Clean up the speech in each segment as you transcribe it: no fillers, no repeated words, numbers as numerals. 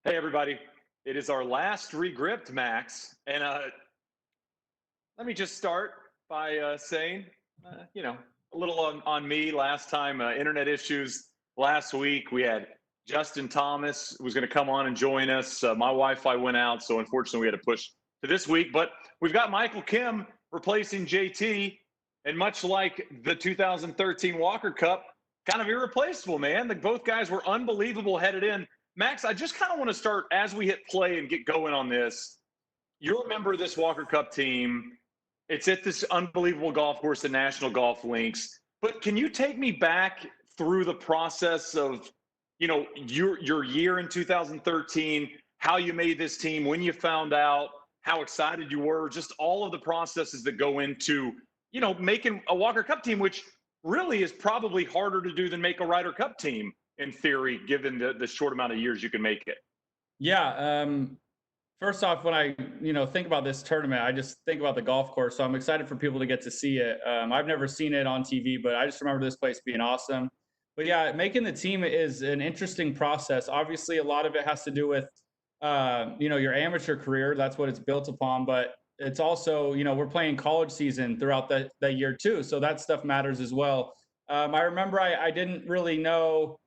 Hey, everybody. It is our last regripped, Max. And let me just start by saying, a little on me last time, internet issues last week. We had Justin Thomas was going to come on and join us. My Wi-Fi went out, so unfortunately we had to push to this week. But we've got Michael Kim replacing JT. And much like the 2013 Walker Cup, kind of irreplaceable, man. Both guys were unbelievable headed in. Max, I just kind of want to start as we hit play and get going on this. You're a member of this Walker Cup team. It's at this unbelievable golf course, the National Golf Links. But can you take me back through the process of, your year in 2013, how you made this team, when you found out, how excited you were, just all of the processes that go into, making a Walker Cup team, which really is probably harder to do than make a Ryder Cup team in theory, given the short amount of years you can make it. Yeah. First off, when I think about this tournament, I just think about the golf course. So I'm excited for people to get to see it. I've never seen it on TV, but I just remember this place being awesome. But yeah, making the team is an interesting process. Obviously, a lot of it has to do with your amateur career. That's what it's built upon. But it's also we're playing college season throughout that year too, so that stuff matters as well. I remember I didn't really know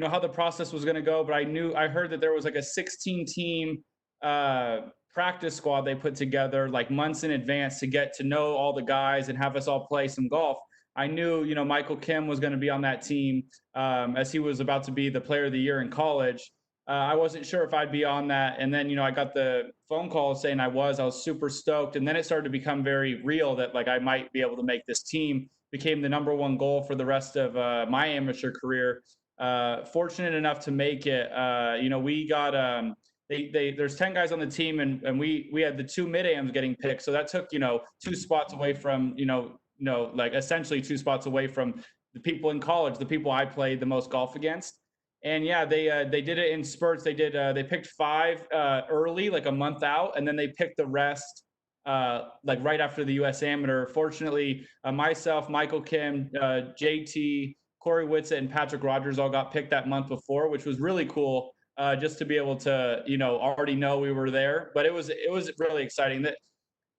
how the process was going to go, but I heard that there was like a 16 team practice squad they put together like months in advance to get to know all the guys and have us all play some golf. I knew Michael Kim was going to be on that team, as he was about to be the player of the year in college. I wasn't sure if I'd be on that, and then I got the phone call saying I was super stoked, and then it started to become very real that like I might be able to make this team. Became the number one goal for the rest of my amateur career. Fortunate enough to make it. We got there's 10 guys on the team, and we had the two mid-ams getting picked, so that took two spots away from like essentially two spots away from the people in college, the people I played the most golf against. And yeah, they did it in spurts. They picked five early, like a month out, and then they picked the rest like right after the U.S. Amateur. Fortunately, myself, Michael Kim, JT, Corey Whitsett, and Patrick Rogers all got picked that month before, which was really cool. Just to be able to already know we were there. But it was really exciting. That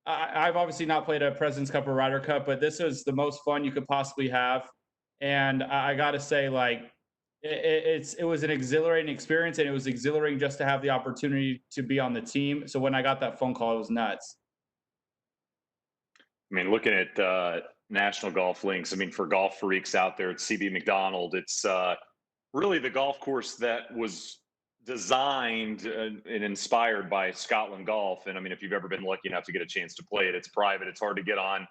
I've obviously not played a President's Cup or Ryder Cup, but this was the most fun you could possibly have. And I got to say, like, it was an exhilarating experience, and it was exhilarating just to have the opportunity to be on the team. So when I got that phone call, it was nuts. I mean, looking at National Golf Links, I mean, for golf freaks out there at CB McDonald, it's really the golf course that was designed and inspired by Scotland Golf. And I mean, if you've ever been lucky enough to get a chance to play it, it's private, it's hard to get on.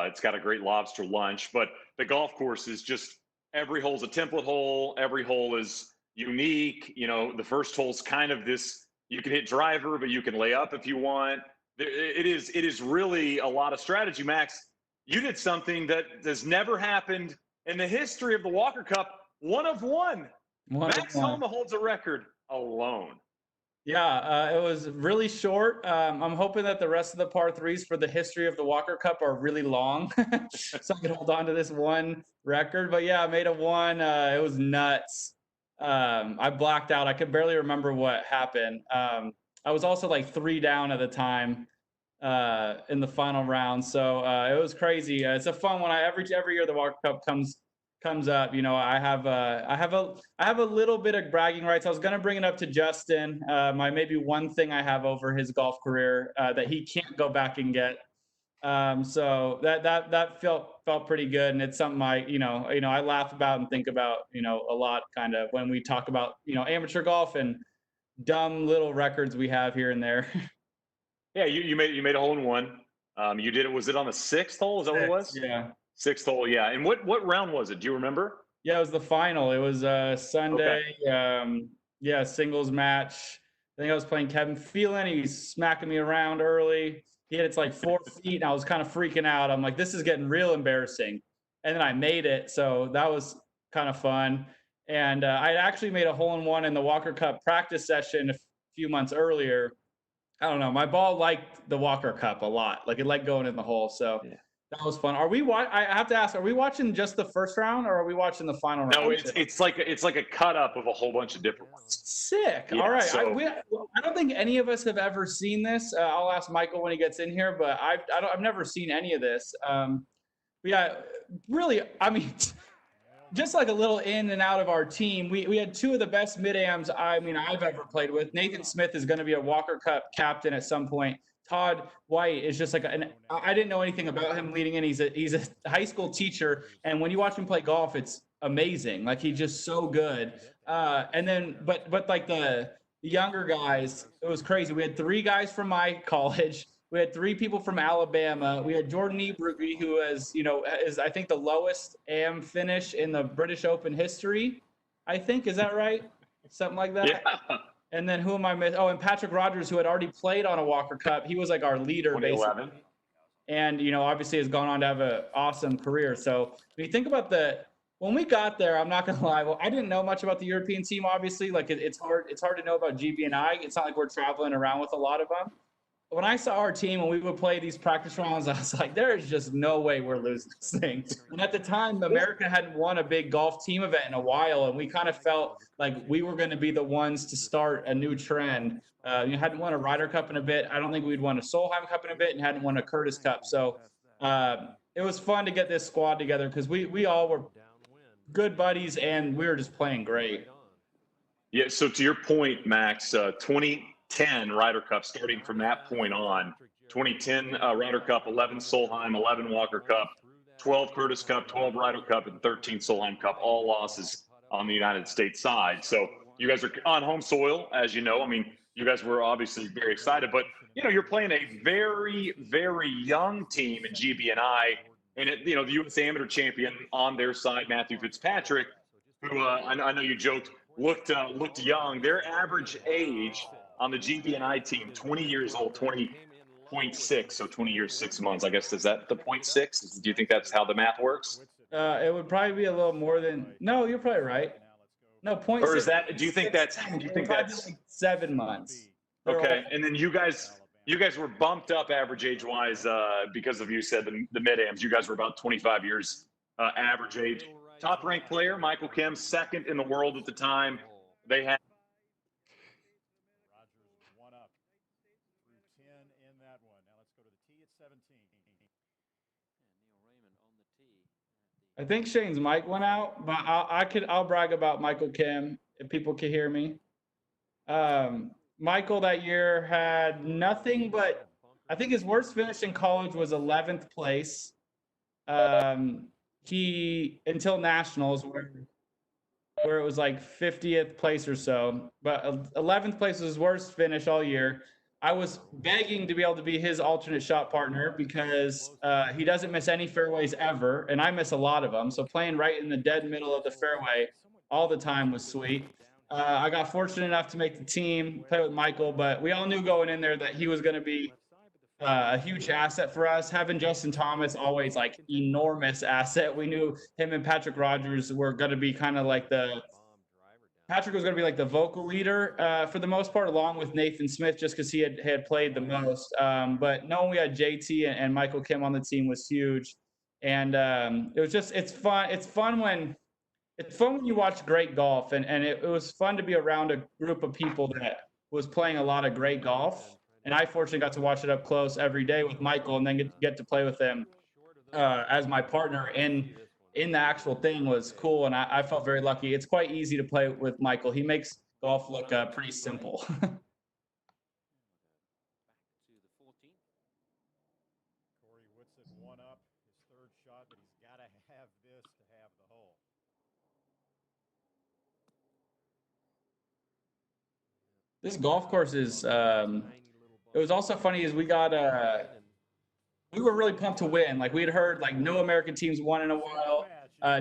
It's got a great lobster lunch, but the golf course is just every hole's a template hole. Every hole is unique. The first hole's kind of this, you can hit driver, but you can lay up if you want. It is really a lot of strategy. Max, you did something that has never happened in the history of the Walker Cup. One of one. Max Homa holds a record alone. Yeah, it was really short. I'm hoping that the rest of the par threes for the history of the Walker Cup are really long, so I can hold on to this one record. But yeah, I made a one. It was nuts. I blacked out. I could barely remember what happened. I was also like three down at the time in the final round, so it was crazy. It's a fun one. Every year the Walker Cup comes up. I have a little bit of bragging rights. I was gonna bring it up to Justin. My maybe one thing I have over his golf career that he can't go back and get. So that felt pretty good, and it's something I laugh about and think about a lot, kind of, when we talk about amateur golf and dumb little records we have here and there. Yeah, you made a hole in one. You did it. Was it on the sixth hole? Is that what it was? Yeah. Sixth hole, yeah. And what round was it? Do you remember? Yeah, it was the final. It was Sunday. Okay. Yeah, singles match. I think I was playing Kevin Phelan. He's smacking me around early. He hit it like 4 feet, and I was kind of freaking out. I'm like, this is getting real embarrassing. And then I made it, so that was kind of fun. And I actually made a hole in one in the Walker Cup practice session a few months earlier. I don't know. My ball liked the Walker Cup a lot. Like, it liked going in the hole. So yeah, That was fun. I have to ask, are we watching just the first round or are we watching the final round? No, it's like a cut up of a whole bunch of different ones. Sick. Yeah, All right. so- I don't think any of us have ever seen this. I'll ask Michael when he gets in here, but I've never seen any of this. Yeah, really. I mean, just like a little in and out of our team, we had two of the best mid-ams I've ever played with. Nathan Smith is going to be a Walker Cup captain at some point. Todd White is just like I didn't know anything about him leading in. He's a high school teacher, and when you watch him play golf, it's amazing. Like he's just so good. And then but like the younger guys, it was crazy. We had three guys from my college. We had three people from Alabama. We had Jordan Ebrugi, who is I think the lowest AM finish in the British Open history. I think, is that right? Something like that. Yeah. And then who am I missing? Oh, and Patrick Rogers, who had already played on a Walker Cup. He was like our leader, 2011. basically. And, obviously has gone on to have an awesome career. So when you think about when we got there, I'm not going to lie. Well, I didn't know much about the European team, obviously. Like it's hard to know about GB&I. It's not like we're traveling around with a lot of them. When I saw our team and we would play these practice rounds, I was like, there is just no way we're losing this thing. And at the time, America hadn't won a big golf team event in a while, and we kind of felt like we were going to be the ones to start a new trend. You hadn't won a Ryder Cup in a bit. I don't think we'd won a Solheim Cup in a bit, and hadn't won a Curtis Cup. So it was fun to get this squad together because we all were good buddies, and we were just playing great. Yeah, so to your point, Max, 2010 Ryder Cup, starting from that point on, 2010 Ryder Cup, 11 Solheim, 11 Walker Cup, 12 Curtis Cup, 12 Ryder Cup, and 13 Solheim Cup, all losses on the United States side. So you guys are on home soil, as you know. I mean, you guys were obviously very excited, but, you're playing a very, very young team in GB&I, and, the U.S. Amateur champion on their side, Matthew Fitzpatrick, who I know you joked, looked young. Their average age on the GB&I team, 20 years old, 20.6, so 20 years, 6 months. I guess, is that the 0.6? Do you think that's how the math works? It would probably be a little more than. No, you're probably right. No, 0.6. Or is that? Do you think that's? Like 7 months? Okay, and then you guys were bumped up average age-wise because of, you said, the mid-ams. You guys were about 25 years average age. Top-ranked player, Michael Kim, second in the world at the time. They had. I think Shane's mic went out, but I'll brag about Michael Kim if people can hear me. Michael that year had nothing but, I think his worst finish in college was 11th place. He until nationals where it was like 50th place or so, but 11th place was his worst finish all year. I was begging to be able to be his alternate shot partner because he doesn't miss any fairways ever, and I miss a lot of them. So playing right in the dead middle of the fairway all the time was sweet. I got fortunate enough to make the team, play with Michael, but we all knew going in there that he was going to be a huge asset for us. Having Justin Thomas, always like enormous asset. We knew him and Patrick Rogers were going to be kind of like Patrick was going to be like the vocal leader for the most part, along with Nathan Smith, just because he had played the most. But knowing we had JT and Michael Kim on the team was huge. And it was just, it's fun. It's fun when you watch great golf, and it was fun to be around a group of people that was playing a lot of great golf. And I fortunately got to watch it up close every day with Michael, and then get to play with him as my partner in the actual thing was cool. And I felt very lucky. It's quite easy to play with Michael. He makes golf look pretty simple. This golf course is, it was also funny is we were really pumped to win. Like we had heard like no American teams won in a while.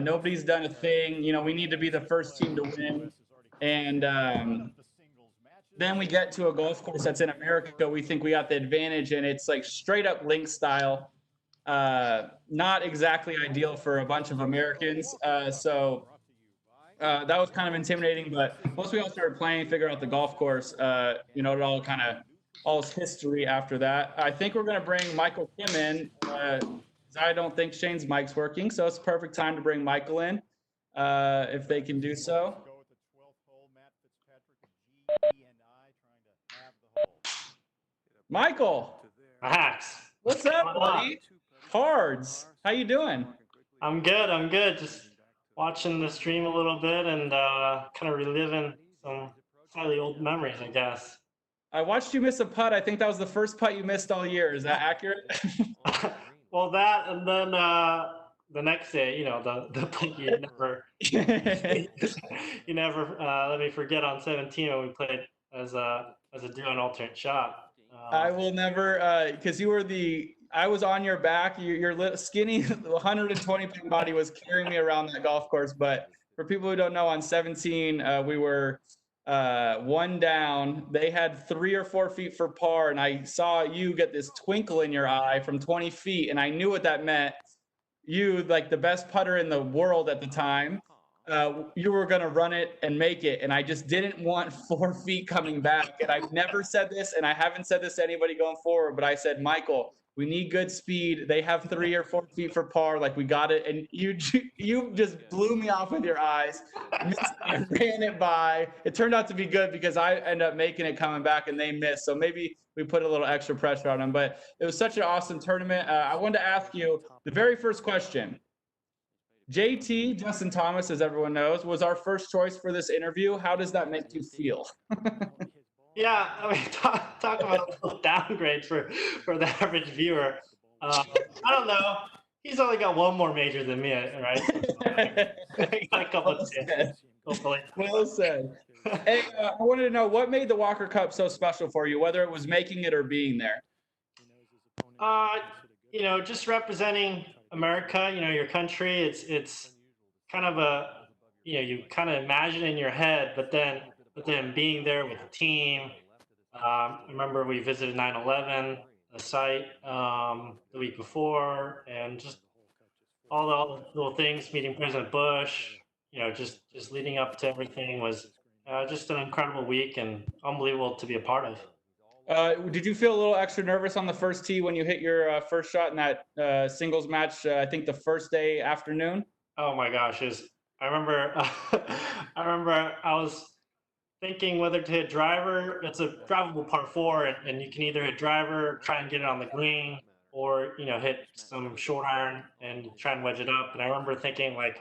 Nobody's done a thing. We need to be the first team to win. And then we get to a golf course that's in America. We think we got the advantage, and it's like straight up link style. Not exactly ideal for a bunch of Americans. So that was kind of intimidating, but once we all started playing, figure out the golf course, it all kind of, all his history after that. I think we're going to bring Michael Kim in. I don't think Shane's mic's working, so it's a perfect time to bring Michael in, if they can do so. Michael, Max, what's up, buddy? Cards, how you doing? I'm good. I'm good. Just watching the stream a little bit and kind of reliving some slightly old memories, I guess. I watched you miss a putt. I think that was the first putt you missed all year. Is that accurate? Well, that and then the next day, the putt you never you never let me forget on 17 when we played as a duo and alternate shot. I will never, because I was on your back. Your little skinny 120-pound body was carrying me around that golf course. But for people who don't know, on 17, we were one down. They had 3 or 4 feet for par, and I saw you get this twinkle in your eye from 20 feet, and I knew what that meant. You, like the best putter in the world at the time, you were going to run it and make it. And I just didn't want 4 feet coming back. And I've never said this, and I haven't said this to anybody going forward, but I said, Michael, we need good speed. They have 3 or 4 feet for par. Like, we got it. And you just blew me off with your eyes. I ran it by. It turned out to be good because I ended up making it coming back and they missed. So maybe we put a little extra pressure on them. But it was such an awesome tournament. I wanted to ask you the very first question. JT, Justin Thomas, as everyone knows, was our first choice for this interview. How does that make you feel? Yeah, I mean, talk about a little downgrade for the average viewer. I don't know. He's only got one more major than me, right? I got a couple of chances, hopefully. Well said. Hey, I wanted to know what made the Walker Cup so special for you, whether it was making it or being there. Just representing America, your country. It's kind of you kind of imagine in your head, but then being there with the team. I remember we visited 9/11, the site, the week before, and just all the little things, meeting President Bush, just leading up to everything was just an incredible week and unbelievable to be a part of. Did you feel a little extra nervous on the first tee when you hit your first shot in that singles match, I think the first day afternoon? Oh my gosh, I remember I was thinking whether to hit driver. It's a drivable par 4, and you can either hit driver, try and get it on the green, or hit some short iron and try and wedge it up. And I remember thinking like,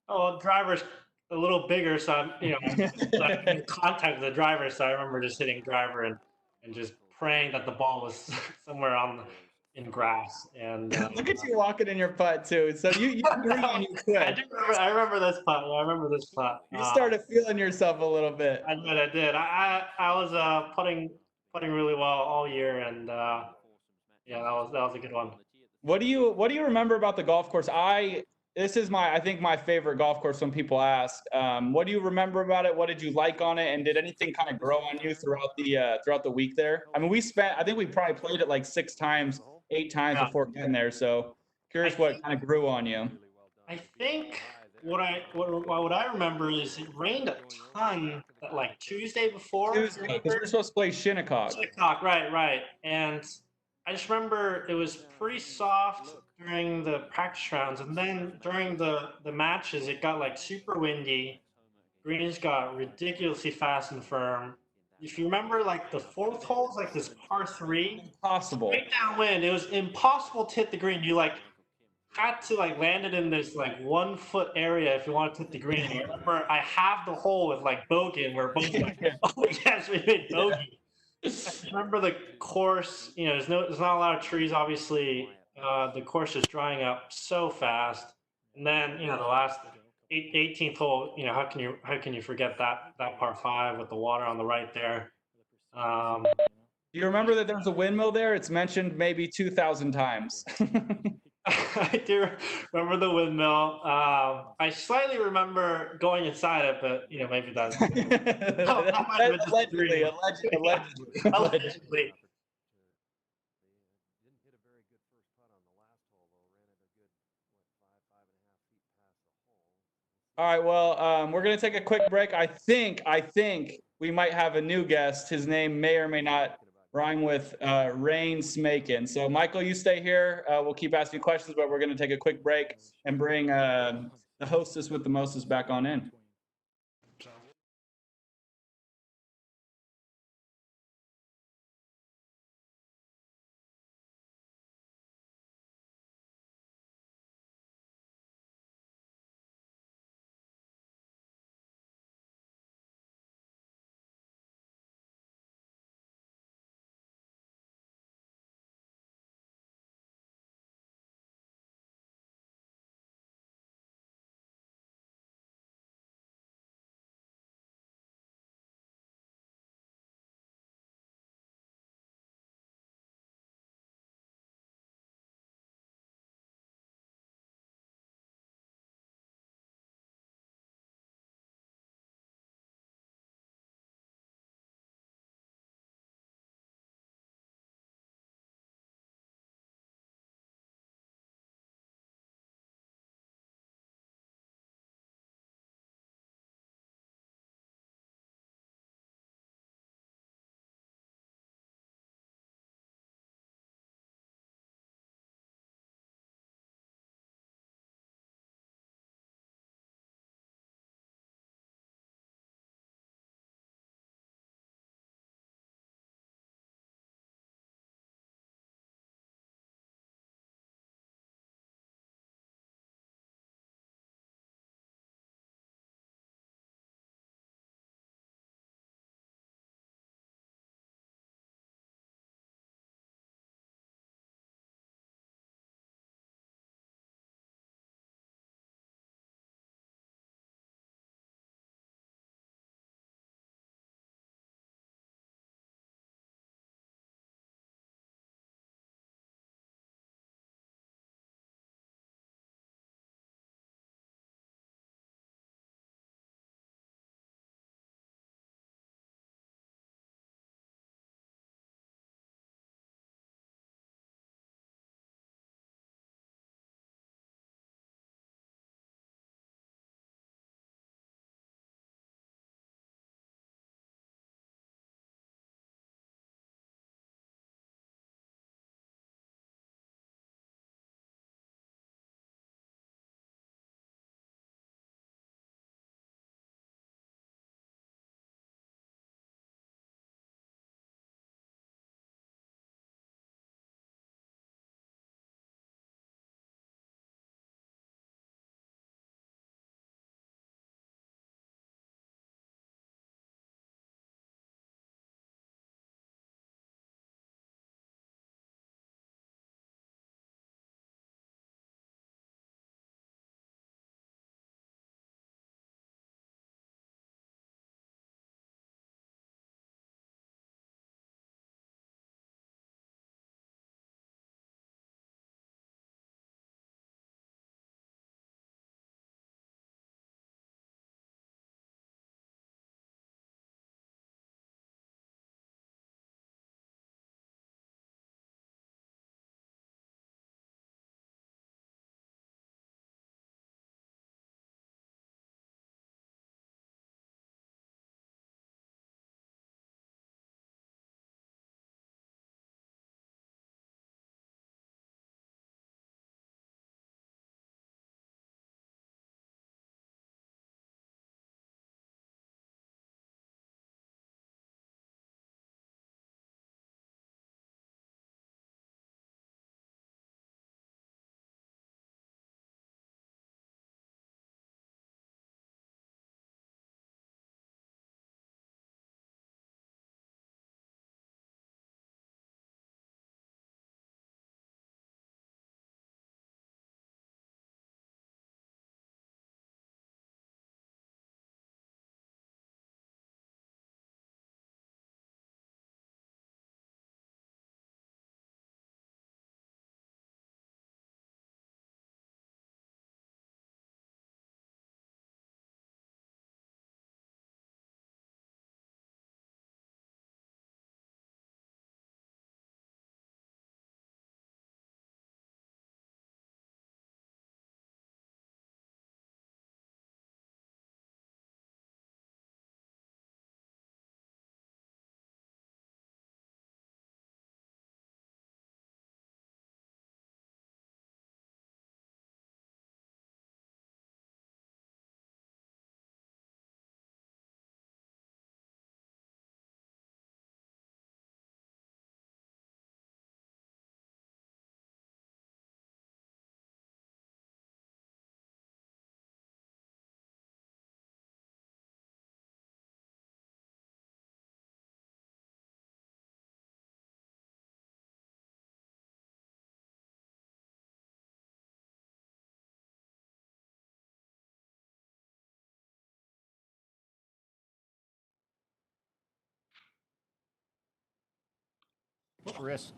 oh, driver's a little bigger, so I'm like in contact with the driver. So I remember just hitting driver and just praying that the ball was somewhere in grass. And look at you walking in your putt too. So you agree and you quit. I remember this putt. I remember this putt. You started feeling yourself a little bit. I did. I was putting really well all year, and yeah, that was a good one. What do you remember about the golf course? This is I think my favorite golf course when people ask. What do you remember about it? What did you like on it? And did anything kind of grow on you throughout the week there? I mean, I think we probably played it like 6 times, 8 times before getting there. So curious what kind of grew on you. I think what I remember is it rained a ton that like Tuesday before. Tuesday, because we're supposed to play Shinnecock. Shinnecock, right. And I just remember it was pretty soft during the practice rounds, and then during the matches, it got like super windy. Greens got ridiculously fast and firm. If you remember, like the 4th hole is like this par 3. Impossible. Right downwind, it was impossible to hit the green. You like had to like land it in this like 1 foot area if you wanted to hit the green. I remember I halved the hole with like bogey, and we're both like, oh yes, we made bogey. I remember the course. There's not a lot of trees, obviously. The course is drying up so fast, and then the last 18th hole. How can you forget that par 5 with the water on the right there? Do you remember that there's a windmill there? It's mentioned maybe 2,000 times. I do remember the windmill. I slightly remember going inside it, but maybe that's allegedly. Allegedly. All right, well, we're going to take a quick break. I think we might have a new guest. His name may or may not rhyme with rain smakin'. So Michael, you stay here. We'll keep asking questions, but we're going to take a quick break and bring the hostess with the mostest back on in. Chris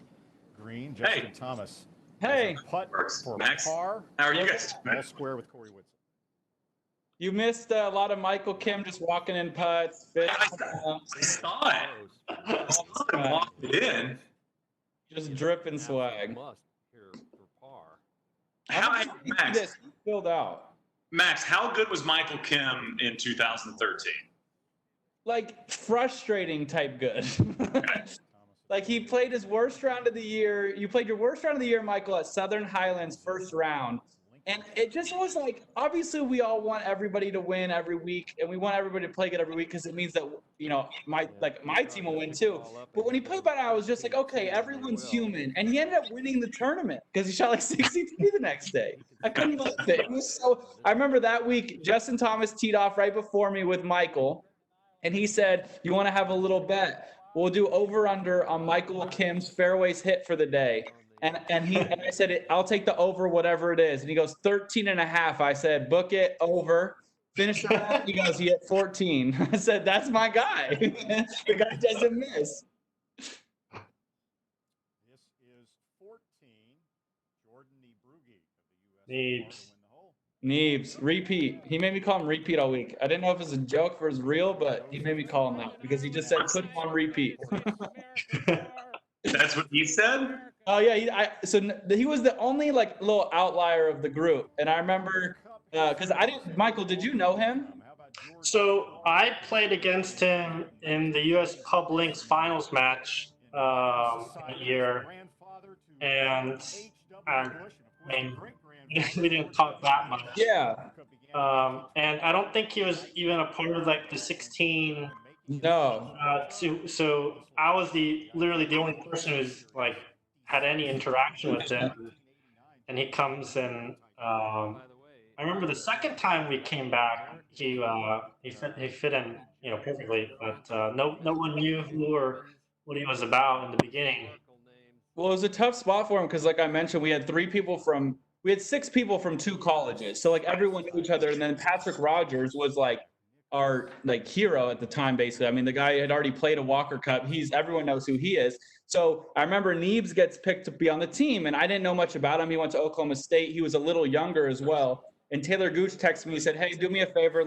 Green, Hey. Justin Thomas. Hey, Putt Works. for Max, par. how are you guys? All square with Corey Woodson. you missed a lot of Michael Kim just walking in putts. I saw it. I saw him walk it in. Just dripping swag. How, Max, This filled out. Max, how good was Michael Kim in 2013? Like frustrating type good. Like he played his worst round of the year. You played your worst round of the year, Michael, at Southern Highlands first round. And it just was like, obviously we all want everybody to win every week and we want everybody to play good every week because it means that, you know, my team will win too. But when he played bad, I was just like, okay, everyone's human. And he ended up winning the tournament because he shot like 63 the next day. I couldn't believe it. It was so, I remember that week, Justin Thomas teed off right before me with Michael. And he said, you want to have a little bet? We'll do over under on Michael Kim's fairways hit for the day. And I said, I'll take the over, whatever it is. And he goes, 13.5. I said, book it over. Finish it off. He goes, he hit 14. I said, that's my guy. The guy doesn't miss. This is 14. Jordan Nebrugi of the U.S. Neebs, repeat. He made me call him repeat all week. I didn't know if it was a joke or it was real, but he made me call him that because he just said, put him on repeat. That's what he said? Oh yeah, he was the only like little outlier of the group, and I remember because I didn't. Michael, did you know him? So I played against him in the U.S. Pub Links finals match that year, and I mean, we didn't talk that much. Yeah. And I don't think he was even a part of like the 16. No. So I was literally the only person who's like had any interaction with him, and he comes and I remember the second time we came back, he fit in, you know, perfectly, but no one knew who or what he was about in the beginning. Well, it was a tough spot for him because, like I mentioned, we had 6 people from 2 colleges, so like everyone knew each other, and then Patrick Rogers was like our like hero at the time, basically. I mean, the guy had already played a Walker Cup. Everyone knows who he is. So I remember Neebs gets picked to be on the team, and I didn't know much about him. He went to Oklahoma State. He was a little younger as well. And Taylor Gooch texted me. He said, "Hey, do me a favor,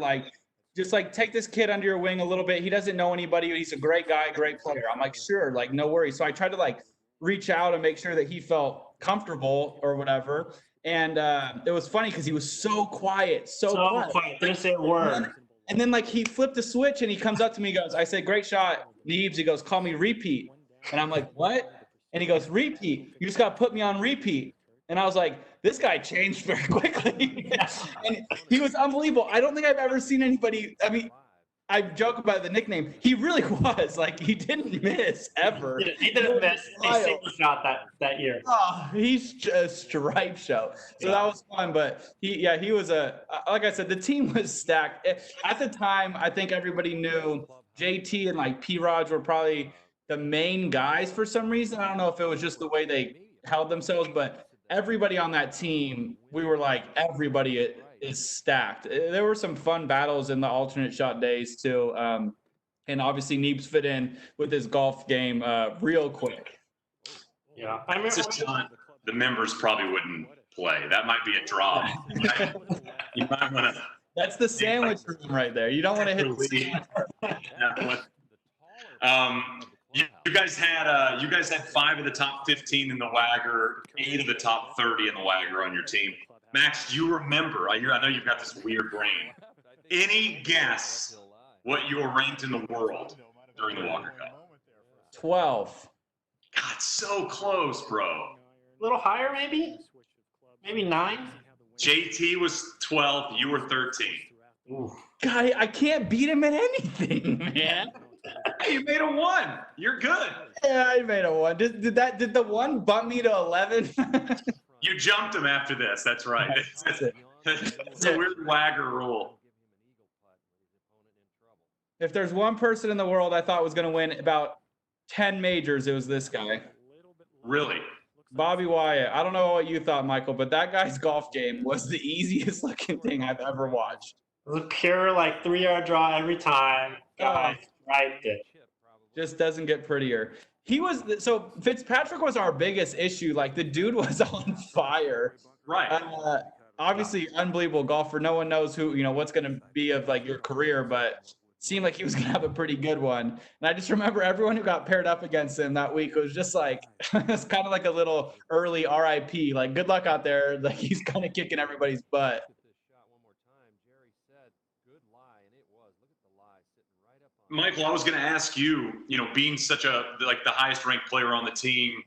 just take this kid under your wing a little bit. He doesn't know anybody. He's a great guy, great player." I'm like, "Sure, no worries." So I tried to reach out and make sure that he felt comfortable or whatever. And it was funny because he was so quiet, so quiet. Didn't say a word. And then he flipped the switch and he comes up to me, he goes, I said, "Great shot, Neebs." He goes, "Call me repeat." And I'm like, "What?" And he goes, "Repeat. You just got to put me on repeat." And I was like, this guy changed very quickly. And he was unbelievable. I don't think I've ever seen anybody. I mean, I joke about the nickname. He really was he didn't miss ever. He didn't miss a single shot that year. Oh, he's just stripe show. So that was fun. But he was like I said, the team was stacked at the time. I think everybody knew JT and P Raj were probably the main guys for some reason. I don't know if it was just the way they held themselves, but everybody on that team, we were everybody is stacked. There were some fun battles in the alternate shot days too. And obviously Neebs fit in with his golf game real quick. Yeah. I remember the members probably wouldn't play. That might be a draw. You might want to. That's the sandwich room right there. You don't want to hit the You guys had 5 of the top 15 in the Wagger, 8 of the top 30 in the Wagger on your team. Max, do you remember? I know you've got this weird brain. Any guess what you were ranked in the world during the Walker Cup? 12. God, so close, bro. a little higher, maybe 9. JT was 12. You were 13. Ooh. Guy, I can't beat him at anything, man. Hey, you made a 1. You're good. Yeah, I made a 1. Did the 1 bump me to 11? You jumped him after this. That's right. That's it. It's a weird Wagger rule. If there's one person in the world I thought was going to win about 10 majors, it was this guy. Really? Bobby Wyatt. I don't know what you thought, Michael, but that guy's golf game was the easiest looking thing I've ever watched. It was a pure 3-yard draw every time. Guys, right there. Just doesn't get prettier. He was so Fitzpatrick was our biggest issue. Like the dude was on fire. Right. Obviously, unbelievable golfer. No one knows who what's going to be of like your career, but seemed like he was going to have a pretty good one. And I just remember everyone who got paired up against him that week was just like it's kind of like a little early RIP. Like good luck out there. Like he's kind of kicking everybody's butt. Michael, I was going to ask you, being such the highest ranked player on the team,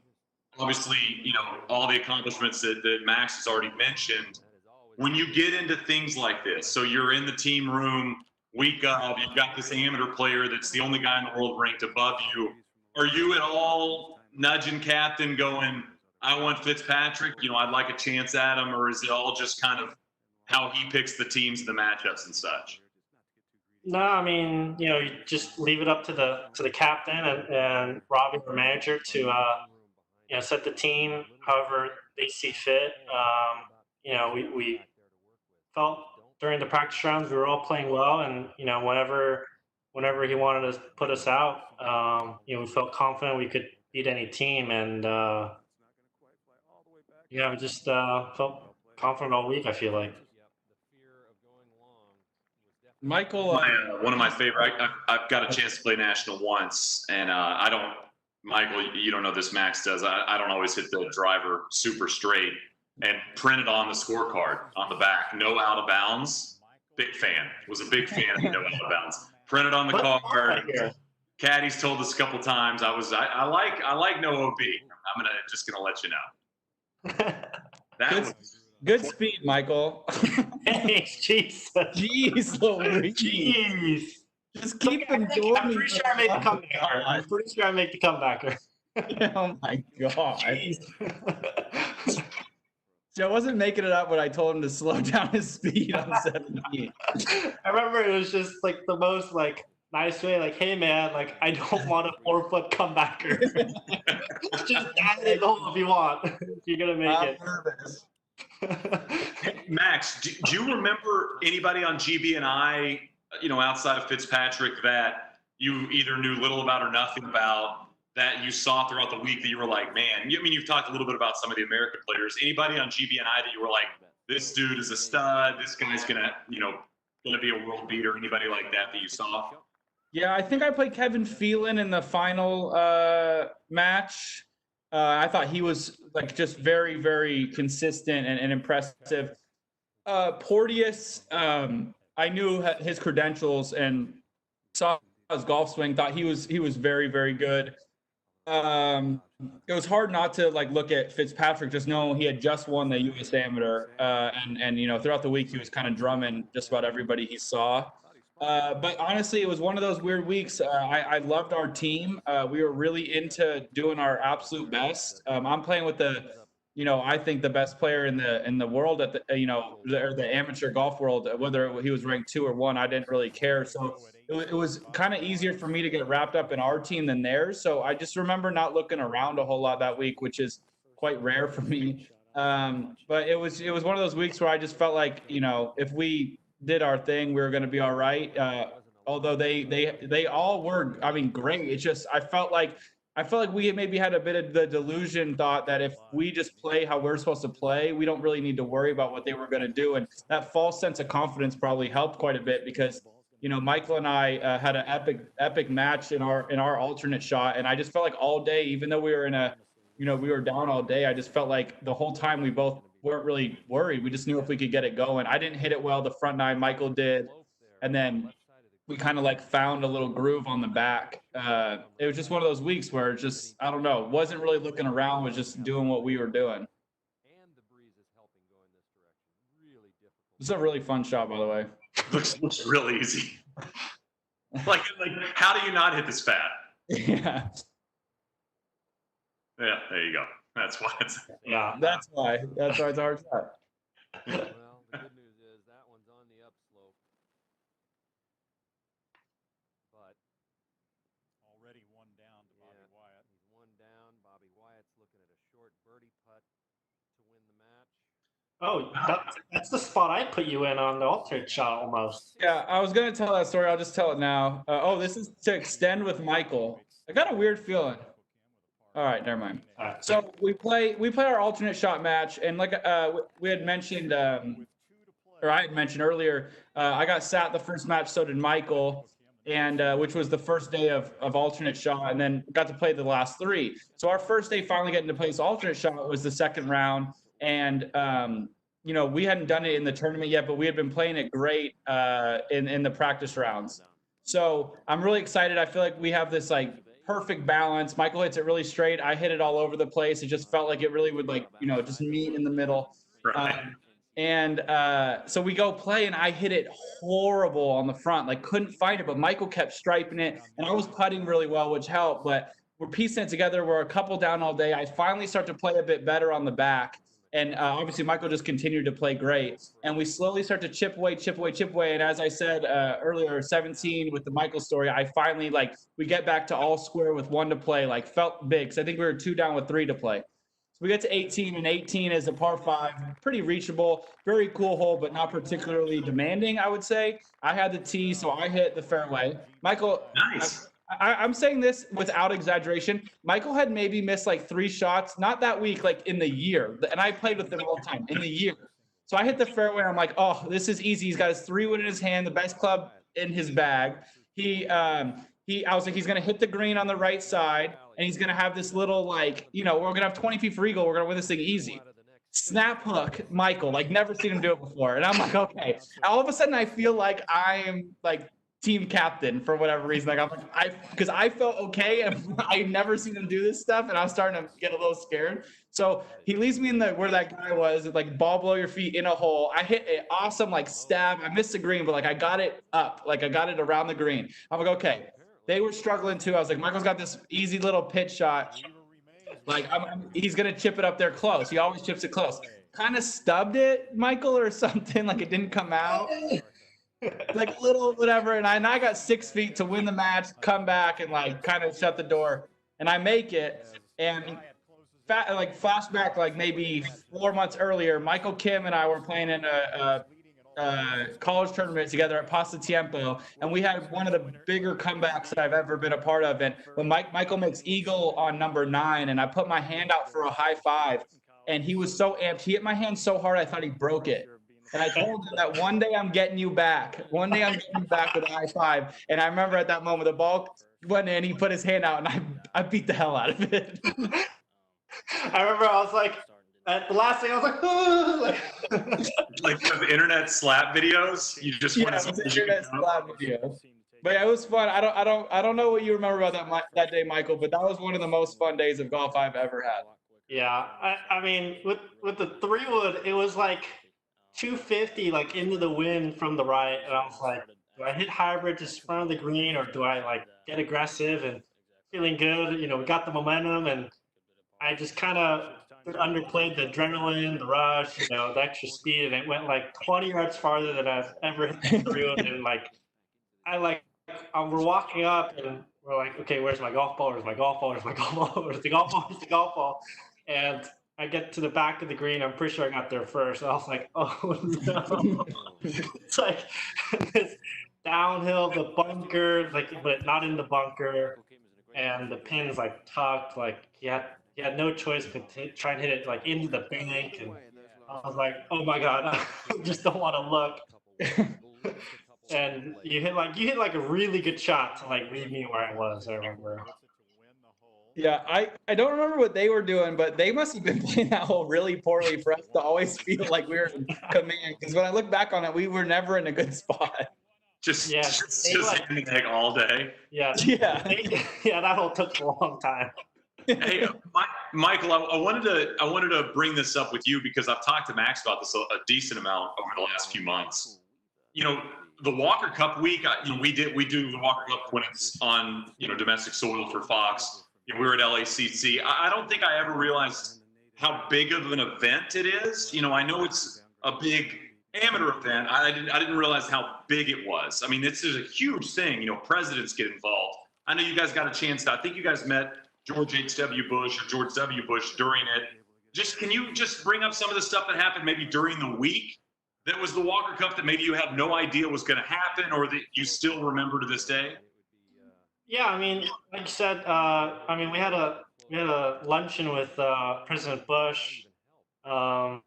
obviously, all the accomplishments that Max has already mentioned. When you get into things like this, so you're in the team room, week of, you've got this amateur player that's the only guy in the world ranked above you. Are you at all nudging captain going, I want Fitzpatrick, I'd like a chance at him, or is it all just kind of how he picks the teams and the matchups and such? No, I mean, you just leave it up to the captain and Robbie, the manager, to set the team however they see fit. We felt during the practice rounds we were all playing well, and whenever he wanted to put us out, we felt confident we could beat any team, and we just felt confident all week, I feel like. Michael, one of my favorite. I've got a chance to play national once, and I don't. Michael, you don't know this. Max does. I don't always hit the driver super straight, and printed on the scorecard on the back, no out of bounds. Big fan. Was a big fan of no out of bounds. Printed on the card. Caddy's told us a couple times. I like no OB. I'm just gonna let you know. That was. Good speed, Michael. Hey, Jesus. Jeez, Louise. Jeez. Just keep them going. I'm pretty sure I made the comebacker. I'm pretty sure I make the comebacker. Oh my god. So I wasn't making it up when I told him to slow down his speed on 17. I remember it was just like the most nice way, hey man, I don't want a 4-foot comebacker. Just add it home if you want. If you're gonna make it. Nervous. Max, do you remember anybody on GB&I, outside of Fitzpatrick that you either knew little about or nothing about that you saw throughout the week that you were like, man, you've talked a little bit about some of the American players. Anybody on GB&I that you were like, this dude is a stud, this guy's gonna be a world beater, anybody like that you saw? Yeah, I think I played Kevin Phelan in the final match. I thought he was just very, very consistent and impressive. Porteous, I knew his credentials and saw his golf swing. Thought he was very, very good. It was hard not to look at Fitzpatrick, just knowing he had just won the U.S. Amateur, and throughout the week he was kind of drumming just about everybody he saw. But honestly, it was one of those weird weeks. I loved our team. We were really into doing our absolute best. I'm playing with I think the best player in the world at the amateur golf world. Whether he was ranked 2 or 1, I didn't really care. So it was kind of easier for me to get wrapped up in our team than theirs. So I just remember not looking around a whole lot that week, which is quite rare for me. But it was one of those weeks where I just felt like if we did our thing, we were going to be all right. Although they all were, great. It's just I felt like we maybe had a bit of the delusion thought that if we just play how we're supposed to play, we don't really need to worry about what they were going to do. And that false sense of confidence probably helped quite a bit because Michael and I had an epic match in our alternate shot, and I just felt like all day, even though we were we were down all day, I just felt like the whole time we both weren't really worried. We just knew if we could get it going. I didn't hit it well the front 9, Michael did, and then we kind of found a little groove on the back. It was just one of those weeks where just I don't know, wasn't really looking around, was just doing what we were doing. It's a really fun shot, by the way. Looks real easy. like how do you not hit this fat? Yeah. Yeah, there you go. That's why it's That's why it's a hard shot. Well, the good news is that one's on the upslope. But Already one down to Bobby Wyatt. he's one down. Bobby Wyatt's looking at a short birdie putt to win the match. Oh, that's the spot I put you in on the alternate shot almost. Yeah, I was gonna tell that story. I'll just tell it now. This is to extend with Michael. I got a weird feeling. All right, never mind. All right. So we play our alternate shot match, and like we had mentioned, or I had mentioned earlier, I got sat the first match, so did Michael, and which was the first day of alternate shot, and then got to play the last three. So our first day finally getting to play this alternate shot was the second round, and you know, we hadn't done it in the tournament yet, but we had been playing it great in the practice rounds. So I'm really excited. I feel like we have this like perfect balance. Michael hits it really straight. I hit it all over the place. It just felt like it really would, like, you know, just meet in the middle. Right. So we go play, and I hit it horrible on the front, like couldn't find it, but Michael kept striping it, and I was putting really well, which helped, but we're piecing it together. We're a couple down all day. I finally start to play a bit better on the back. And obviously Michael just continued to play great, and we slowly start to chip away. And as I said earlier, 17 with the Michael story, I finally, like, we get back to all square with 1 to play, like felt big. Cause I think we were 2 down with 3 to play. So we get to 18, and 18 is a par 5, pretty reachable, very cool hole, but not particularly demanding, I would say. I had the tee, so I hit the fairway. Michael, Nice. I'm saying this without exaggeration. Michael had maybe missed like 3 shots, not that week, like in the year. And I played with him all the time in the year. So I hit the fairway. I'm like, oh, this is easy. He's got his 3-wood in his hand, the best club in his bag. I was like, he's going to hit the green on the right side, and he's going to have this little, like, you know, we're going to have 20 feet for eagle. We're going to win this thing easy. Snap hook, Michael, like never seen him do it before. And I'm like, okay. All of a sudden I feel like I am like team captain for whatever reason. Like because I felt okay, and I never seen him do this stuff, and I was starting to get a little scared. So he leaves me in where that guy was, like ball below your feet in a hole. I hit an awesome like stab. I missed the green, but like I got it up, like I got it around the green. I'm like, okay. They were struggling too. I was like, Michael's got this easy little pitch shot. Like he's gonna chip it up there close. He always chips it close. Kind of stubbed it, Michael, or something. Like it didn't come out. Like little whatever, and I got 6 feet to win the match, come back, and like kind of shut the door, and I make it. And like flashback, like maybe 4 months earlier, Michael Kim and I were playing in a college tournament together at Pasta Tiempo, and we had one of the bigger comebacks that I've ever been a part of. And when Michael makes eagle on number 9, and I put my hand out for a high 5, and he was so amped, he hit my hand so hard I thought he broke it. And I told him that one day I'm getting you back. One day I'm getting you back with a high 5. And I remember at that moment, the ball went in, he put his hand out, and I beat the hell out of it. I remember I was like, at the last thing I was like, oh, Like the internet slap videos. You just want Yeah, it's internet slap video. But yeah, it was fun. I don't know what you remember about that day, Michael, but that was one of the most fun days of golf I've ever had. yeah. I mean, with the 3-wood, it was like 250, like into the wind from the right, and I was like, do I hit hybrid just in front of the green, or do I like get aggressive? And feeling good, you know, we got the momentum, and I just kind of underplayed the adrenaline, the rush, you know, the extra speed, and it went like 20 yards farther than I've ever hit the 3-wood. And like, we're walking up, and we're like, okay, where's my golf ball? Where's my golf ball? Where's my golf ball? Where's the golf ball? Where's the golf ball? And I get to the back of the green. I'm pretty sure I got there first. I was like, oh no. It's like this downhill, the bunker, like, but not in the bunker. And the pin's like tucked, like he had no choice but to try and hit it like into the bank. And I was like, oh my God, I just don't want to look. And you hit like a really good shot to like leave me where I was, I remember. Yeah, I don't remember what they were doing, but they must have been playing that hole really poorly for us to always feel like we were in command. Because when I look back on it, we were never in a good spot. Just like, hitting the egg all day. Yeah. Yeah, that hole took a long time. Hey, Michael, I wanted to bring this up with you because I've talked to Max about this a decent amount over the last few months. You know, the Walker Cup week, we do the Walker Cup when it's on, you know, domestic soil for Fox. You know, we were at LACC. I don't think I ever realized how big of an event it is. You know, I know it's a big amateur event. I didn't realize how big it was. I mean, this is a huge thing. You know, presidents get involved. I know you guys got a chance to. I think you guys met George H.W. Bush or George W. Bush during it. Can you just bring up some of the stuff that happened maybe during the week that was the Walker Cup that maybe you had no idea was going to happen, or that you still remember to this day? Yeah, I mean, like you said, I mean, we had a we had a luncheon with President Bush, um,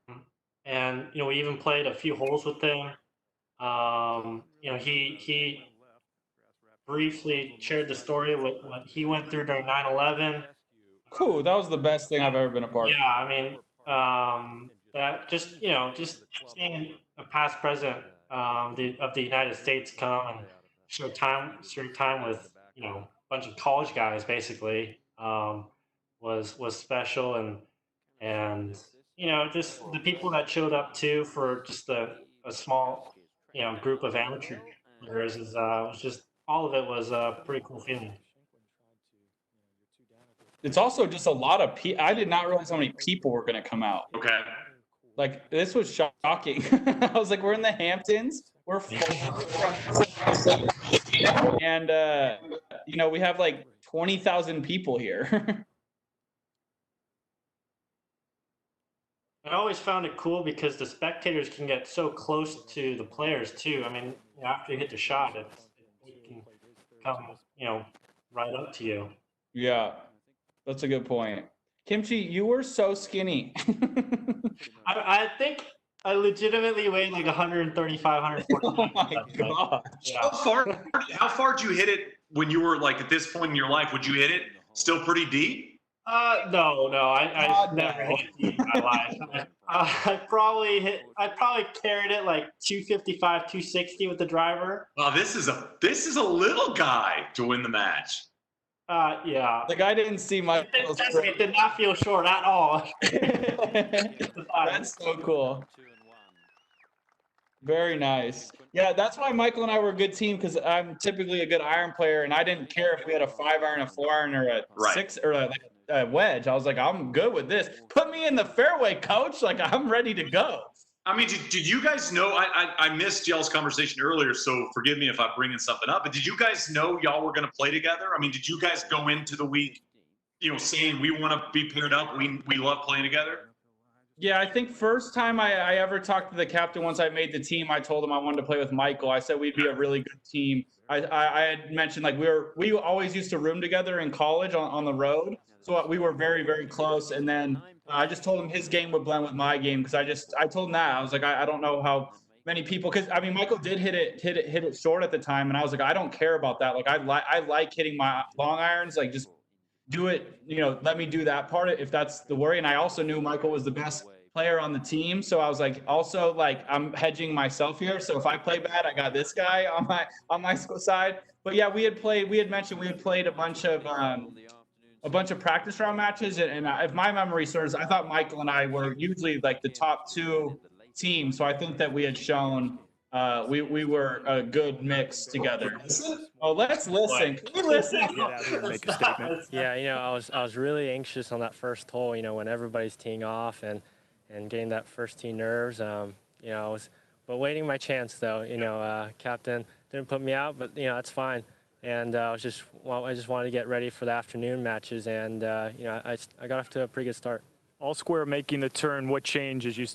and we even played a few holes with him. He briefly shared the story of what he went through during 9/11. Cool. That was the best thing I've ever been a part of. Yeah, I mean, that just seeing a past president of the United States come and share time with a bunch of college guys basically was special, and just the people that showed up too for just a small group of amateur players is was just all of it was a pretty cool feeling. It's also just a lot of people. I did not realize how many people were going to come out. Okay. Like, this was shocking. I was like, we're in the Hamptons. We're full. And, we have like 20,000 people here. I always found it cool because the spectators can get so close to the players too. I mean, after you hit the shot, it can come, right up to you. Yeah, that's a good point. Kimchi, you were so skinny. I think I legitimately weighed like 135, 140. Oh my god. Yeah. How far did you hit it when you were like at this point in your life? Would you hit it still pretty deep? No, I God, never no. hit it deep in my life. I probably carried it like 255, 260 with the driver. Wow, this is a little guy to win the match. Yeah. Like, I didn't see my. It did not feel short at all. That's so cool. Very nice. Yeah, that's why Michael and I were a good team, because I'm typically a good iron player, and I didn't care if we had a 5-iron, a 4-iron, or a Right. 6 or like a wedge. I was like, I'm good with this. Put me in the fairway, coach. Like, I'm ready to go. I mean, did you guys know? I missed y'all's conversation earlier, so forgive me if I'm bringing something up. But did you guys know y'all were going to play together? I mean, did you guys go into the week, saying we want to be paired up? We love playing together. Yeah, I think first time I ever talked to the captain once I made the team, I told him I wanted to play with Michael. I said we'd be a really good team. I had mentioned like we always used to room together in college on the road, so we were very, very close. And then I just told him his game would blend with my game, because I told him that I was like, I don't know how many people, because I mean Michael did hit it short at the time, and I was like, I don't care about that. Like, I like hitting my long irons, like just do it, let me do that part if that's the worry. And I also knew Michael was the best player on the team, so I was like, also like, I'm hedging myself here, so if I play bad, I got this guy on my side. But yeah, we had mentioned we had played a bunch of practice round matches, and if my memory serves, I thought Michael and I were usually like the top 2 teams, so I think that we had shown we were a good mix together. Oh, let's listen. Can we listen? Get out here and make a statement. Yeah, I was really anxious on that first hole. When everybody's teeing off and getting that first tee nerves. I was but waiting my chance though. Captain didn't put me out, but that's fine. And I just wanted to get ready for the afternoon matches, and I got off to a pretty good start. All square making the turn. What change as you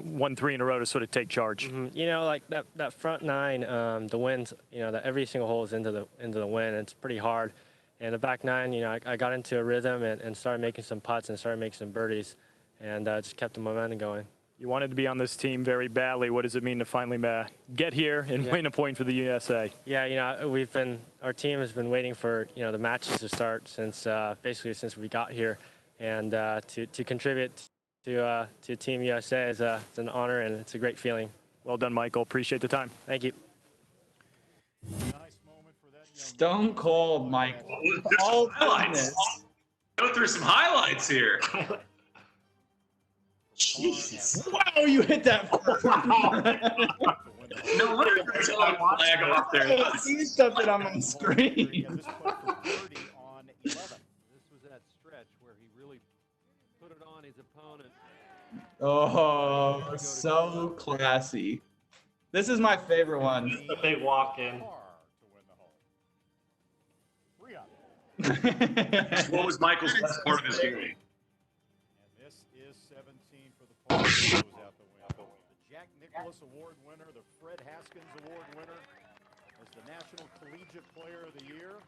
won 3 in a row to sort of take charge? Mm-hmm. Like that front 9, the winds. That every single hole is into the wind. And it's pretty hard. And the back 9, I got into a rhythm and started making some putts and started making some birdies, and just kept the momentum going. You wanted to be on this team very badly. What does it mean to finally get here and win a point for the USA? Yeah, our team has been waiting for the matches to start since basically since we got here. And to contribute to Team USA is it's an honor, and it's a great feeling. Well done, Michael. Appreciate the time. Thank you. Stone cold, Michael. All Highlights. Go through some highlights here. Jesus. Wow, you hit that. No wonder there's a flag up there. I see something on my screen. This was that stretch where he really put it on his opponent. Oh, so classy. This is my favorite one. The big walk-in. What was Michael's best part of his game? And this is 17 for the par. Goes out the window. The Jack Nicklaus Award winner, the Fred Haskins Award winner, as the National Collegiate Player of the Year.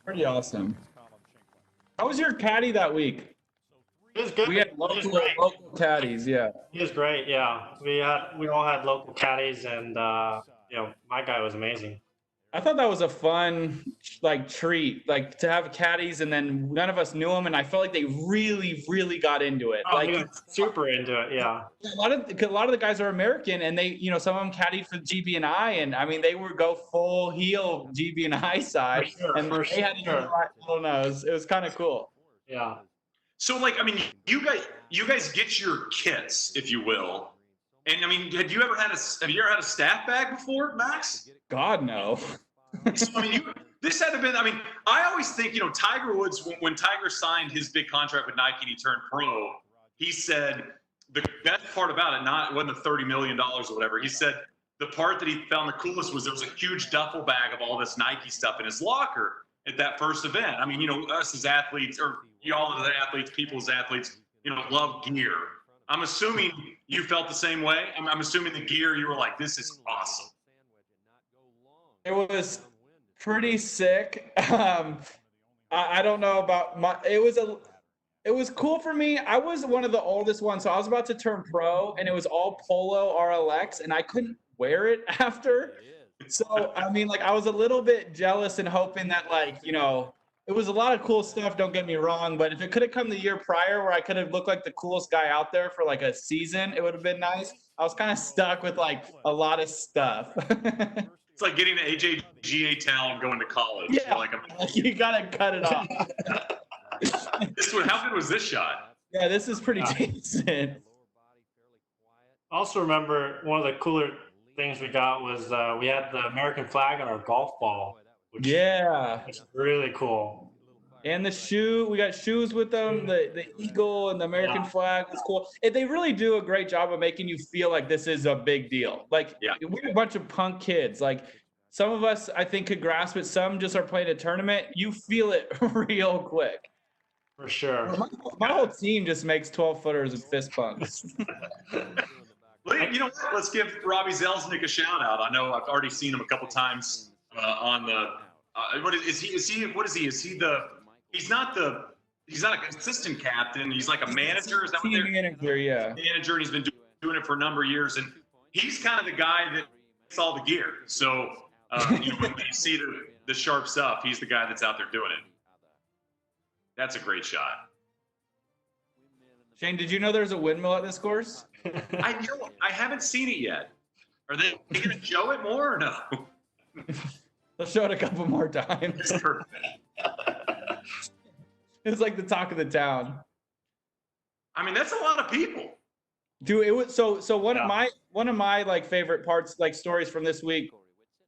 Pretty awesome. How was your caddy that week? It was good. We had It was local great. caddies, yeah. He was great. Yeah, we all had local caddies, and my guy was amazing. I thought that was a fun like treat, like to have caddies, and then none of us knew them, and I felt like they really, really got into it. Oh, Like he was super into it. Yeah. a lot of the guys are American, and they, some of them caddied for GB&I, and I mean they would go full heel GB&I side, and they had I don't know, it was kind of cool. Yeah. So, like, I mean, you guys get your kits, if you will, and I mean, have you ever had a staff bag before, Max? God, no. So, I mean, this had to have been. I mean, I always think, Tiger Woods, when Tiger signed his big contract with Nike and he turned pro, he said the best part about it wasn't the $30 million or whatever. He said the part that he found the coolest was there was a huge duffel bag of all this Nike stuff in his locker at that first event. I mean, us as athletes, or y'all as athletes, people as athletes, love gear. I'm assuming you felt the same way. I'm assuming the gear, you were like, this is awesome. It was pretty sick. I don't know about it was cool for me. I was one of the oldest ones, so I was about to turn pro, and it was all Polo RLX, and I couldn't wear it after. So, I mean, like, I was a little bit jealous and hoping that, like, it was a lot of cool stuff, don't get me wrong, but if it could have come the year prior where I could have looked like the coolest guy out there for, like, a season, it would have been nice. I was kind of stuck with, like, a lot of stuff. It's like getting an AJGA talent going to college. Yeah, you got to cut it off. How good was this shot? Yeah, this is pretty decent. I also remember one of the cooler things we got was we had the American flag on our golf ball. Which is really cool. And the shoe, we got shoes with them, the eagle and the American flag was cool. And they really do a great job of making you feel like this is a big deal. Like, we're a bunch of punk kids. Like, some of us, I think, could grasp it. Some just are playing a tournament. You feel it real quick. For sure. My whole team just makes 12-footers and fist bumps. Well, you know what? Let's give Robbie Zelznick a shout out. I know I've already seen him a couple times on the. What is he? Is he? What is he? Is he the? He's not a consistent captain. He's like a manager. Is that what they're? Manager, yeah. Manager, and he's been doing it for a number of years, and he's kind of the guy that gets all the gear. So when you see the sharp stuff, he's the guy that's out there doing it. That's a great shot. Shane, did you know there's a windmill at this course? I haven't seen it yet. Are they going to show it more or no? They'll show it a couple more times. It's like the talk of the town. I mean, that's a lot of people. Dude, it was so one of my like favorite parts, like stories from this week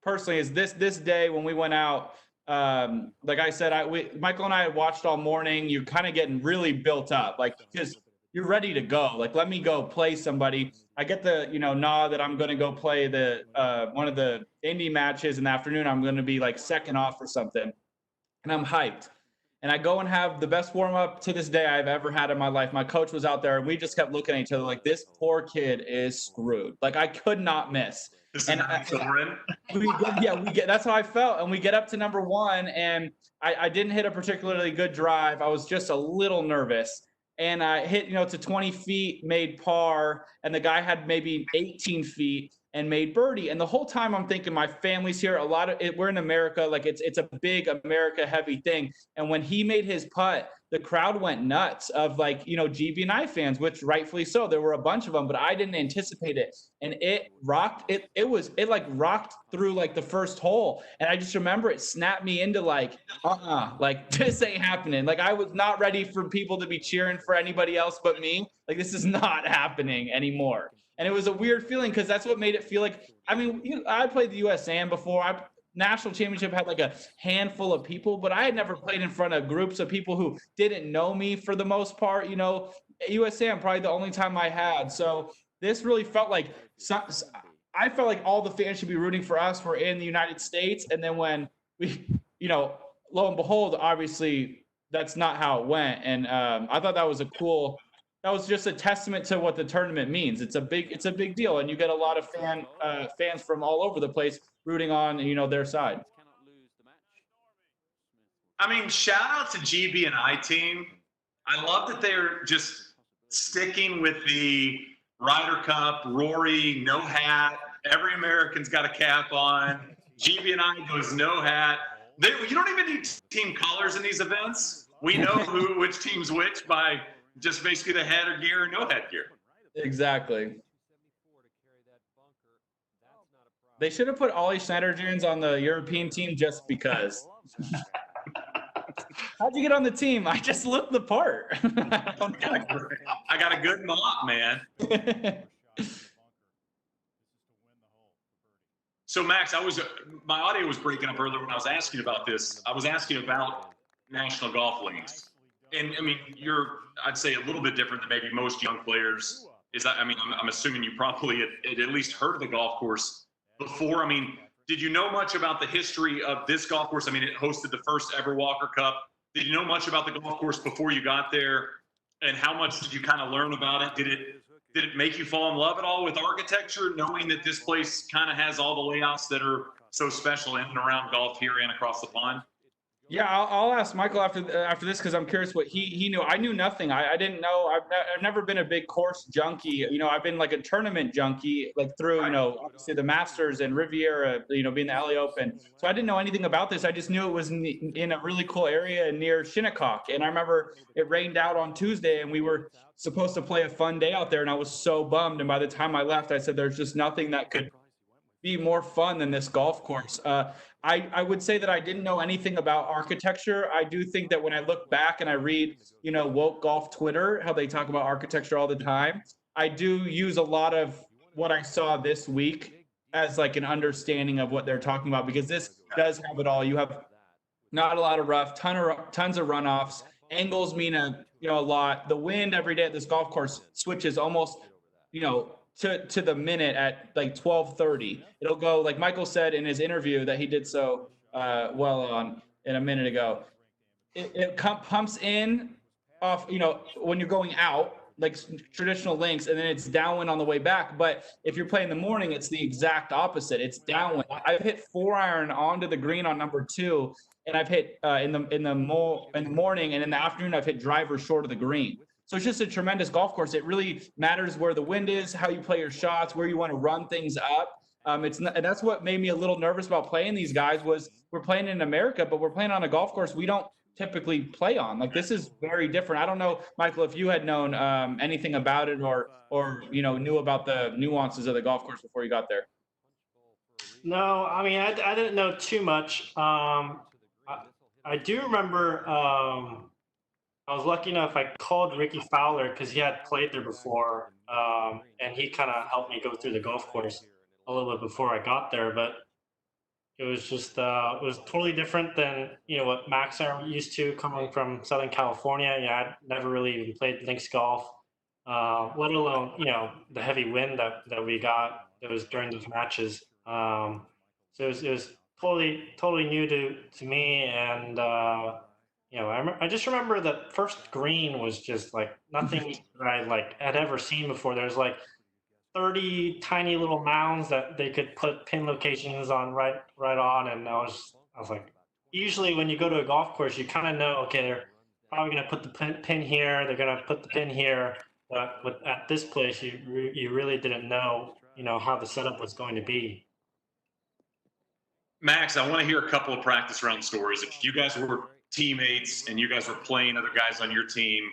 personally, is this day when we went out. Like I said, Michael and I had watched all morning. You're kind of getting really built up, like, because you're ready to go. Like, let me go play somebody. I get the nod that I'm going to go play the one of the indie matches in the afternoon. I'm going to be like second off or something, and I'm hyped. And I go and have the best warm up to this day I've ever had in my life. My coach was out there, and we just kept looking at each other like, this poor kid is screwed. Like, I could not miss. And we get that's how I felt. And we get up to number one, and I didn't hit a particularly good drive. I was just a little nervous. And I hit, to 20 feet, made par, and the guy had maybe 18 feet and made birdie. And the whole time I'm thinking, my family's here. We're in America, like it's a big America heavy thing. And when he made his putt, the crowd went nuts of GB&I fans, which rightfully so. There were a bunch of them, but I didn't anticipate it. And it rocked. It like rocked through like the first hole. And I just remember it snapped me into like this ain't happening. Like, I was not ready for people to be cheering for anybody else but me. Like, this is not happening anymore. And it was a weird feeling because that's what made it feel like, I mean, I played the USAM before. National championship had like a handful of people, but I had never played in front of groups of people who didn't know me for the most part. USAM probably the only time I had. So this really felt like, I felt like all the fans should be rooting for us. We're in the United States. And then when we, lo and behold, obviously that's not how it went. And I thought that was just a testament to what the tournament means. It's a big deal, and you get a lot of fans from all over the place rooting on their side. I mean, shout out to GB and I team. I love that they're just sticking with the Ryder Cup, Rory, no hat. Every American's got a cap on. GB and I goes no hat. You don't even need team colors in these events. We know which team's which by just basically the headgear or no headgear. Exactly. They should have put Ollie Schneiderjans on the European team just because. How'd you get on the team? I just looked the part. I got a good mop, man. So Max, my audio was breaking up earlier when I was asking about this. I was asking about national golf links, and I mean, I'd say a little bit different than maybe most young players. I'm assuming you probably had at least heard of the golf course before. I mean, did you know much about the history of this golf course? I mean, it hosted the first ever Walker Cup. Did you know much about the golf course before you got there? And how much did you kind of learn about it? Did it make you fall in love at all with architecture, knowing that this place kind of has all the layouts that are so special in and around golf here and across the pond? Yeah, I'll ask Michael after this because I'm curious what he knew. I knew nothing. I didn't know. I've never been a big course junkie. I've been like a tournament junkie, like through obviously the Masters and Riviera, being the LA Open. So I didn't know anything about this. I just knew it was in a really cool area near Shinnecock. And I remember it rained out on Tuesday, and we were supposed to play a fun day out there, and I was so bummed. And by the time I left, I said, "There's just nothing that could be more fun than this golf course." I would say that I didn't know anything about architecture. I do think that when I look back and I read, woke golf Twitter, how they talk about architecture all the time, I do use a lot of what I saw this week as like an understanding of what they're talking about, because this does have it all. You have not a lot of rough, tons of runoffs. Angles mean a lot. The wind every day at this golf course switches almost, to the minute at like 12:30. It'll go, like Michael said in his interview that he did so well on in a minute ago. It pumps in off, when you're going out, like traditional links, and then it's downwind on the way back. But if you're playing in the morning, it's the exact opposite. It's downwind. I've hit 4-iron onto the green on number 2, and I've hit in the morning, and in the afternoon I've hit driver short of the green. So it's just a tremendous golf course. It really matters where the wind is, how you play your shots, where you want to run things up. And that's what made me a little nervous about playing these guys. Was we're playing in America, but we're playing on a golf course we don't typically play on. Like, this is very different. I don't know, Michael, if you had known anything about it or knew about the nuances of the golf course before you got there. No, I mean, I didn't know too much. I do remember I was lucky enough, I called Ricky Fowler because he had played there before, and he kind of helped me go through the golf course a little bit before I got there. But it was just, it was totally different than, what Max and I were used to coming from Southern California. I'd never really even played links golf, let alone, the heavy wind that we got that was during those matches. So it was totally new to me. And, I just remember the first green was just like nothing that I had ever seen before. There's like 30 tiny little mounds that they could put pin locations on right on, and I was like, usually when you go to a golf course, you kind of know, okay, they're probably going to put the pin here, they're going to put the pin here, but at this place, you really didn't know, how the setup was going to be. Max, I want to hear a couple of practice round stories. If you guys were teammates and you guys were playing other guys on your team,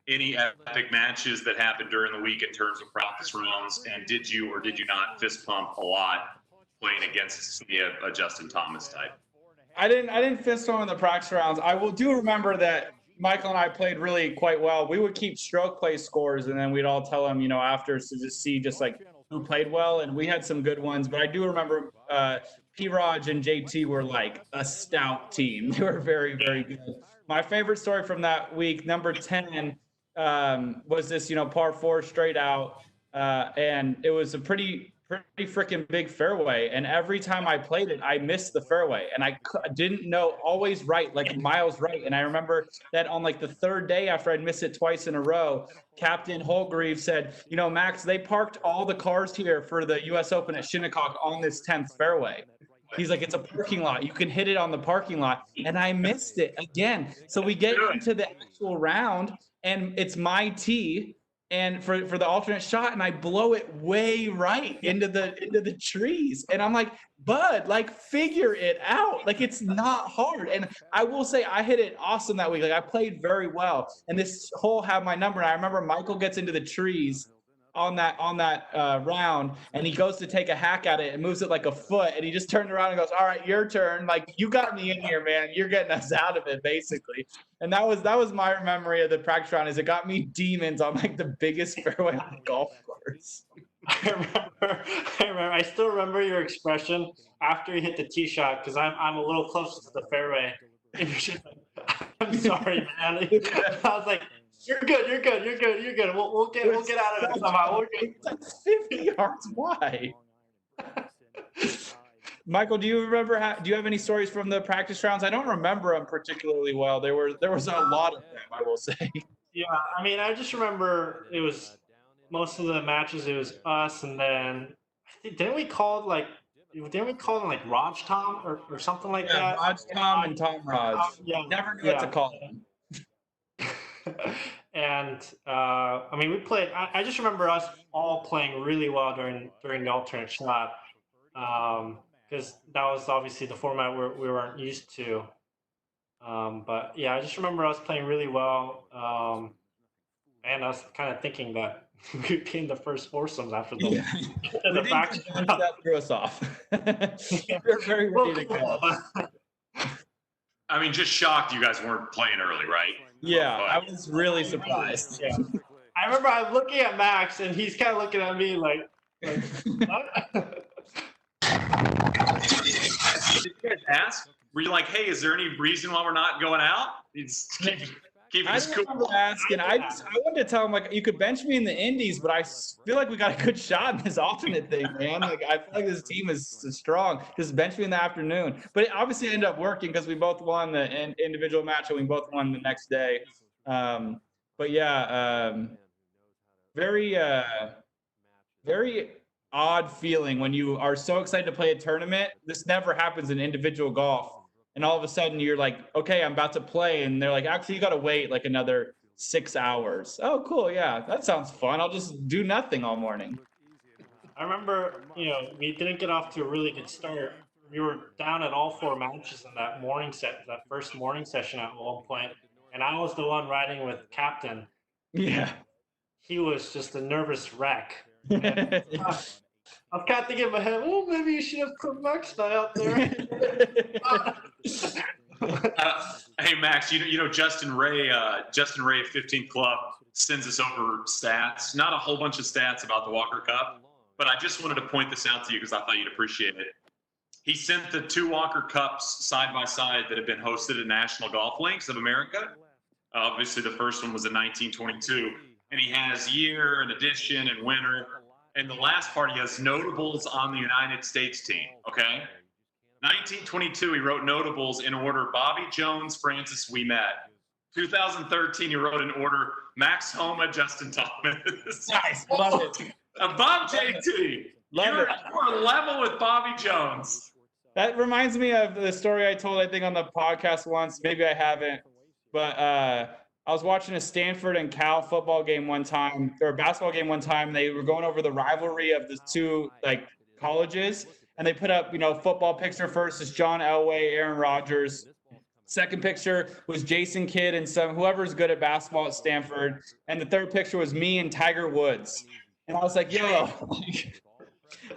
any epic matches that happened during the week in terms of practice rounds, and did you or did you not fist pump a lot playing against a Justin Thomas type? I didn't fist pump in the practice rounds. Do remember that Michael and I played really quite well. We would keep stroke play scores, and then we'd all tell them, after, to just see like who played well, and we had some good ones. But I do remember P-Raj and JT were like a stout team. They were very, very good. My favorite story from that week, number 10, was this, par 4 straight out. And it was a pretty freaking big fairway. And every time I played it, I missed the fairway. And I didn't know always right, like miles right. And I remember that on like the third day after I'd missed it twice in a row, Captain Holgreave said, Max, they parked all the cars here for the U.S. Open at Shinnecock on this 10th fairway. He's like, it's a parking lot. You can hit it on the parking lot. And I missed it again. So we get into the actual round, and it's my tee. And for the alternate shot, and I blow it way right into the trees. And I'm like, bud, like figure it out. Like it's not hard. And I will say I hit it awesome that week. Like I played very well. And this hole had my number. And I remember Michael gets into the trees on that round, and he goes to take a hack at it and moves it like a foot, and he just turned around and goes, all right, your turn. Like, you got me in here, man. You're getting us out of it, basically. And that was my memory of the practice round, is it got me demons on like the biggest fairway on the golf course. I still remember your expression after you hit the tee shot, because I'm a little closer to the fairway. And you're just like, I'm sorry, man. I was like, You're good. We'll get out of it somehow. We're good. It's like 50 yards wide. Michael, do you remember? Do you have any stories from the practice rounds? I don't remember them particularly well. There was a lot of them, I will say. Yeah, I mean, I just remember it was most of the matches. It was us, and then didn't we call them like Raj Tom or something like that? Raj Tom and Tom Raj. Yeah, never knew what to call them. And I mean, we played. I just remember us all playing really well during the alternate shot, because that was obviously the format we weren't used to. But yeah, I just remember us playing really well, and us kind of thinking that we'd be in the first foursomes after the back. That threw us off. We're very ready to go. I mean, just shocked you guys weren't playing early, right? Yeah, I was really surprised. Yeah. I remember I'm looking at Max, and he's kind of looking at me like what? Did you guys ask? Were you like, hey, is there any reason why we're not going out? Keep I us cool. remember asking. I wanted to tell him, like, you could bench me in the Indies, but I feel like we got a good shot in this alternate thing, man. Like, I feel like this team is strong. Just bench me in the afternoon. But it obviously ended up working because we both won the individual match, and we both won the next day. But yeah, very odd feeling when you are so excited to play a tournament. This never happens in individual golf. And all of a sudden you're like, okay, I'm about to play. And they're like, actually, you got to wait like another 6 hours. Oh, cool. Yeah, that sounds fun. I'll just do nothing all morning. I remember, we didn't get off to a really good start. We were down at all 4 matches in that first morning session at one point. And I was the one riding with Captain. Yeah. He was just a nervous wreck. I'm kind of thinking in my head, oh, maybe you should have put Max out there. Hey Max, you know Justin Ray of 15th Club sends us over stats, not a whole bunch of stats about the Walker Cup, but I just wanted to point this out to you because I thought you'd appreciate it. He sent the 2 Walker Cups side by side that have been hosted at National Golf Links of America. Obviously, the first one was in 1922, and he has year and edition and winner. And the last part, he has notables on the United States team, okay? 1922, he wrote notables in order Bobby Jones, Francis Ouimet. 2013, he wrote in order Max Homa, Justin Thomas. Nice, love it. Above JT. You're level with Bobby Jones. That reminds me of the story I told, I think, on the podcast once. Maybe I haven't. But I was watching a Stanford and Cal football game one time, or a basketball game one time. They were going over the rivalry of the 2 colleges, and they put up, football picture first is John Elway, Aaron Rodgers. Second picture was Jason Kidd and whoever's good at basketball at Stanford, and the third picture was me and Tiger Woods. And I was like, yo,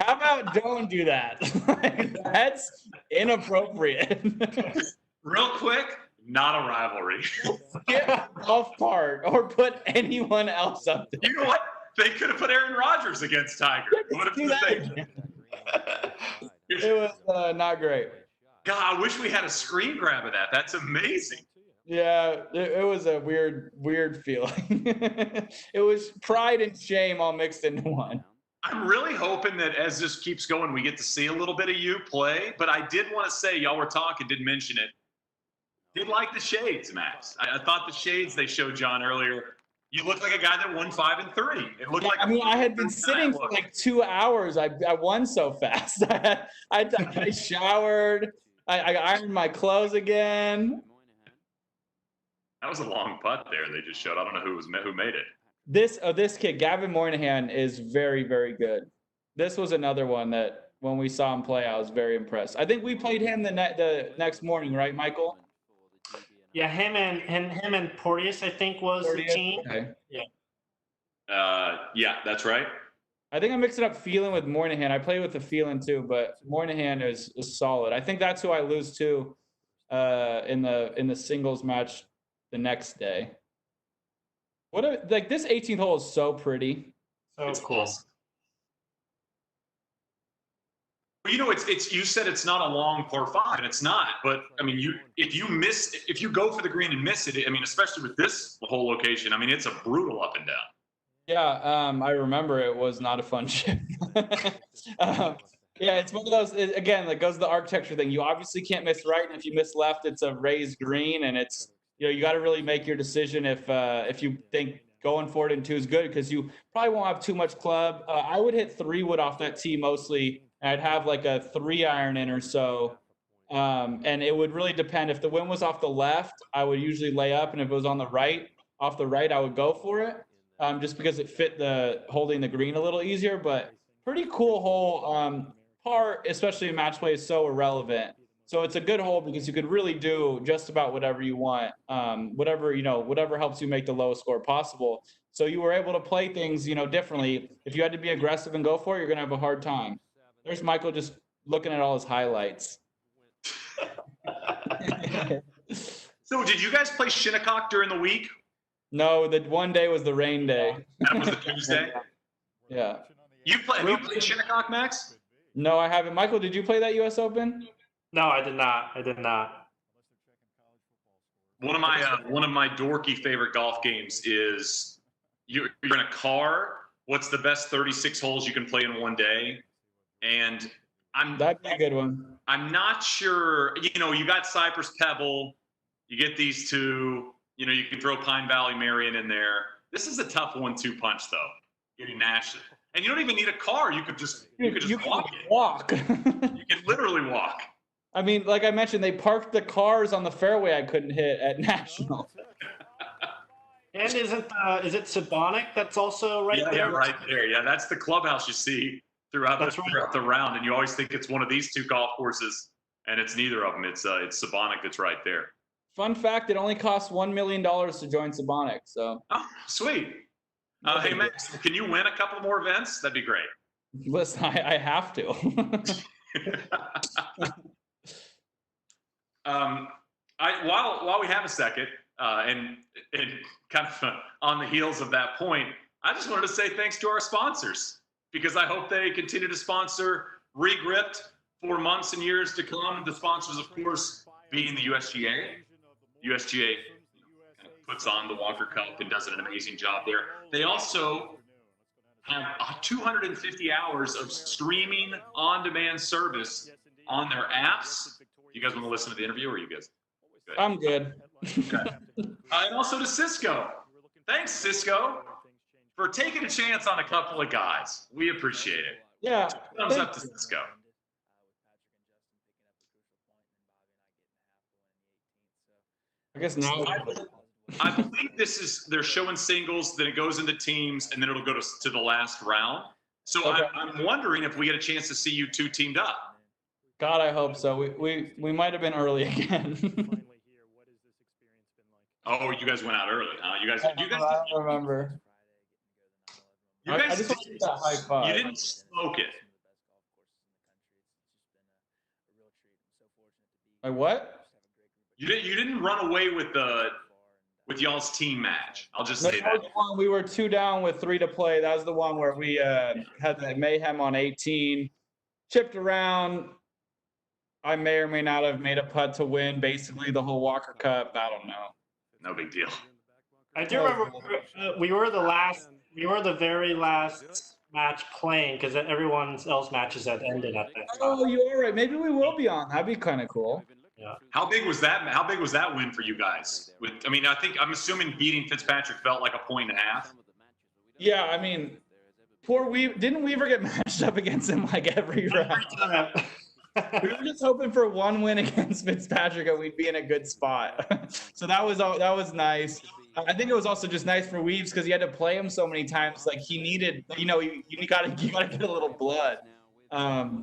how about don't do that? That's inappropriate. Real quick. Not a rivalry. Skip the golf part or put anyone else up there. You know what? They could have put Aaron Rodgers against Tiger. What if It was not great. God, I wish we had a screen grab of that. That's amazing. Yeah, it was a weird feeling. It was pride and shame all mixed into one. I'm really hoping that as this keeps going, we get to see a little bit of you play. But I did want to say, y'all were talking, didn't mention it. Did like the shades, Max. I thought the shades they showed John earlier, You look like a guy that won 5 and 3. It looked like I mean, I had been first sitting time for look. like 2 hours. I won so fast. I showered. I ironed my clothes again. That was a long putt there. They just showed. I don't know who made it. This kid, Gavin Moynihan, is very, very good. This was another one that when we saw him play, I was very impressed. I think we played him the next morning, right, Michael? Yeah, him and Porteous, I think, was the team. Okay. Yeah, that's right. I think I'm mixing up Phelan with Moynihan. I played with the Phelan too, but Moynihan is solid. I think that's who I lose to in the singles match the next day. Like this 18th hole is so pretty. So It's cool. awesome. Well, you know, it's you said it's not a long par 5, and it's not. But I mean, if you go for the green and miss it, I mean, especially with this whole location, I mean, it's a brutal up and down. Yeah, I remember it was not a fun chip. Yeah, it's one of those, again, that goes to the architecture thing. You obviously can't miss right, and if you miss left, it's a raised green, and it's, you got to really make your decision if you think going for it in 2 is good, because you probably won't have too much club. I would hit 3-wood off that tee mostly, and I'd have like a 3-iron in or so. And it would really depend. If the wind was off the left, I would usually lay up, and if it was on the right, off the right, I would go for it. Just because it fit holding the green a little easier, but pretty cool hole. Par, especially in match play, is so irrelevant. So it's a good hole because you could really do just about whatever you want, whatever helps you make the lowest score possible. So you were able to play things, differently. If you had to be aggressive and go for it, you're gonna have a hard time. There's Michael just looking at all his highlights. So did you guys play Shinnecock during the week? No, the one day was the rain day. That was the Tuesday. Yeah. Have you played Shinnecock, Max? No, I haven't. Michael, did you play that U.S. Open? No, I did not. I did not. One of my dorky favorite golf games is you're in a car. What's the best 36 holes you can play in one day? And That'd be a good one. I'm not sure. You got Cypress Pebble. You get these two. You can throw Pine Valley Marion in there. This is a tough 1-2 punch, though. Getting Nash, and you don't even need a car. You could just walk it. Walk. You can literally walk. I mean, like I mentioned, they parked the cars on the fairway I couldn't hit at National. And is it Sabonic that's also right there? Yeah, right there. Yeah, that's the clubhouse you see throughout the round, and you always think it's one of these 2 golf courses, and it's neither of them. It's Sabonic that's right there. Fun fact: it only costs $1 million to join Sabonic. So. Oh, sweet. Hey, Max, can you win a couple more events? That'd be great. Listen, I have to. While we have a second, and kind of on the heels of that point, I just wanted to say thanks to our sponsors, because I hope they continue to sponsor Regripped for months and years to come. The sponsors, of course, being the USGA. USGA puts on the Walker Cup and does an amazing job there. They also have 250 hours of streaming on-demand service on their apps. You guys want to listen to the interview, or are you guys good? I'm good. Okay. And also to Cisco. Thanks, Cisco, for taking a chance on a couple of guys. We appreciate it. Yeah. Thumbs up to Cisco. I guess now. I believe they're showing singles, then it goes into teams, and then it'll go to the last round. So Okay. I'm wondering if we get a chance to see you 2 teamed up. God, I hope so. We might have been early again. Oh, you guys went out early, huh? You guys. I don't remember. You guys. I just want to get that high five. You didn't smoke it. Like what? You didn't run away with y'all's team match. I'll just say That was that. the one we were 2 down with 3 to play. That was the one where we had the mayhem on 18, chipped around. I may or may not have made a putt to win basically the whole Walker Cup. I don't know. No big deal. I do remember we were the very last match playing because everyone else matches had ended at that time. Oh, you're right. Maybe we will be on. That'd be kind of cool. Yeah. How big was that? How big was that win for you guys? I'm assuming beating Fitzpatrick felt like a point and a half. Yeah, I mean, didn't Weaver get matched up against him like every round? We were just hoping for one win against Fitzpatrick and we'd be in a good spot. So that was nice. I think it was also just nice for Weaves because he had to play him so many times. Like he needed, you gotta get a little blood.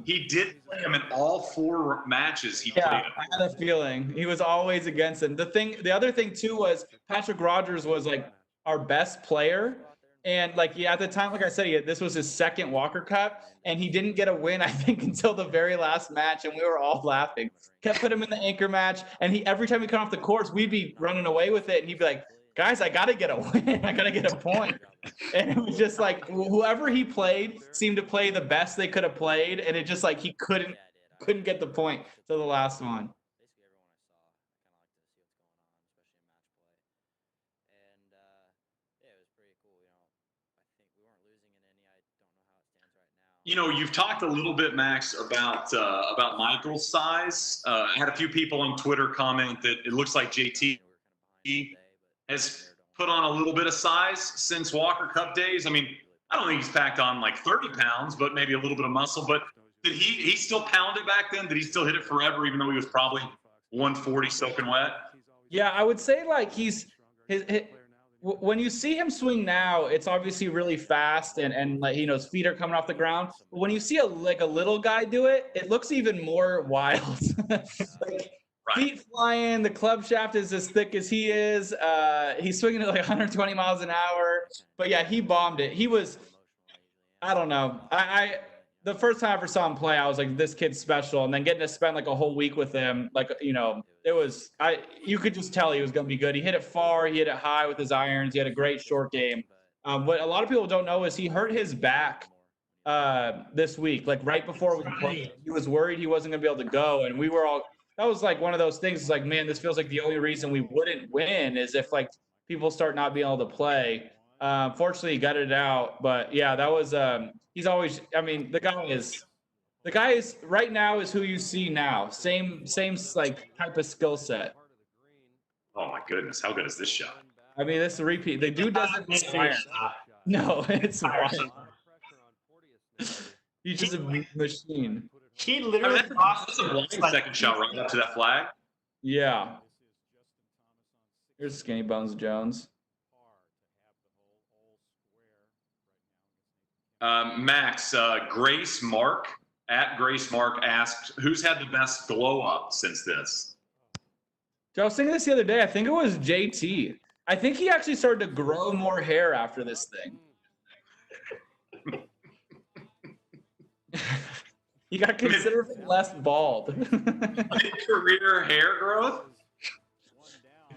He did play him in all 4 matches he played him. I had a feeling he was always against him. The other thing too was Patrick Rogers was like our best player. And like, at the time, like I said, this was his 2nd Walker Cup, and he didn't get a win, I think, until the very last match, and we were all laughing. Kept putting him in the anchor match, and every time he come off the course, we'd be running away with it, and he'd be like, guys, I got to get a win. I got to get a point. And it was just like, whoever he played seemed to play the best they could have played, and it just like he couldn't get the point to the last one. You've talked a little bit, Max, about Michael's size. I had a few people on Twitter comment that it looks like JT has put on a little bit of size since Walker Cup days. I mean, I don't think he's packed on like 30 pounds, but maybe a little bit of muscle. But did he still pound it back then? Did he still hit it forever, even though he was probably 140 soaking wet? Yeah, I would say like when you see him swing now, it's obviously really fast and like, his feet are coming off the ground. But when you see a little guy do it, it looks even more wild. Feet flying, the club shaft is as thick as he is. He's swinging at like 120 miles an hour. But yeah, he bombed it. He was, I don't know. The first time I ever saw him play, I was like, this kid's special. And then getting to spend like a whole week with him, you could just tell he was going to be good. He hit it far, he hit it high with his irons. He had a great short game. What a lot of people don't know is he hurt his back this week, like right before we played. He was worried he wasn't going to be able to go. And we were all, that was like one of those things. It's like, man, this feels like the only reason we wouldn't win is if like people start not being able to play. Fortunately, he got it out. But yeah, that was, he's always, the guy is right now is who you see now. Same like type of skill set. Oh my goodness, how good is this shot? This is a repeat. The dude doesn't miss iron. No, it's wild. He's just a machine. He literally that's a blind second shot right up to that flag. Yeah. Here's Skinny Bones Jones. Max, Grace Mark asked, who's had the best glow up since this? So I was thinking this the other day. I think it was JT. I think he actually started to grow more hair after this thing. He got considerably less bald. Career hair growth?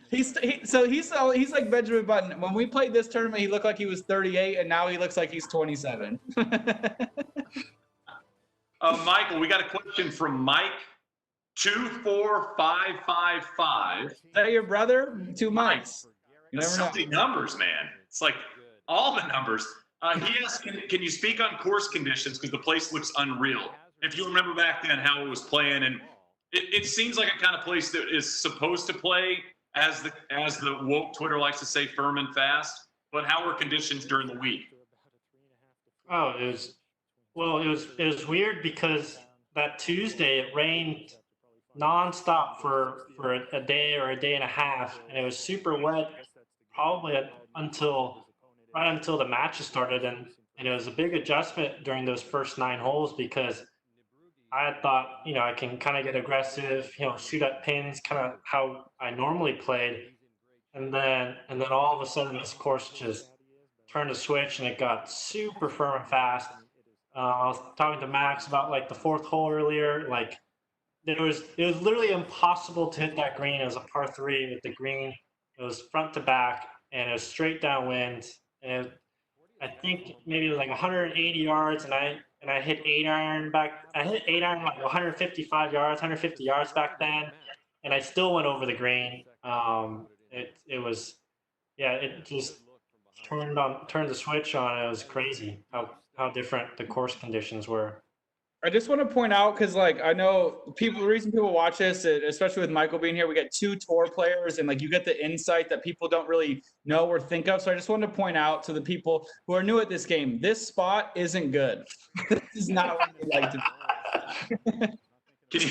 He's like Benjamin Button. When we played this tournament, he looked like he was 38, and now he looks like he's 27. Michael, we got a question from Mike 24555. Is that your brother? 2 mics. You never so many numbers, man. It's like all the numbers. He asked, can you speak on course conditions because the place looks unreal? If you remember back then how it was playing, and it seems like a kind of place that is supposed to play, as the woke Twitter likes to say, firm and fast. But how were conditions during the week? Oh, it was weird because that Tuesday it rained nonstop for a day or a day and a half, and it was super wet probably right until the matches started, and it was a big adjustment during those first 9 holes because I had thought, I can kind of get aggressive, shoot at pins, kind of how I normally played. And then all of a sudden this course just turned a switch and it got super firm and fast. I was talking to Max about like the 4th hole earlier. Like it was literally impossible to hit that green. It was a par 3 with the green. It was front to back and it was straight downwind. And I think maybe it was like 180 yards, and I hit 8-iron back. I hit 8-iron like 155 yards, 150 yards back then, and I still went over the green. It just turned the switch on. It was crazy how different the course conditions were. I just want to point out, because like I know people, the reason people watch this, especially with Michael being here, we get 2 tour players, and like you get the insight that people don't really know or think of. So I just wanted to point out to the people who are new at this game, this spot isn't good. This is not what we like to do.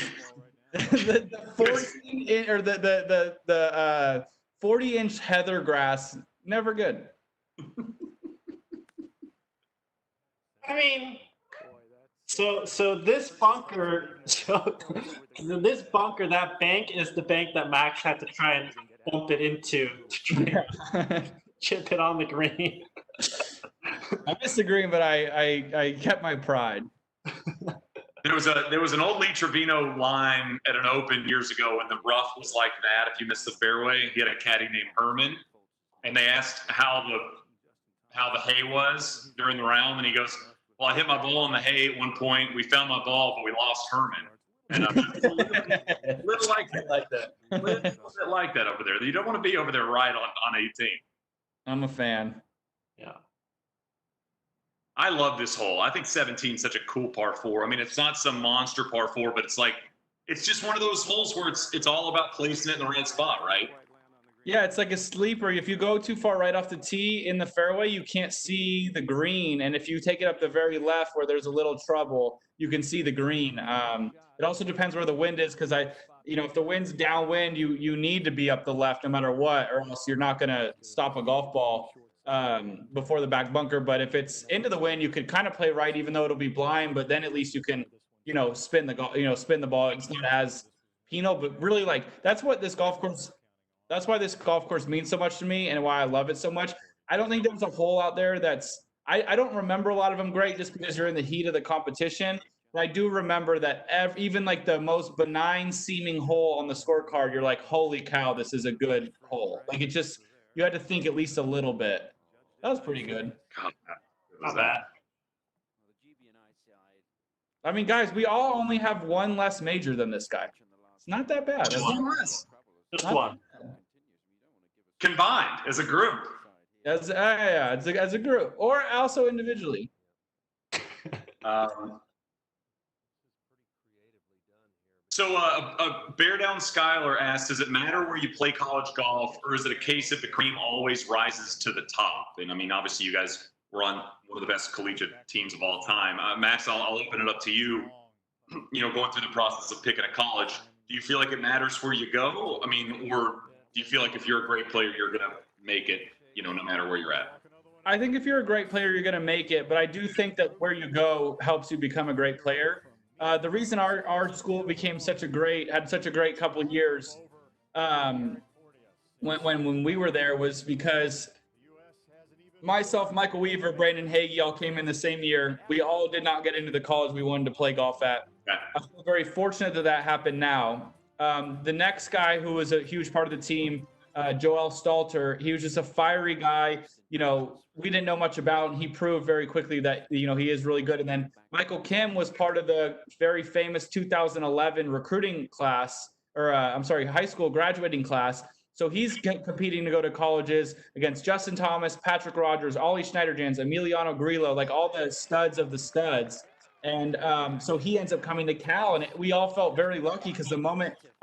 the 14 in, or the 40-inch heather grass, never good. I mean, so this bunker, that bank is the bank that Max had to try and bump it into to try and chip it on the green. I'm disagreeing, but I kept my pride. There was an old Lee Trevino line at an Open years ago when the rough was like that. If you missed the fairway, he had a caddy named Herman, and they asked how the hay was during the round, and he goes, "Well, I hit my ball in the hay at one point. We found my ball, but we lost Herman." And I'm a little like that. A little bit like that over there. You don't want to be over there right on 18. I'm a fan. Yeah. I love this hole. I think 17 is such a cool par 4. I mean, it's not some monster par 4, but it's just one of those holes where it's all about placing it in the right spot, right? Yeah, it's like a sleeper. If you go too far right off the tee in the fairway, you can't see the green. And if you take it up the very left where there's a little trouble, you can see the green. It also depends where the wind is, because if the wind's downwind, you need to be up the left no matter what, or else you're not going to stop a golf ball before the back bunker. But if it's into the wind, you could kind of play right, even though it'll be blind. But then at least you can, spin the ball. It's not as penal, but really that's why this golf course means so much to me, and why I love it so much. I don't think there's a hole out there I don't remember a lot of them great, just because you're in the heat of the competition. But I do remember that even like the most benign seeming hole on the scorecard, you're like, holy cow, this is a good hole. Like you had to think at least a little bit. That was pretty good. Not bad. I mean, guys, we all only have one less major than this guy. It's not that bad. Just one less. Just one. Combined as a group. As a group, or also individually. So Bear Down Skylar asked, does it matter where you play college golf, or is it a case that the cream always rises to the top? And I mean, obviously you guys were on one of the best collegiate teams of all time. Max, I'll open it up to you. Going through the process of picking a college, do you feel like it matters where you go? I mean, or do you feel like if you're a great player, you're going to make it, no matter where you're at? I think if you're a great player, you're going to make it. But I do think that where you go helps you become a great player. The reason our school became had such a great couple of years when we were there was because myself, Michael Weaver, Brandon Hagee all came in the same year. We all did not get into the college we wanted to play golf at. Yeah. I feel very fortunate that happened now. The next guy who was a huge part of the team, Joel Stalter, he was just a fiery guy. We didn't know much about, and he proved very quickly that, he is really good. And then Michael Kim was part of the very famous 2011 recruiting class, high school graduating class. So he's competing to go to colleges against Justin Thomas, Patrick Rogers, Ollie Schneiderjans, Emiliano Grillo, like all the studs of the studs. And so he ends up coming to Cal, and we all felt very lucky, because I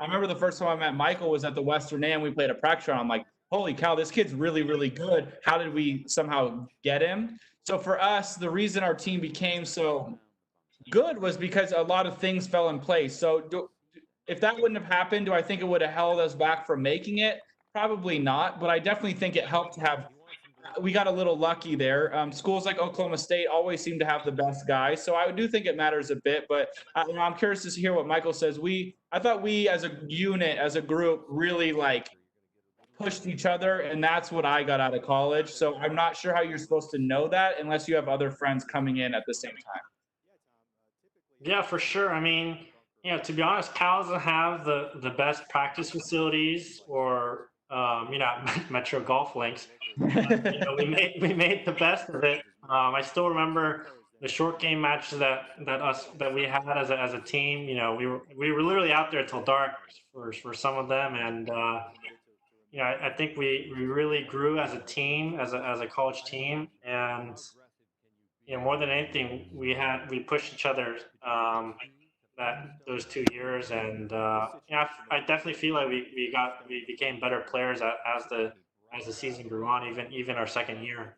remember the first time I met Michael was at the Western A, and we played a practice round. I'm like, holy cow, this kid's really, really good. How did we somehow get him? So for us, the reason our team became so good was because a lot of things fell in place. So if that wouldn't have happened, do I think it would have held us back from making it? Probably not, but I definitely think it helped to have. We got a little lucky there. Schools like Oklahoma State always seem to have the best guys, so I do think it matters a bit. But I'm curious to hear what Michael says. I thought we, as a unit, as a group, really pushed each other, and that's what I got out of college. So I'm not sure how you're supposed to know that unless you have other friends coming in at the same time. Yeah, for sure. I mean, to be honest, Cal doesn't have the best practice facilities or Metro Golf Links. We made the best of it. I still remember the short game matches that we had as a team. We were literally out there till dark for some of them, and I think we really grew as a team, as a college team, and more than anything, we pushed each other those 2 years, and I definitely feel like we became better players as the season grew on, even our second year.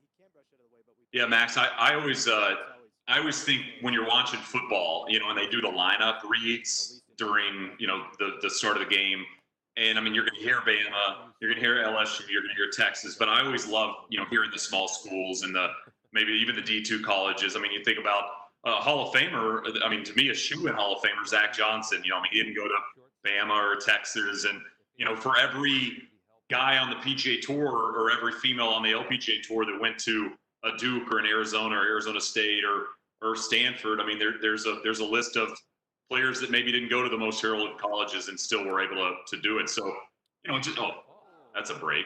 Yeah, Max, I always think when you're watching football, and they do the lineup reads during, the start of the game. And I mean, you're going to hear Bama, you're going to hear LSU, you're going to hear Texas, but I always love, hearing the small schools and maybe even the D2 colleges. I mean, you think about Hall of Famer. I mean, to me, a shoe-in Hall of Famer, Zach Johnson. I mean, he didn't go to Bama or Texas, and for every guy on the PGA Tour or every female on the LPGA Tour that went to a Duke or an Arizona or Arizona State or Stanford. I mean, there's a list of players that maybe didn't go to the most heralded colleges and still were able to do it. So, that's a break.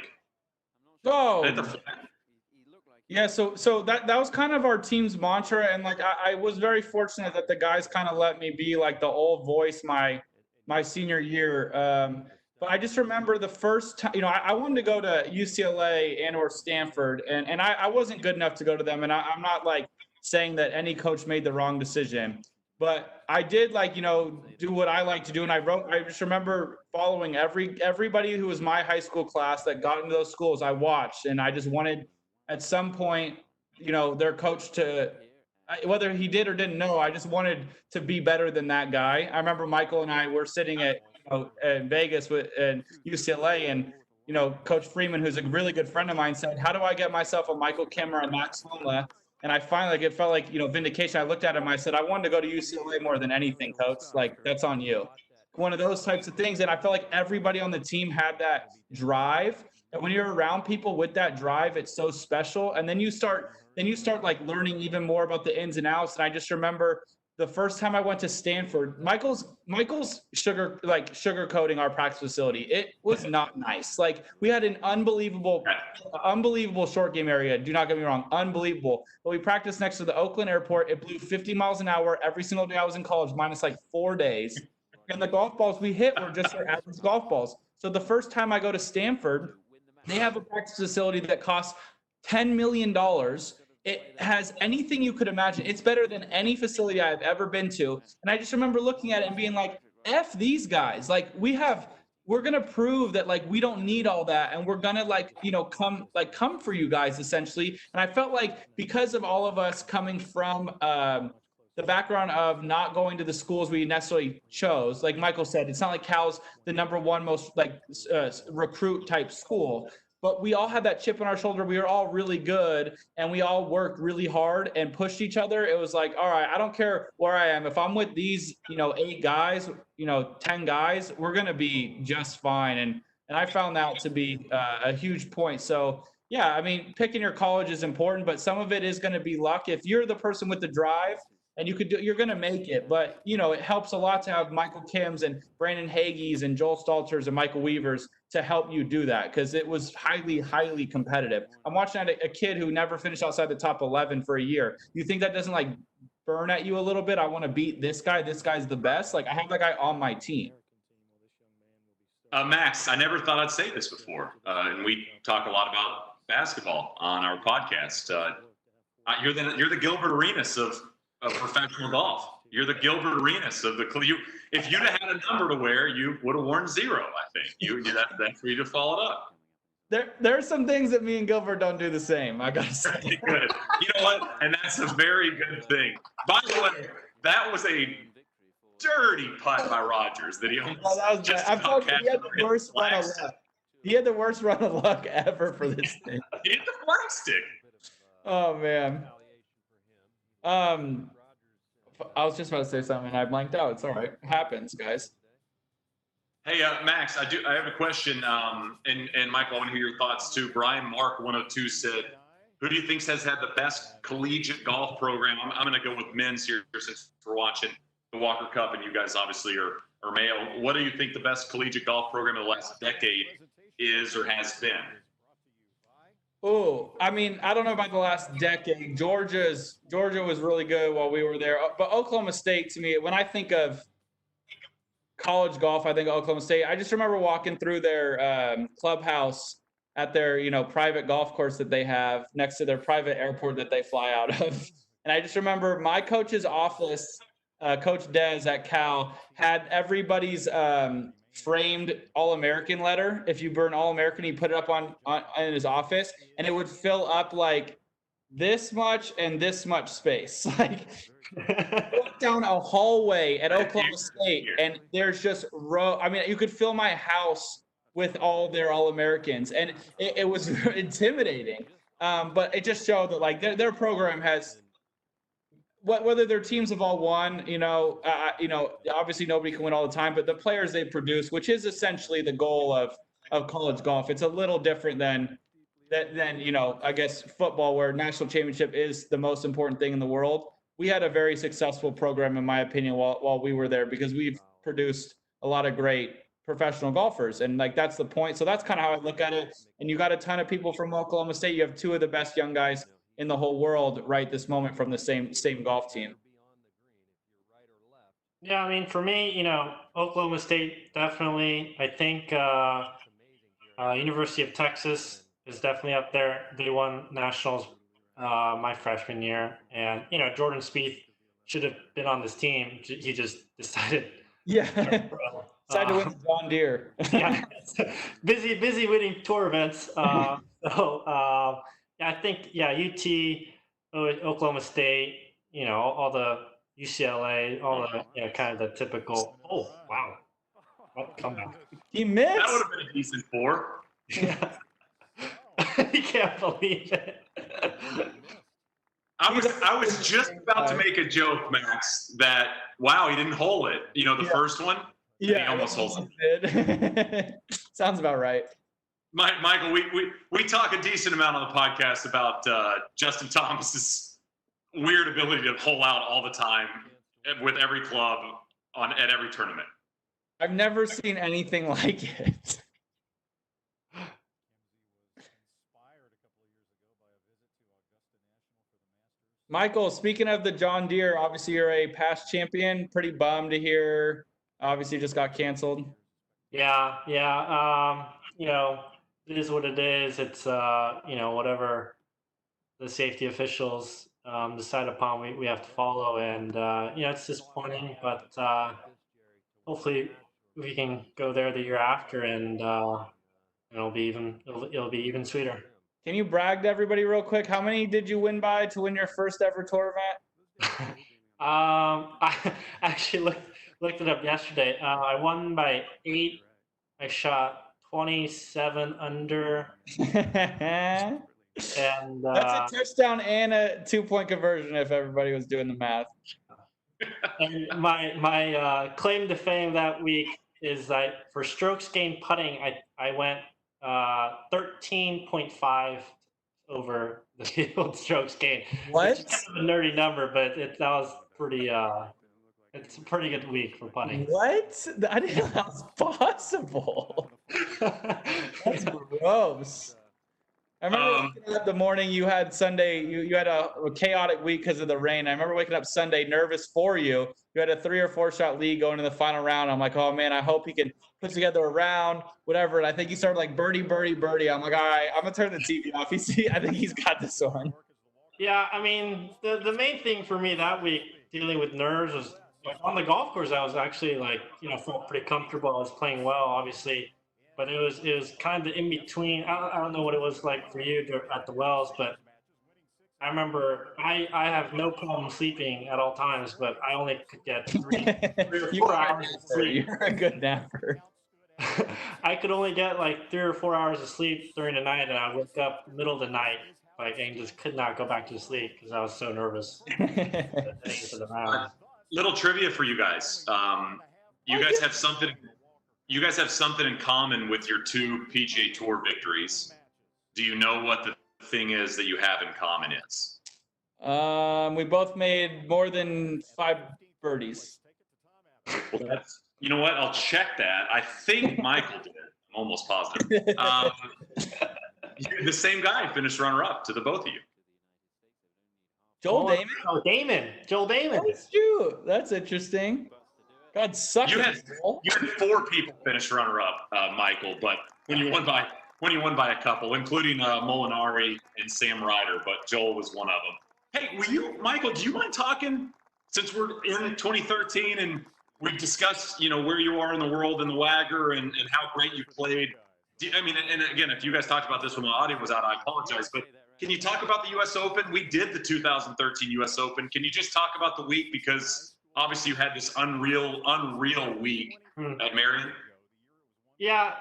Oh, yeah. So that was kind of our team's mantra, and like I was very fortunate that the guys kind of let me be like the old voice my senior year. But I just remember the first time, I wanted to go to UCLA and or Stanford, and I wasn't good enough to go to them. And I'm not like saying that any coach made the wrong decision, but I did do what I like to do. And I just remember following everybody who was my high school class that got into those schools. I watched, and I just wanted at some point, their coach to, whether he did or didn't know, I just wanted to be better than that guy. I remember Michael and I were sitting at in Vegas and UCLA, and Coach Freeman, who's a really good friend of mine, said, "How do I get myself a Michael Kim or a Max Homa?" And I finally, it felt like vindication. I looked at him, I said, "I wanted to go to UCLA more than anything, Coach. Like, that's on you." One of those types of things, and I felt like everybody on the team had that drive. And when you're around people with that drive, it's so special. And then you start like learning even more about the ins and outs. And I just remember the first time I went to Stanford, Michael's sugarcoating our practice facility. It was not nice. Like, we had an unbelievable short game area. Do not get me wrong, unbelievable. But we practiced next to the Oakland airport. It blew 50 miles an hour every single day I was in college, minus like 4 days. And the golf balls we hit were just your average golf balls. So the first time I go to Stanford, they have a practice facility that costs $10 million. It has anything you could imagine. It's better than any facility I've ever been to. And I just remember looking at it and being like, F these guys. Like, we're going to prove that, like, we don't need all that. And we're going to come for you guys, essentially. And I felt like because of all of us coming from the background of not going to the schools we necessarily chose, like Michael said, it's not like Cal's the number one most recruit type school. But we all had that chip on our shoulder. We were all really good, and we all worked really hard and pushed each other. It was like, all right, I don't care where I am. If I'm with these, 8 guys, 10 guys, we're going to be just fine. And I found that to be a huge point. So, yeah, I mean, picking your college is important, but some of it is going to be luck. If you're the person with the drive, and you're going to make it. But, it helps a lot to have Michael Kims and Brandon Hagees and Joel Stalters and Michael Weavers to help you do that, because it was highly, highly competitive. I'm watching a kid who never finished outside the top 11 for a year. You think that doesn't, burn at you a little bit? I want to beat this guy. This guy's the best. I have that guy on my team. Max, I never thought I'd say this before, and we talk a lot about basketball on our podcast. You're the Gilbert Arenas of professional golf. You're the Gilbert Arenas of if you'd have had a number to wear, you would have worn 0. I think that's where you just followed up. There are some things that me and Gilbert don't do the same, I gotta say. Good. You know what? And that's a very good thing. By the way, that was a dirty putt by Rogers that he almost just I'm talking, he had the worst run of luck. He had the worst run of luck ever for this thing. He hit the plastic. Oh man. I was just about to say something and I blanked out. It's all right. It happens, guys. Hey, Max, I have a question. And Michael, I want to hear your thoughts too. Brian Mark 102 said, who do you think has had the best collegiate golf program? I'm going to go with men's here since we're watching the Walker Cup and you guys obviously are male. What do you think the best collegiate golf program in the last decade is or has been? Oh, I mean, I don't know about the last decade. Georgia was really good while we were there. But Oklahoma State, to me, when I think of college golf, I think of Oklahoma State. I just remember walking through their clubhouse at their, private golf course that they have next to their private airport that they fly out of. And I just remember my coach's office, Coach Dez at Cal, had everybody's framed All-American letter. If you burn All-American, he put it up on in his office, and it would fill up like this much and this much space. Like, walk down a hallway at Oklahoma State, and there's just I mean, you could fill my house with all their All-Americans, and it was intimidating. But it just showed that like their program has, whether their teams have all won, obviously nobody can win all the time, but the players they produce, which is essentially the goal of college golf, it's a little different than I guess football, where national championship is the most important thing in the world. We had a very successful program, in my opinion, while we were there, because we've produced a lot of great professional golfers, and like that's the point. So that's kind of how I look at it. And you got a ton of people from Oklahoma State. You have two of the best young guys in the whole world right this moment from the same golf team. Yeah, I mean, for me, Oklahoma State definitely. I think University of Texas is definitely up there. They won nationals my freshman year, and Jordan Spieth should have been on this team. He just decided. Yeah. Decided to win the John Deere. Yeah, busy winning tour events. I think UT, Oklahoma State, all the UCLA, all the kind of the typical. Oh wow, what comeback? He missed. That would have been a decent 4. Yeah. You can't believe it. I was just about to make a joke, Max, that wow, he didn't hole it. The first one. Yeah, he almost holed it. Sounds about right. Michael, we talk a decent amount on the podcast about Justin Thomas's weird ability to hole out all the time with every club at every tournament. I've never seen anything like it. Michael, speaking of the John Deere, obviously you're a past champion. Pretty bummed to hear. Obviously, just got canceled. Yeah. It is what it is. It's whatever the safety officials decide upon, we have to follow, and it's disappointing, but hopefully we can go there the year after, and it'll be even sweeter. Can you brag to everybody real quick? How many did you win by to win your first ever tour event? I actually looked it up yesterday. I won by 8. I shot 27 under. And that's a touchdown and a 2-point conversion if everybody was doing the math. And my claim to fame that week is that for strokes gained putting, I went 13.5 over the field strokes gained. What? It's kind of a nerdy number, but that was pretty. It's a pretty good week for putting. What? I didn't know that was possible. That's gross. I remember waking up the morning you had Sunday, you had a chaotic week because of the rain. I remember waking up Sunday nervous for you. You had a 3 or 4 shot lead going to the final round. I'm like, oh man, I hope he can put together a round, whatever. And I think he started like birdie, birdie, birdie. I'm like, all right, I'm gonna turn the TV off. I think he's got this one. Yeah, I mean, the main thing for me that week dealing with nerves was on the golf course. I was actually felt pretty comfortable. I was playing well, obviously. But it was kind of in between. I don't know what it was like for you at the Wells, but I remember I have no problem sleeping at all times, but I only could get 3 or 4 hours of sleep. You're a good napper. I could only get like 3 or 4 hours of sleep during the night, and I woke up middle of the night and just could not go back to sleep because I was so nervous. Little trivia for you guys. You guys have something. You guys have something in common with your 2 PGA Tour victories. Do you know what the thing is that you have in common is? We both made more than 5 birdies. Well, you know what? I'll check that. I think Michael did. I'm almost positive. The same guy finished runner-up to the both of you. Joel Damon? Oh, Damon. Joel Damon. That's true. That's interesting. God sucks. You had 4 people finish runner-up, Michael, but when you won by a couple, including Molinari and Sam Ryder, but Joel was one of them. Hey, Michael, do you mind talking, since we're in 2013 and we've discussed, where you are in the world in the Wagger and how great you played? And again, if you guys talked about this when the audio was out, I apologize, but can you talk about the U.S. Open? We did the 2013 U.S. Open. Can you just talk about the week? Because obviously you had this unreal week at Marion. Yeah,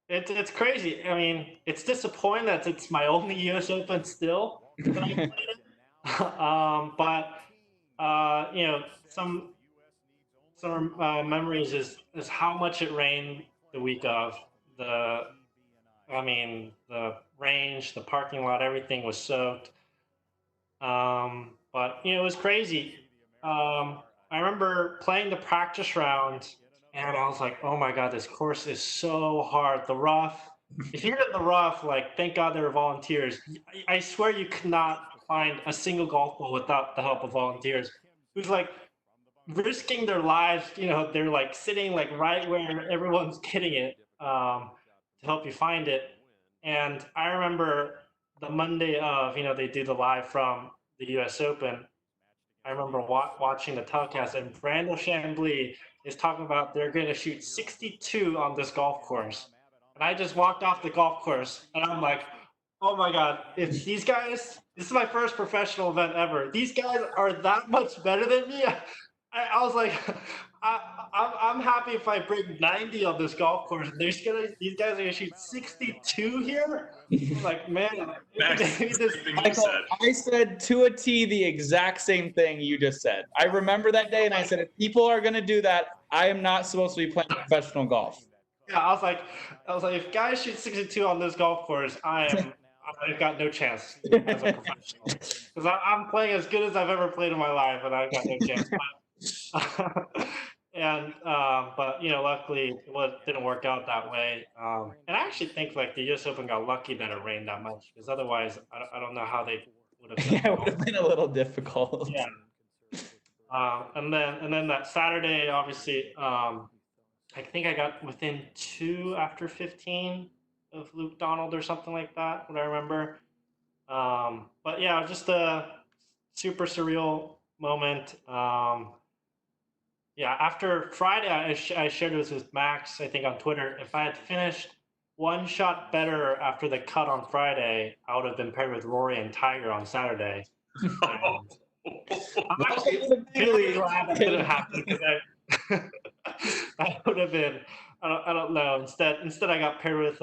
it's crazy. I mean, it's disappointing that it's my only U.S. Open still that I played it. Some memories is how much it rained the week of. The range, the parking lot, everything was soaked. But it was crazy. I remember playing the practice round, and I was like, oh my God, this course is so hard. The rough, if you're in the rough, like, thank God there are volunteers. I swear you could not find a single golf ball without the help of volunteers who's like risking their lives. They're like sitting like right where everyone's getting it to help you find it. And I remember the Monday of, they do the live from the U.S. Open. I remember watching the telecast, and Brando Chambly is talking about they're going to shoot 62 on this golf course. And I just walked off the golf course, and I'm like, oh my God, if these guys, this is my first professional event ever, these guys are that much better than me. I was like, I'm happy if I break 90 on this golf course. These guys are gonna shoot 62 here. I'm like, man, Michael, I said to a T the exact same thing you just said. I remember that day, and I said, if people are gonna do that, I am not supposed to be playing professional golf. Yeah, I was like, if guys shoot 62 on this golf course, I've got no chance as a professional, because I'm playing as good as I've ever played in my life, and I've got no chance. But luckily it didn't work out that way. And I actually think like the U.S. Open got lucky that it rained that much, because otherwise I don't know how they would have. Yeah, it would have been a little difficult. Yeah. And then that Saturday, obviously, I think I got within 2 after 15 of Luke Donald or something like that, what I remember. But yeah, just a super surreal moment. Yeah, after Friday, I shared this with Max, I think on Twitter. If I had finished one shot better after the cut on Friday, I would have been paired with Rory and Tiger on Saturday. I'm actually really glad that didn't happen, because I would have been, I don't know. Instead I got paired with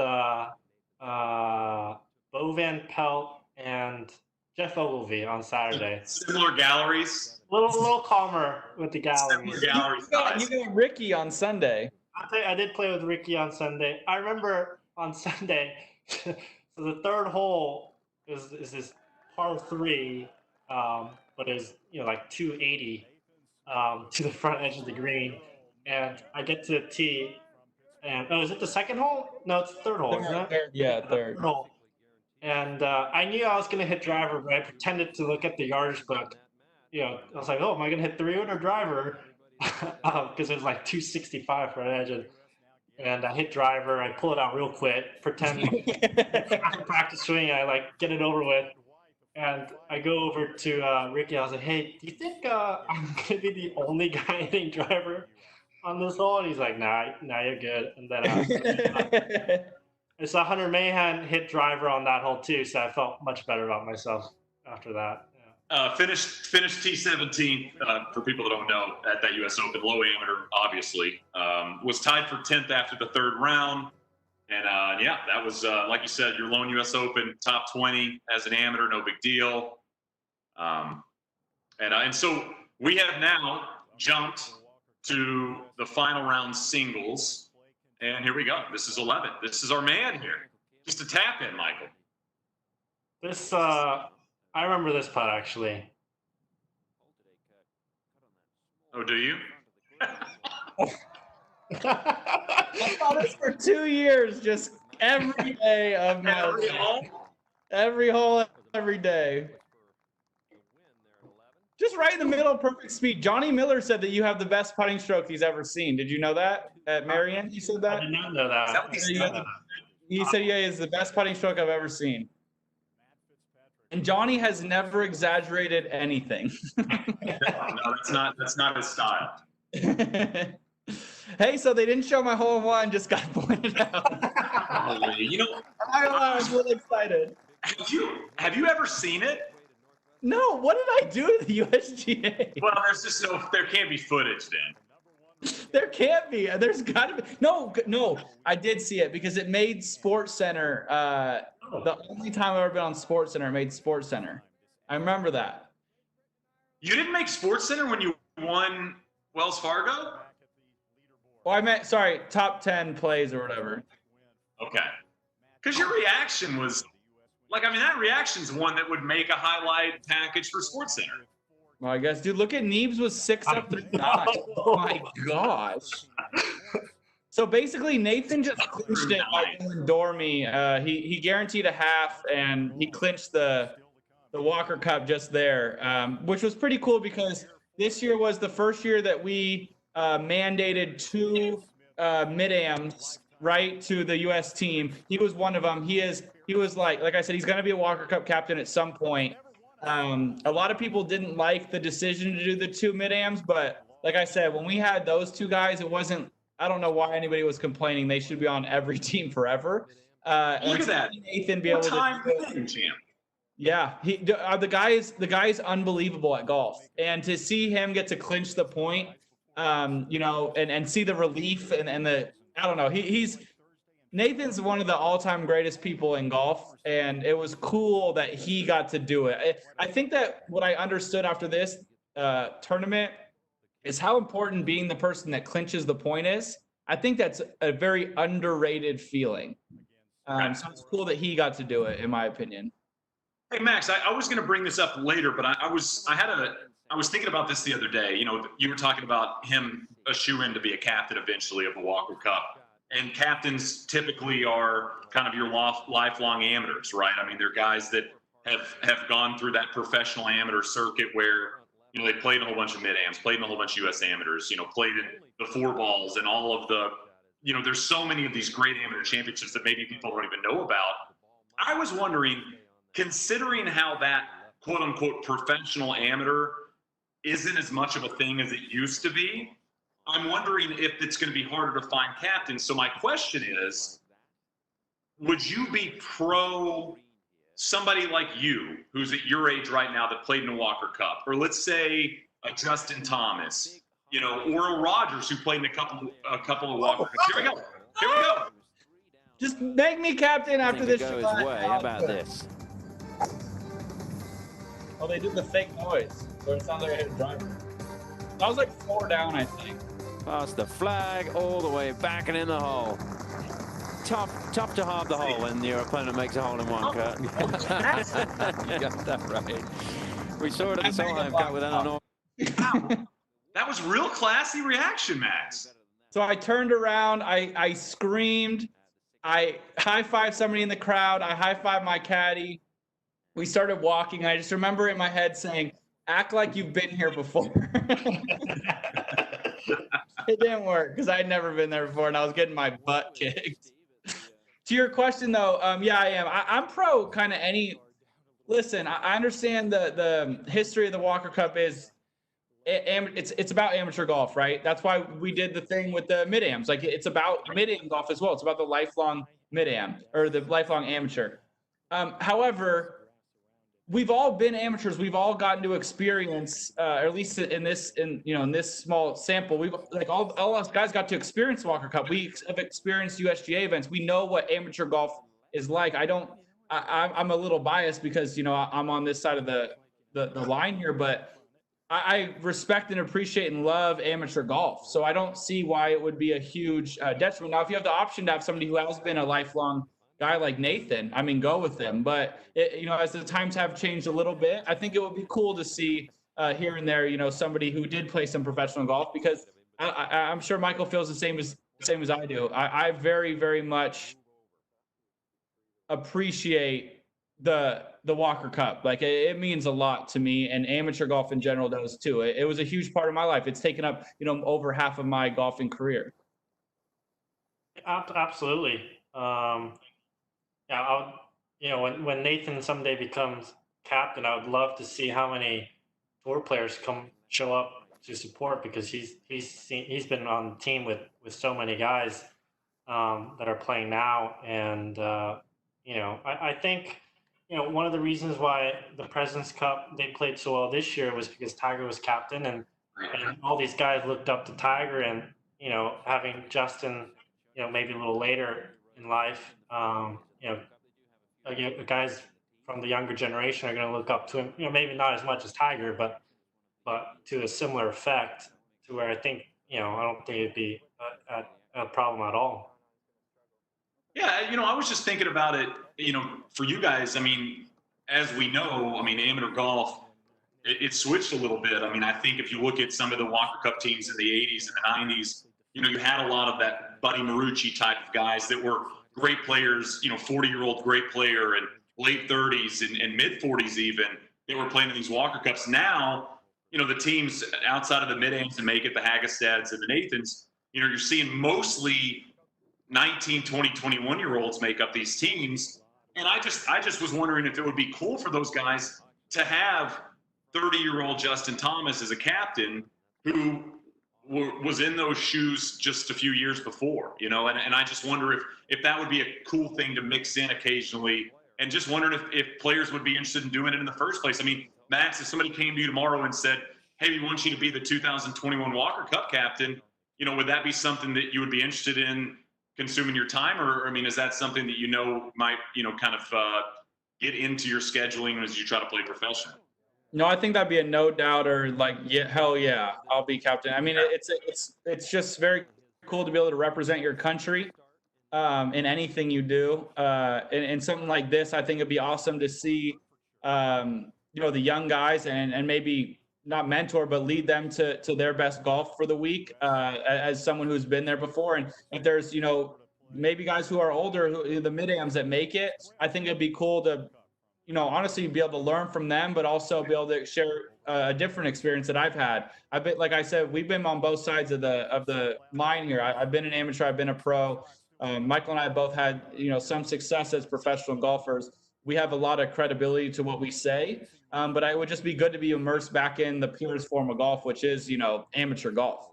Bo Van Pelt and Jeff Ogilvy on Saturday. Similar galleries. A little calmer with the galleries. Similar galleries. You got Ricky on Sunday. I did play with Ricky on Sunday. I remember on Sunday, so the third hole is this par 3, but is like 280 to the front edge of the green, and I get to the tee, and is it the second hole? No, it's the third hole, isn't it? Third hole. And I knew I was gonna hit driver, but I pretended to look at the yardage book. I was like, oh, am I gonna hit 300 driver? Because it was like 265 for an edge, and I hit driver. I pull it out real quick, pretend after practice swing, I like get it over with, and I go over to Ricky. I was like, hey, do you think I'm gonna be the only guy hitting driver on this hole? And he's like, nah, you're good. And then I saw Hunter Mahan hit driver on that hole too, so I felt much better about myself after that. Finished T17 for people that don't know at that U.S. Open, low amateur, obviously. Was tied for 10th after the third round, and yeah, that was like you said, your lone U.S. Open, top 20 as an amateur, no big deal. And so we have now jumped to the final round singles, and here we go. This is 11. This is our man here. Just a tap in, Michael. This I remember this putt, actually. Oh, do you? I saw this for 2 years, just every day of my life. Every hole, every day. Just right in the middle, perfect speed. Johnny Miller said that you have the best putting stroke he's ever seen. Did you know that at Marion? He said that? I did not know that. He said, yeah, it's the best putting stroke I've ever seen. And Johnny has never exaggerated anything. No, that's not his style. Hey, so they didn't show my hole in one, just got pointed out. You know, I was really excited. have you ever seen it? No, what did I do to the USGA? Well, there can't be footage then. There can't be. There's got to be. No, I did see it because it made Sports Center. The only time I've ever been on Sports Center, it made Sports Center. I remember that. You didn't make Sports Center when you won Wells Fargo? Well, I meant, sorry, top 10 plays or whatever. Okay. Because your reaction was, that reaction's one that would make a highlight package for Sports Center. Well, I guess, dude, look at Neebs was 6 up to 9. Oh my gosh. So basically, Nathan just clinched it by doing Dormy. He guaranteed a half, and he clinched the Walker Cup just there, which was pretty cool because this year was the first year that we mandated 2 mid-ams right to the U.S. team. He was one of them. He was like I said, he's going to be a Walker Cup captain at some point. A lot of people didn't like the decision to do the 2 mid-ams, but like I said, when we had those 2 guys, it wasn't. I don't know why anybody was complaining. They should be on every team forever. Look at that. Nathan be able to. Champ. Yeah, the guy is unbelievable at golf, and to see him get to clinch the point, and see the relief and the I don't know. Nathan's one of the all-time greatest people in golf, and it was cool that he got to do it. I think that what I understood after this tournament is how important being the person that clinches the point is. I think that's a very underrated feeling. So it's cool that he got to do it, in my opinion. Hey Max, I was going to bring this up later, but I was thinking about this the other day. You were talking about him a shoe-in to be a captain eventually of the Walker Cup. And captains typically are kind of your lifelong amateurs, right? I mean, they're guys that have gone through that professional amateur circuit where, they played in a whole bunch of mid-ams, played in a whole bunch of U.S. amateurs, played in the 4 balls and all of the, there's so many of these great amateur championships that maybe people don't even know about. I was wondering, considering how that quote-unquote professional amateur isn't as much of a thing as it used to be, I'm wondering if it's going to be harder to find captains. So my question is, would you be pro somebody like you, who's at your age right now that played in a Walker Cup, or let's say a Justin Thomas, or a Rogers who played in a couple of Walker Cups? Here we go. Just make me captain after this. Go his way. How about this? Oh, they did the fake noise, so it sounds like I hit a driver. I was like 4 down, I think. Past the flag, all the way back and in the hole. Tough to halve the hole when your opponent makes a hole in one, Kurt. You got that right. We saw it at the Solheim Cup with Eleanor. That was real classy reaction, Max. So I turned around, I screamed, I high-fived somebody in the crowd, I high-fived my caddy. We started walking. I just remember in my head saying, act like you've been here before. It didn't work because I'd never been there before and I was getting my butt kicked. To your question though, yeah, I am. I'm pro kind of any. Listen, I understand the history of the Walker Cup is it's about amateur golf, right? That's why we did the thing with the mid-ams. Like it's about mid-am golf as well. It's about the lifelong mid-am or the lifelong amateur. However, we've all been amateurs. We've all gotten to experience, or at least in this small sample, we've all us guys got to experience Walker Cup. We have experienced USGA events. We know what amateur golf is like. I'm a little biased because I'm on this side of the line here, but I respect and appreciate and love amateur golf. So I don't see why it would be a huge detriment. Now, if you have the option to have somebody who has been a lifelong guy like Nathan, I mean, go with him. But as the times have changed a little bit, I think it would be cool to see here and there, somebody who did play some professional golf, because I'm sure Michael feels the same as I do. I very, very much appreciate the Walker Cup. Like it means a lot to me, and amateur golf in general does too. It was a huge part of my life. It's taken up, over half of my golfing career. Absolutely. Yeah, when Nathan someday becomes captain, I would love to see how many tour players show up to support, because he's been on the team with so many guys that are playing now. And I think one of the reasons why the President's Cup they played so well this year was because Tiger was captain, and all these guys looked up to Tiger, and having Justin maybe a little later in life, guys from the younger generation are going to look up to him, maybe not as much as Tiger, but to a similar effect, to where I think I don't think it'd be a problem at all. Yeah, I was just thinking about it, for you guys. I mean, as we know, amateur golf, it switched a little bit. I think if you look at some of the Walker Cup teams in the 80s and the 90s, you had a lot of that Buddy Marucci type of guys that were great players, 40-year-old great player and late 30s and mid 40s even. They were playing in these Walker Cups. Now, the teams outside of the mid-ams and make it, the Hagestads and the Nathans, you're seeing mostly 19, 20, 21-year-olds make up these teams. And I just was wondering if it would be cool for those guys to have 30-year-old Justin Thomas as a captain who was in those shoes just a few years before, and I just wonder if that would be a cool thing to mix in occasionally, and just wondering if players would be interested in doing it in the first place. Max, if somebody came to you tomorrow and said, hey, we want you to be the 2021 Walker Cup captain, would that be something that you would be interested in consuming your time? Or, is that something that might, kind of get into your scheduling as you try to play professional? No, I think that'd be a no doubter. Like, yeah, hell yeah, I'll be captain. It's just very cool to be able to represent your country in anything you do. And something like this, I think it'd be awesome to see, the young guys and maybe not mentor, but lead them to their best golf for the week as someone who's been there before. And if there's, maybe guys who are older, the mid-ams that make it, I think it'd be cool to, honestly be able to learn from them, but also be able to share a different experience that I've had. I've been, like I said, we've been on both sides of the line here. I've been an amateur, I've been a pro. Michael and I both had, some success as professional golfers. We have a lot of credibility to what we say, but it would just be good to be immersed back in the purest form of golf, which is, amateur golf.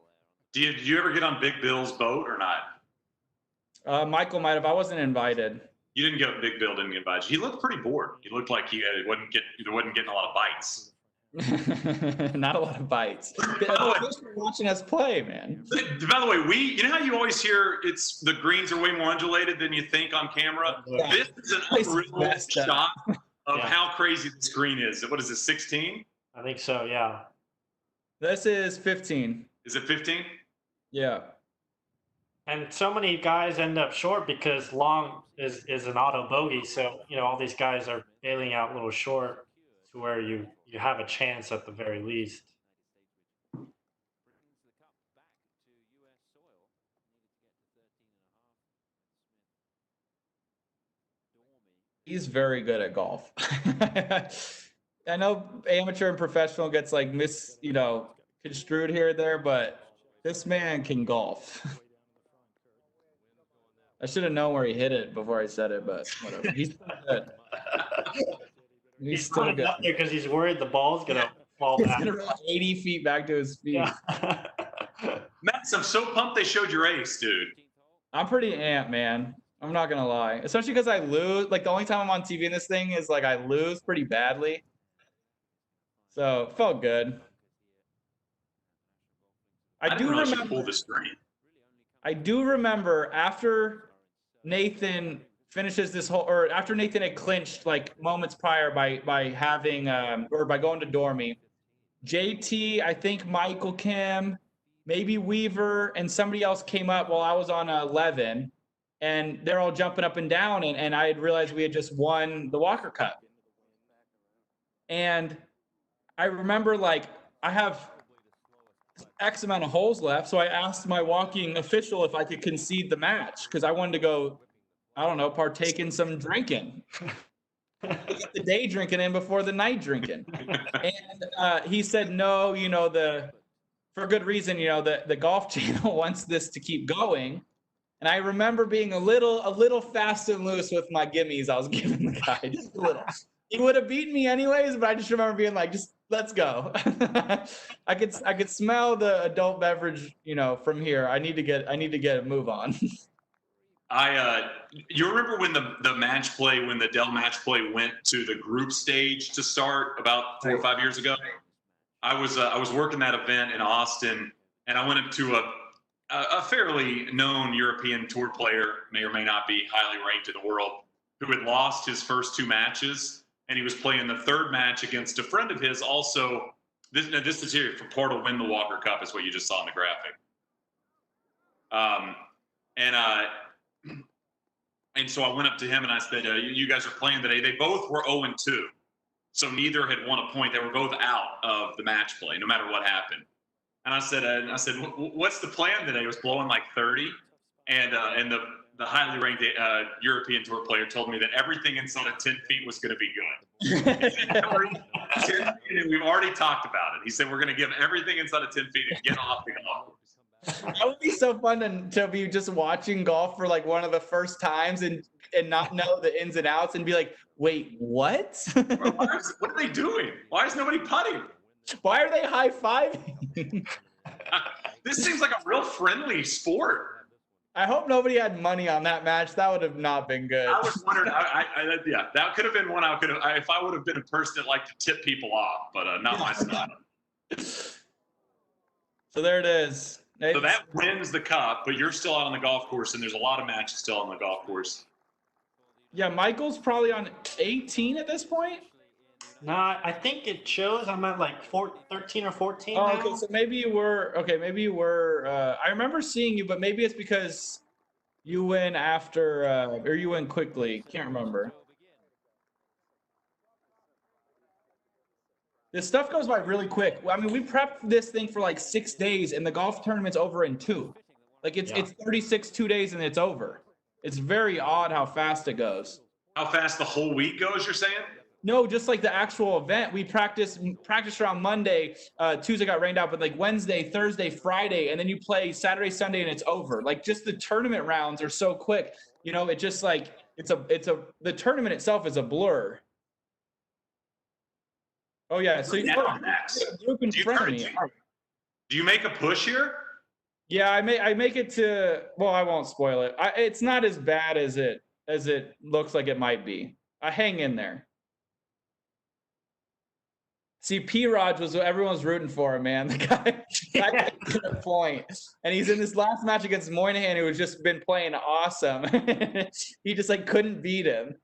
Did you ever get on Big Bill's boat or not? Michael might have. I wasn't invited. You didn't get Big Bill, didn't invite you. He looked pretty bored. He looked like he wasn't getting a lot of bites. Not a lot of bites. Thanks for watching us play, man. By the way, you know how you always hear the greens are way more undulated than you think on camera? Yeah. This is an unreal shot of how crazy this green is. What is it, 16? I think so, yeah. This is 15. Is it 15? Yeah. And so many guys end up short because long is an auto bogey. So, all these guys are bailing out a little short to where you have a chance at the very least. He's very good at golf. I know amateur and professional gets construed here or there, but this man can golf. I should have known where he hit it before I said it, but whatever. He's still good. He's still good. Up there because he's worried the ball's gonna fall back. He's gonna roll 80 feet back to his feet. Yeah. Max, I'm so pumped they showed your ace, dude. I'm pretty amped, man. I'm not gonna lie, especially because I lose. Like, the only time I'm on TV in this thing is I lose pretty badly. So it felt good. I do remember. Pull the screen. I do remember after Nathan finishes this whole, or after Nathan had clinched moments prior by having or by going to Dormy, JT, I think Michael Kim, maybe Weaver, and somebody else came up while I was on 11, and they're all jumping up and down, and I had realized we had just won the Walker Cup. And I remember I have X amount of holes left, so I asked my walking official if I could concede the match because I wanted to go, I don't know, partake in some drinking. Get the day drinking in before the night drinking. And he said, no, for good reason, the Golf Channel wants this to keep going. And I remember being a little fast and loose with my gimmies I was giving the guy, just a little. He would have beaten me anyways, but I just remember being like, just let's go. I could smell the adult beverage, from here. I need to get a move on. You remember when the match play, when the Dell match play went to the group stage to start about 4 or 5 years ago? I was working that event in Austin, and I went up to a fairly known European tour player, may or may not be highly ranked in the world, who had lost his first 2 matches, and he was playing the 3rd match against a friend of his. Also, this is here for part to win the Walker Cup, is what you just saw in the graphic. And so I went up to him and I said, you guys are playing today. They both were 0-2. So neither had won a point. They were both out of the match play, no matter what happened. And I said, what's the plan today? It was blowing like 30. And the highly ranked European tour player told me that everything inside of 10 feet was going to be good. And we've already talked about it. He said, we're going to give everything inside of 10 feet and get off the golf course. That would be so fun to be just watching golf for like one of the first times and not know the ins and outs and be like, wait, what? What are they doing? Why is nobody putting? Why are they high-fiving? This seems like a real friendly sport. I hope nobody had money on that match. That would have not been good. I was wondering, yeah, that could have been one I could have, if I would have been a person that liked to tip people off, but not my style. So there it is. So that wins the cup, but you're still out on the golf course, and there's a lot of matches still on the golf course. Yeah, Michael's probably on 18 at this point. No, I think it shows I'm at like 13 or 14 Oh, now. okay, so maybe you were. Okay, maybe you were. I remember seeing you, but maybe it's because you win after, or you win quickly. Can't remember. This stuff goes by really quick. I mean, we prepped this thing for like 6 days, and the golf tournament's over in 2. Like it's 36 2 days, and it's over. It's very odd how fast it goes. How fast the whole week goes, you're saying? No, just like the actual event. We practiced around Monday. Tuesday got rained out, but like Wednesday, Thursday, Friday, and then you play Saturday, Sunday, and it's over. Like just the tournament rounds are so quick. It just like the tournament itself is a blur. Oh yeah, so you group in front of me. Do you make a push here? Yeah, I make it to. Well, I won't spoil it. It's not as bad as it looks like it might be. I hang in there. See, P-Raj was what everyone was rooting for him, man. The guy got a point, and he's in this last match against Moynihan, who has just been playing awesome. He just like couldn't beat him.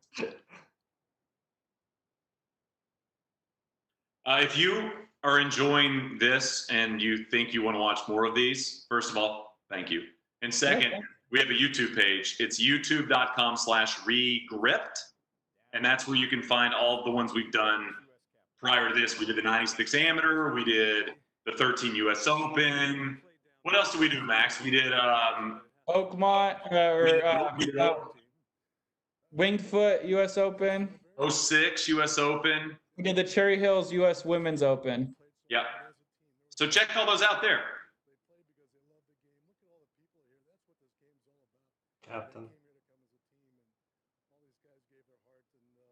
If you are enjoying this and you think you want to watch more of these, first of all, thank you. And second, we have a YouTube page. It's youtube.com/regripped. And that's where you can find all of the ones we've done prior to this. We did the 96 Amateur. We did the 13 U.S. Open. What else did we do, Max? We did Oakmont, Winged Foot U.S. Open. 06 U.S. Open. We did the Cherry Hills U.S. Women's Open. Yeah. So check all those out there. Captain.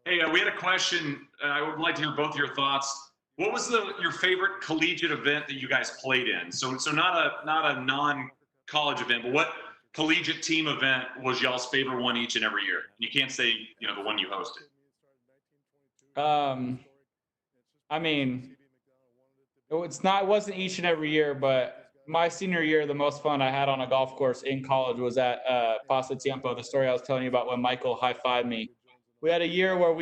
Hey, we had a question. I would like to hear both of your thoughts. What was your favorite collegiate event that you guys played in? So not a non-college event, but what collegiate team event was y'all's favorite one each and every year? You can't say the one you hosted. I mean, it wasn't each and every year, but my senior year, the most fun I had on a golf course in college was at Pasatiempo, the story I was telling you about when Michael high-fived me. We had a year where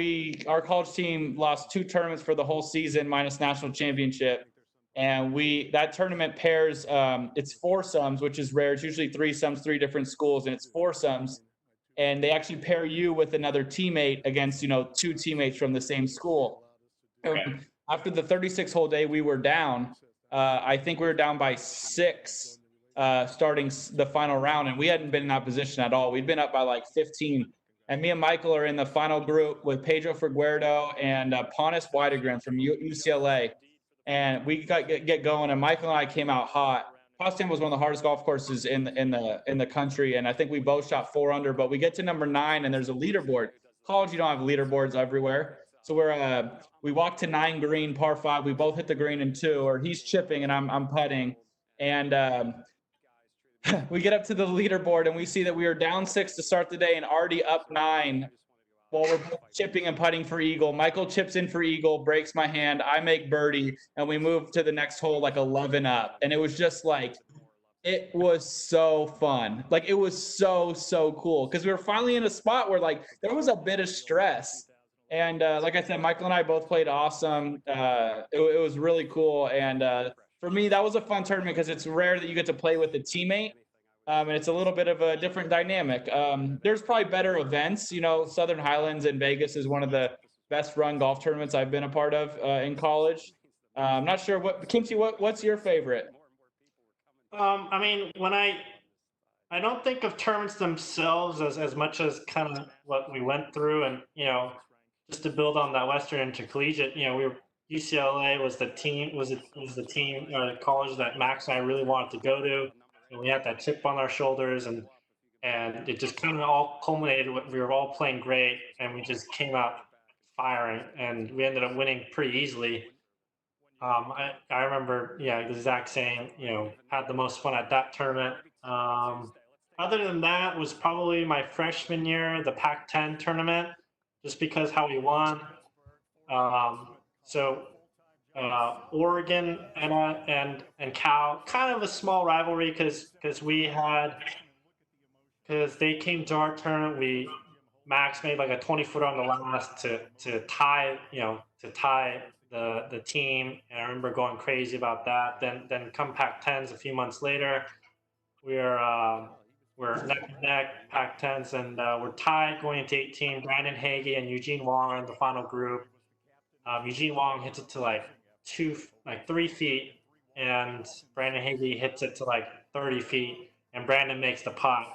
our college team lost 2 tournaments for the whole season minus national championship. And that tournament pairs, it's foursomes, which is rare. It's usually threesomes, 3 different schools, and it's foursomes. And they actually pair you with another teammate against, 2 teammates from the same school. Okay. After the 36-hole day, we were down. I think we were down by 6 starting the final round, and we hadn't been in that position at all. We'd been up by like 15. And me and Michael are in the final group with Pedro Figueredo and Pontus Weidegren from UCLA. And we get going, and Michael and I came out hot. Potsdam was one of the hardest golf courses in the country, and I think we both shot 4 under. But we get to number 9, and there's a leaderboard. College, you don't have leaderboards everywhere. So we walk to 9 green, par 5. We both hit the green in 2, or he's chipping and I'm putting. And we get up to the leaderboard and we see that we are down 6 to start the day and already up 9 while we're both chipping and putting for eagle. Michael chips in for eagle, breaks my hand. I make birdie, and we move to the next hole like 11 up. And it was just like, it was so fun. Like, it was so cool because we were finally in a spot where like there was a bit of stress. And like I said, Michael and I both played awesome. It was really cool. And for me, that was a fun tournament because it's rare that you get to play with a teammate. And it's a little bit of a different dynamic. There's probably better events. You know, Southern Highlands in Vegas is one of the best run golf tournaments I've been a part of in college. I'm not sure Kimsey, what's your favorite? I mean, when I don't think of tournaments themselves as much as kind of what we went through, and you know, just to build on that Western Intercollegiate, you know, UCLA was the team or the college that Max and I really wanted to go to, and we had that chip on our shoulders, and it just kind of all culminated. We were all playing great, and we just came out firing, and we ended up winning pretty easily. I remember, yeah, Zach saying, you know, had the most fun at that tournament. Other than that was probably my freshman year, the Pac-10 tournament, just because how we won. Oregon and Cal, kind of a small rivalry because they came to our tournament. Max made like a 20-footer on the last to tie the team, and I remember going crazy about that. Then come Pac-10s a few months later, we're neck and neck Pac-10s, and we're tied going into 18. Brandon Hagee and Eugene Wong are in the final group. Eugene Wong hits it to like 3 feet, and Brandon Hagee hits it to like 30 feet, and Brandon makes the putt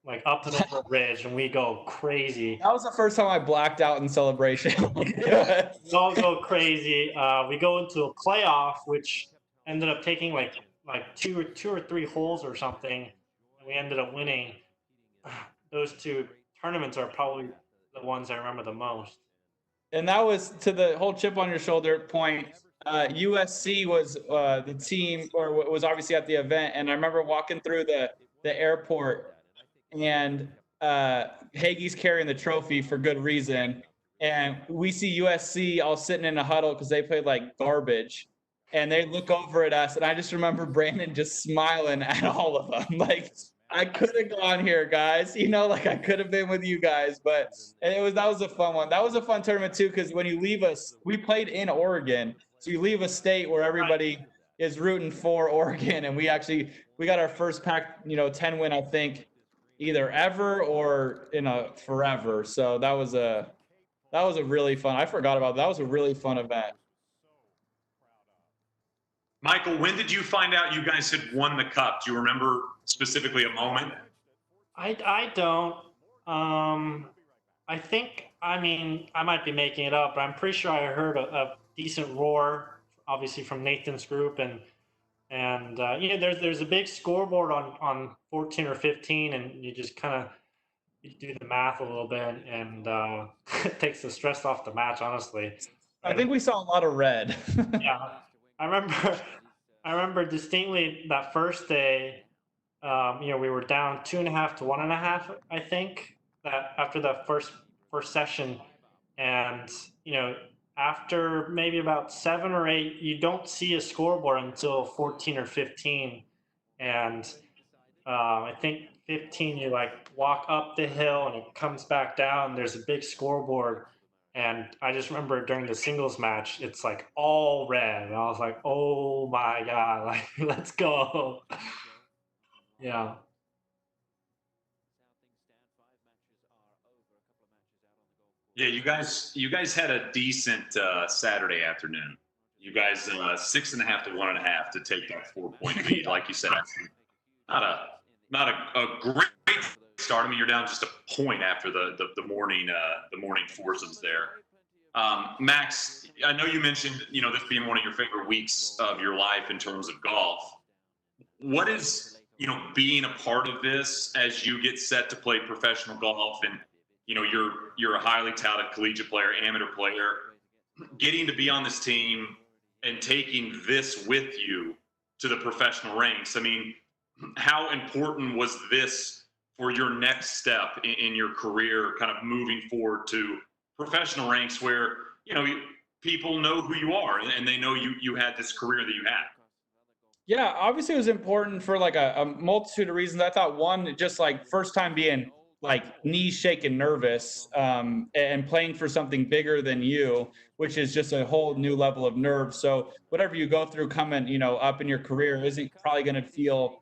like up and over a ridge, and we go crazy. That was the first time I blacked out in celebration. We all go crazy. We go into a playoff, which ended up taking like two or three holes or something, and we ended up winning. Those 2 tournaments are probably the ones I remember the most. And that was to the whole chip on your shoulder point. USC was the team, or was obviously at the event, and I remember walking through the airport, and Hagee's carrying the trophy for good reason, and we see USC all sitting in a huddle because they played like garbage, and they look over at us, and I just remember Brandon just smiling at all of them, like, I could have gone here, guys. You know, like I could have been with you guys, but that was a fun one. That was a fun tournament too, because when you leave us, we played in Oregon, so you leave a state where everybody is rooting for Oregon, and we got our first Pac-10 win, I think, either ever or in a forever. So that was a really fun. I forgot about that. That was a really fun event. Michael, when did you find out you guys had won the cup? Do you remember specifically a moment? I don't. I think, I mean, I might be making it up, but I'm pretty sure I heard a decent roar, obviously from Nathan's group, and you know, there's a big scoreboard on 14 or 15, and you just kind of do the math a little bit, and it takes the stress off the match, honestly. I think we saw a lot of red. Yeah, I remember distinctly that first day. You know, we were down 2.5 to 1.5, I think, that after that first session, and you know, after maybe about 7 or 8, you don't see a scoreboard until 14 or 15, and I think 15, you like walk up the hill and it comes back down. There's a big scoreboard, and I just remember during the singles match, it's like all red, and I was like, oh my god, like let's go. Yeah. Yeah, you guys had a decent Saturday afternoon. You guys 6.5 to 1.5 to take that 4-point lead, like you said. Not a great start. I mean, you're down just a point after the morning foursomes there. Max, I know you mentioned this being one of your favorite weeks of your life in terms of golf. What is being a part of this as you get set to play professional golf, and you know, you're a highly touted collegiate player, amateur player, getting to be on this team and taking this with you to the professional ranks. I mean, how important was this for your next step in your career, kind of moving forward to professional ranks where, you know, people know who you are and they know you had this career that you had? Yeah, obviously it was important for like a multitude of reasons. I thought one, just like first time being like knees shaking nervous, and playing for something bigger than you, which is just a whole new level of nerve. So whatever you go through coming, you know, up in your career isn't probably going to feel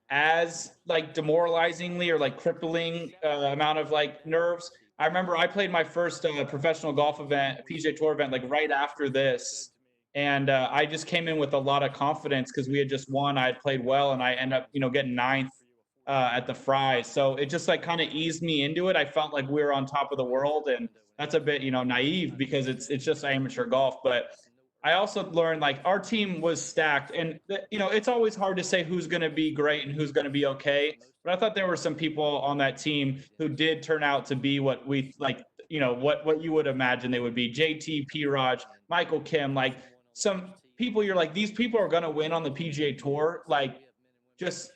as like demoralizingly or like crippling amount of like nerves. I remember I played my first professional golf event, PGA Tour event, like right after this, and I just came in with a lot of confidence because we had just won. I had played well, and I ended up, you know, getting ninth at the Fries. So it just like kind of eased me into it. I felt like we were on top of the world, and that's a bit, you know, naive because it's just amateur golf. But I also learned like our team was stacked, and you know, it's always hard to say who's going to be great and who's going to be okay. But I thought there were some people on that team who did turn out to be what we like, you know, what you would imagine they would be. JT, P. Raj, Michael Kim, like some people you're like, these people are going to win on the PGA Tour, like just,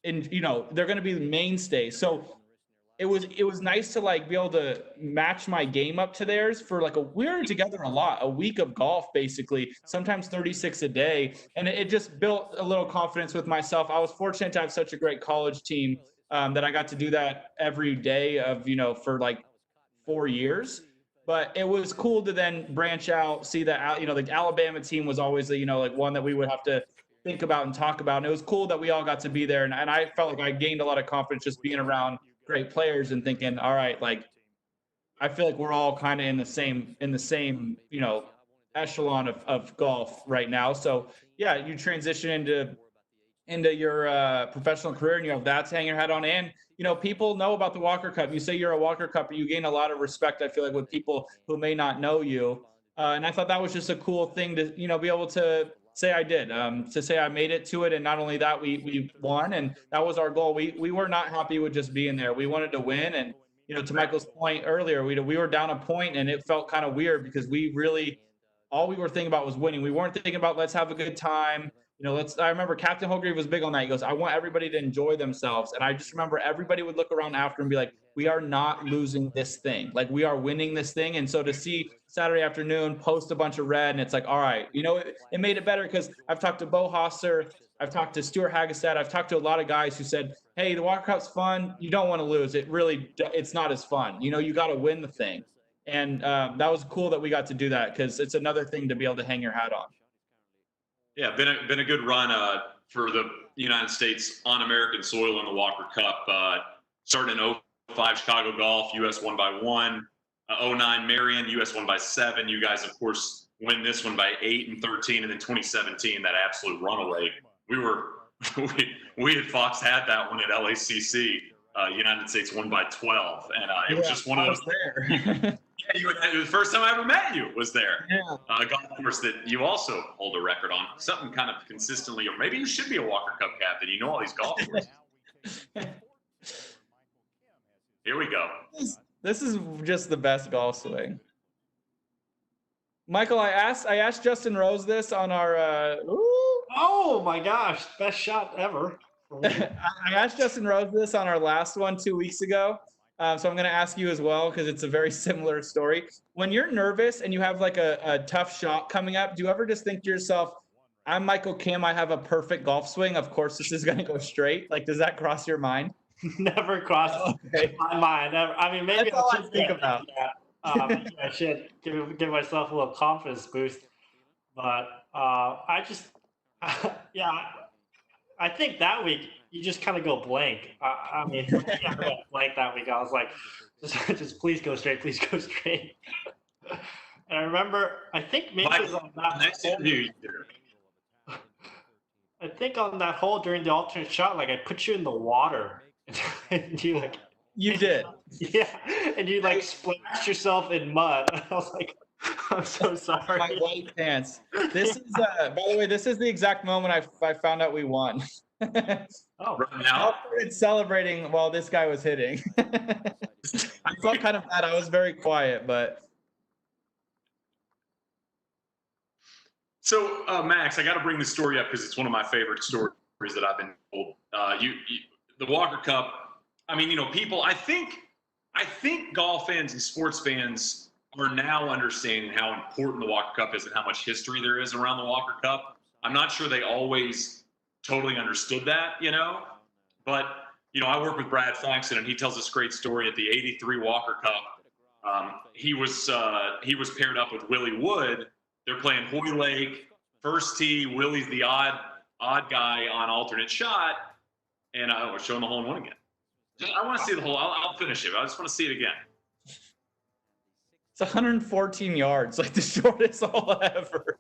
and you know, they're going to be the mainstay. So it was nice to like be able to match my game up to theirs for like we were together a week of golf, basically, sometimes 36 a day. And it just built a little confidence with myself. I was fortunate to have such a great college team that I got to do that every day of, you know, for like 4 years. But it was cool to then branch out, see that, you know, the Alabama team was always, you know, like one that we would have to think about and talk about. And it was cool that we all got to be there. And I felt like I gained a lot of confidence just being around great players and thinking, all right, like I feel like we're all kind of in the same, you know, echelon of golf right now. So yeah, you transition into your professional career and you have that to hang your hat on. And, you know, people know about the Walker Cup. You say you're a Walker Cup, you gain a lot of respect, I feel like, with people who may not know you. And I thought that was just a cool thing to, you know, be able to say I did, to say I made it to it. And not only that, we won, and that was our goal. We were not happy with just being there. We wanted to win. And, you know, to Michael's point earlier, we were down a point and it felt kind of weird because all we were thinking about was winning. We weren't thinking about let's have a good time. You know, I remember Captain Holgrave was big on that. He goes, I want everybody to enjoy themselves. And I just remember everybody would look around after and be like, we are not losing this thing. Like, we are winning this thing. And so to see Saturday afternoon post a bunch of red, and it's like, all right, you know, it made it better because I've talked to Bo Hosser, I've talked to Stuart Hagestad, I've talked to a lot of guys who said, hey, the Walker Cup's fun. You don't want to lose. It's not as fun. You know, you got to win the thing. And that was cool that we got to do that because it's another thing to be able to hang your hat on. Yeah, been a good run for the United States on American soil in the Walker Cup. Starting in 05 Chicago Golf, U.S. won by 1. 09 Marion, U.S. won by 7. You guys, of course, win this one by 8 and 13, and then 2017, that absolute runaway. We at Fox had that one at LACC. United States won by 12, and it was just one of those. There. Yeah, it was the first time I ever met you was there. Yeah. A golf course that you also hold a record on. Something kind of consistently, or maybe you should be a Walker Cup captain. You know all these golf courses. Here we go. This is just the best golf swing. Michael, I asked Justin Rose this on our. Oh my gosh, best shot ever. I asked Justin Rose this on our last one 2 weeks ago. So I'm going to ask you as well because it's a very similar story. When you're nervous and you have like a tough shot coming up, do you ever just think to yourself, I'm Michael Kim, I have a perfect golf swing. Of course, this is going to go straight. Like, does that cross your mind? Never crossed my mind. I mean, maybe That's all I think about. I should give myself a little confidence boost. But I think that week you just kind of go blank. I mean, I went blank that week. I was like, just please go straight, please go straight. And I remember, I think maybe it was on that next interview. I think on that hole during the alternate shot, like I put you in the water, and you like. You did. Yeah, and you like splashed yourself in mud. I was like, I'm so sorry. My white pants. This is, by the way, this is the exact moment I found out we won. Oh, Right now, I started celebrating while this guy was hitting. I felt kind of bad. I was very quiet, but so Max, I got to bring this story up because it's one of my favorite stories that I've been told. The Walker Cup. I mean, people. I think golf fans and sports fans are now understanding how important the Walker Cup is and how much history there is around the Walker Cup. I'm not sure they always totally understood that, but I work with Brad Faxon, and he tells this great story at the '83 Walker Cup. He was paired up with Willie Wood. They're playing Hoy Lake, first tee. Willie's the odd guy on alternate shot, and we're showing the hole in one again. I want to see the hole. I'll finish it. I just want to see it again. it's 114 yards, like the shortest hole ever.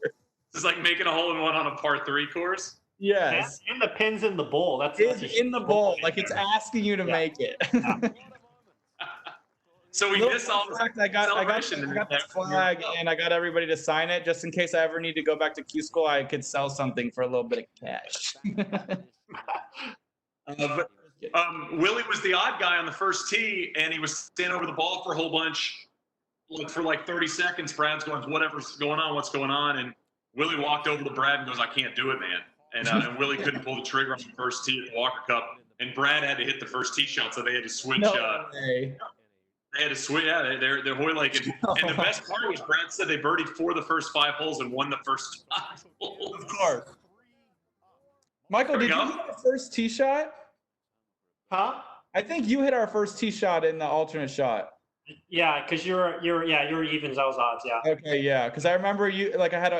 It's like making a hole in one on a par 3 course. Yes. and the pin's in the bowl. That's It's in the bowl. Like it's asking you to make it. So we missed all the I got celebration. the flag, and I got everybody to sign it just in case I ever need to go back to Q school. I could sell something for a little bit of cash. Willie was the odd guy on the first tee, and he was standing over the ball for a whole bunch, for like 30 seconds. Brad's going, whatever's going on, what's going on? And Willie walked over to Brad and goes, I can't do it, man. And Willie couldn't pull the trigger on the first tee at the Walker Cup, and Brad had to hit the first tee shot, so they had to switch. No way. They had to switch. Yeah, they're Hoy Lake. And the best part was Brad said they birdied 4 of the first 5 holes and won the first 5 holes. Of course. Michael, did you hit the first tee shot? Huh? I think you hit our first tee shot in the alternate shot. Yeah, because you were evens, I was odds, yeah. Okay, yeah, because I remember you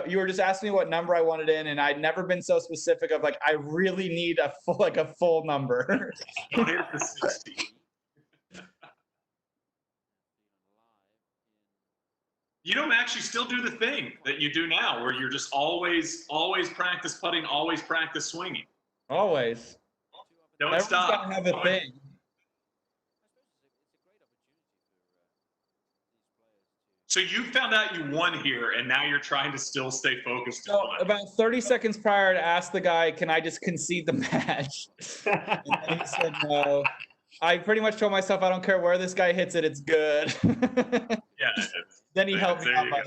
you were just asking me what number I wanted in, and I'd never been so specific of I really need a full number. Max, you still do the thing that you do now, where you're just always practice putting, always practice swinging. Always. Don't Everyone's stop. gotta have a thing. So you found out you won here, and now you're trying to still stay focused. So about 30 seconds prior, to ask the guy, "Can I just concede the match?" And he said no. I pretty much told myself, I don't care where this guy hits it, it's good. Yeah. Then he helped me out by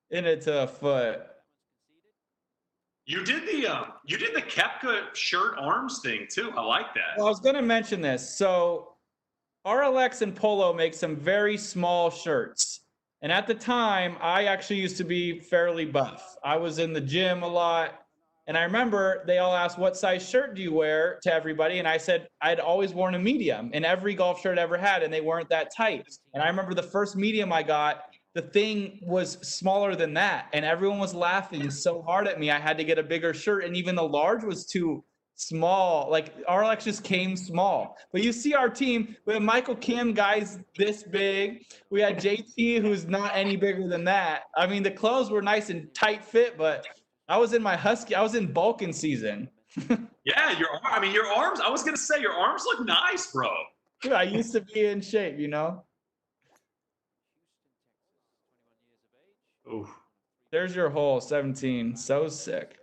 hitting it to a foot. You did the Kepka shirt arms thing too. I like that. Well, I was going to mention this. So RLX and Polo make some very small shirts. And at the time, I actually used to be fairly buff. I was in the gym a lot. And I remember they all asked, what size shirt do you wear, to everybody? And I said, I'd always worn a medium in every golf shirt I ever had, and they weren't that tight. And I remember the first medium I got, the thing was smaller than that. And everyone was laughing so hard at me. I had to get a bigger shirt. And even the large was too small. Like RLX just came small. But you see our team, we have Michael Kim, guys this big. We had JT, who's not any bigger than that. I mean, the clothes were nice and tight fit, but I was in my Husky. I was in bulking season. Yeah, your arms. I was gonna say your arms look nice, bro. Dude, I used to be in shape, Oof. There's your hole, 17. So sick.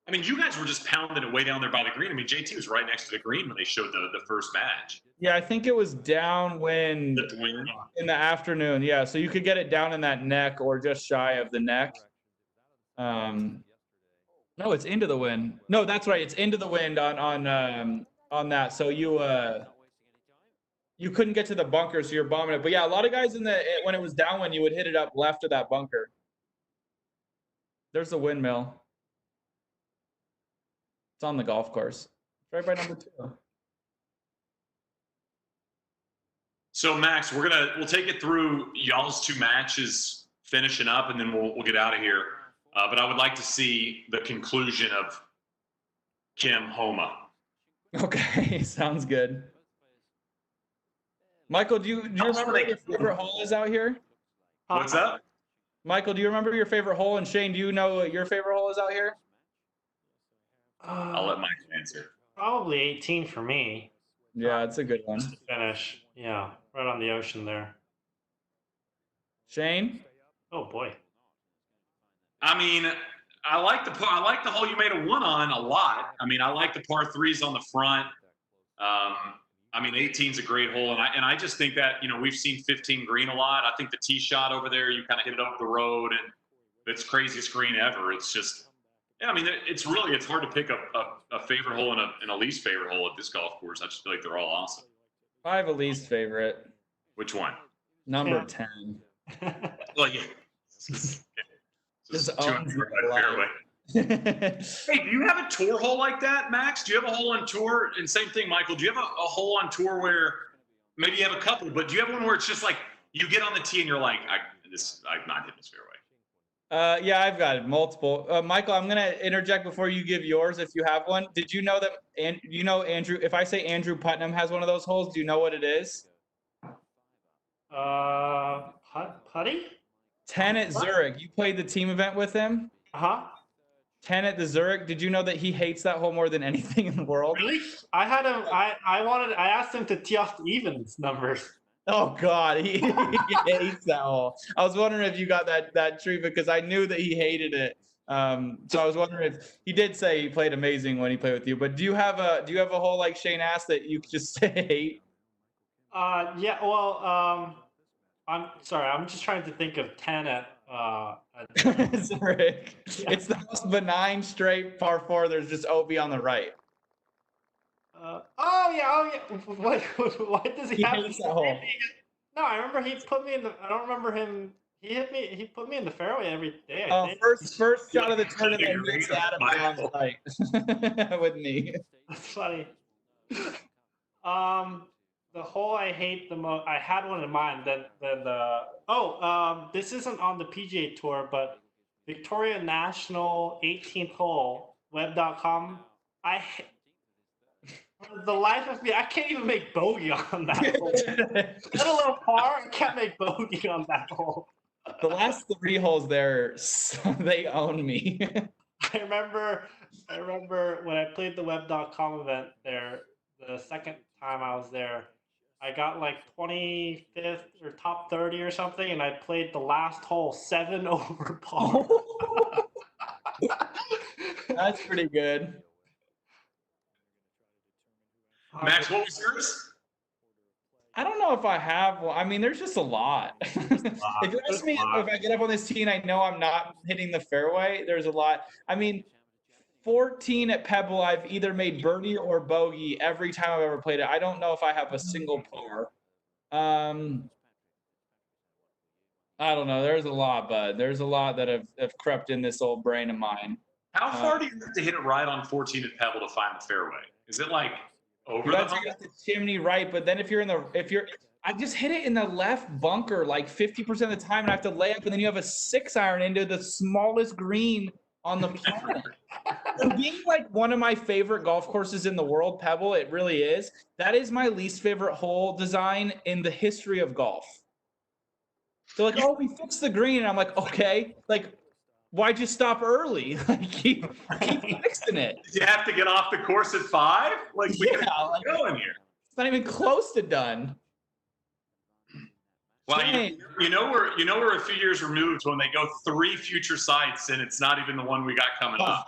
I mean, you guys were just pounding it way down there by the green. I mean, JT was right next to the green when they showed the first match. Yeah, I think it was downwind in the afternoon. Yeah, so you could get it down in that neck or just shy of the neck. No, it's into the wind. No, that's right. It's into the wind on that. So you couldn't get to the bunker, so you're bombing it. But yeah, a lot of guys when it was downwind, you would hit it up left of that bunker. There's the windmill. It's on the golf course. It's right by number 2. So Max, we'll take it through y'all's 2 matches, finishing up, and then we'll get out of here. But I would like to see the conclusion of Kim Homa. Okay, sounds good. Michael, do you remember what your favorite hole is out here? What's up? Michael, do you remember your favorite hole? And Shane, do you know what your favorite hole is out here? I'll let Mike answer. Probably 18 for me. Yeah, it's a good one. Just to finish. Yeah, right on the ocean there. Shane? Oh, boy. I mean, I like the hole you made a 1 on a lot. I mean, I like the par 3s on the front. I mean, 18's a great hole, and I just think that, you know, we've seen 15 green a lot. I think the tee shot over there, you kind of hit it over the road, and it's craziest green ever. It's just, yeah, I mean, it's hard to pick a favorite hole and a least favorite hole at this golf course. I just feel like they're all awesome. I have a least favorite. Which one? Number 10. Well, yeah. Just 200 fairway. Hey, do you have a tour hole like that, Max? Do you have a hole on tour? And same thing, Michael. Do you have a hole on tour where maybe you have a couple, but do you have one where it's just like you get on the tee and you're like, I'm not hitting this fairway? Yeah, I've got multiple. Michael, I'm gonna interject before you give yours if you have one. Did you know that? And you know Andrew? If I say Andrew Putnam has one of those holes, do you know what it is? Putty? 10 at Zurich. You played the team event with him? 10 at the Zurich. Did you know that he hates that hole more than anything in the world? Really? I had him. I asked him to tee off the evens numbers. Oh God, he hates that hole. I was wondering if you got that treatment because I knew that he hated it. So I was wondering if he did say he played amazing when he played with you. But do you have a hole like Shane asked that you just hate? Yeah. Well, I'm sorry. I'm just trying to think of 10 at Zurich. Yeah. It's the most benign straight par 4. There's just OB on the right. Oh yeah. What does he have? Hates that hole. No, I remember he put me in the. I don't remember him. He hit me. He put me in the fairway every day. First shot of the tournament hits out of bounds right with me. That's funny. The hole I hate the most. I had one in mind. Then this isn't on the PGA Tour, but Victoria National 18th hole web.com. For the life of me, I can't even make bogey on that hole. Let alone par, I can't make bogey on that hole. The last 3 holes there, they own me. I remember when I played the web.com event there, the second time I was there, I got like 25th or top 30 or something, and I played the last hole 7 over par. That's pretty good. Max, what was yours? I don't know if I have one. I mean, there's just a lot. If you ask me if I get up on this tee and I know I'm not hitting the fairway, there's a lot. I mean, 14 at Pebble, I've either made birdie or bogey every time I've ever played it. I don't know if I have a single par. I don't know. There's a lot, bud. There's a lot that have crept in this old brain of mine. How far do you have to hit it right on 14 at Pebble to find the fairway? Is it like over the chimney right? But then if I just hit it in the left bunker like 50% of the time, and I have to lay up, and then you have a 6-iron into the smallest green on the planet. So being like one of my favorite golf courses in the world, Pebble, it really is. That is my least favorite hole design in the history of golf. They're like, oh, we fixed the green, and I'm like, okay, like, why'd you stop early? Like, keep fixing it. Did you have to get off the course at 5? Like, we gotta go in here. It's not even close to done. Well, you know we're a few years removed when they go 3 future sites, and it's not even the one we got coming up.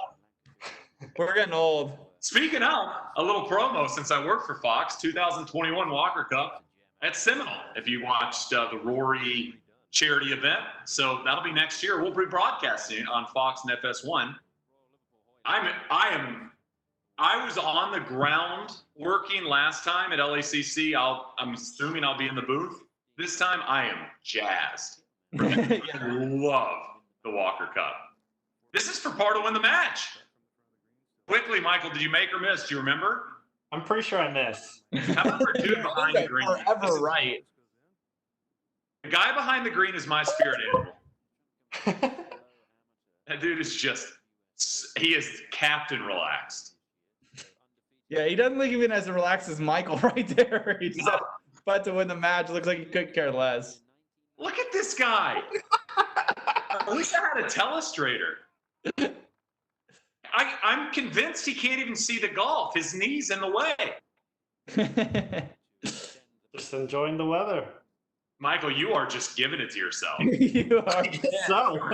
We're getting old. Speaking of, a little promo since I work for Fox, 2021 Walker Cup at Seminole. If you watched the Rory charity event, so that'll be next year. We'll be broadcasting on Fox and FS1. I was on the ground working last time at LACC. I'm assuming I'll be in the booth. This time I am jazzed. I love the Walker Cup. This is for par to win the match. Quickly, Michael, did you make or miss? Do you remember? I'm pretty sure I missed. How about our dude behind the green? Forever right. The guy behind the green is my spirit animal. That dude is he is Captain Relaxed. Yeah, he doesn't look even as relaxed as Michael right there. He just about to win the match. Looks like he couldn't care less. Look at this guy. I wish I had a telestrator. I'm convinced he can't even see the golf. His knee's in the way. Just enjoying the weather. Michael, you are just giving it to yourself. You are. So.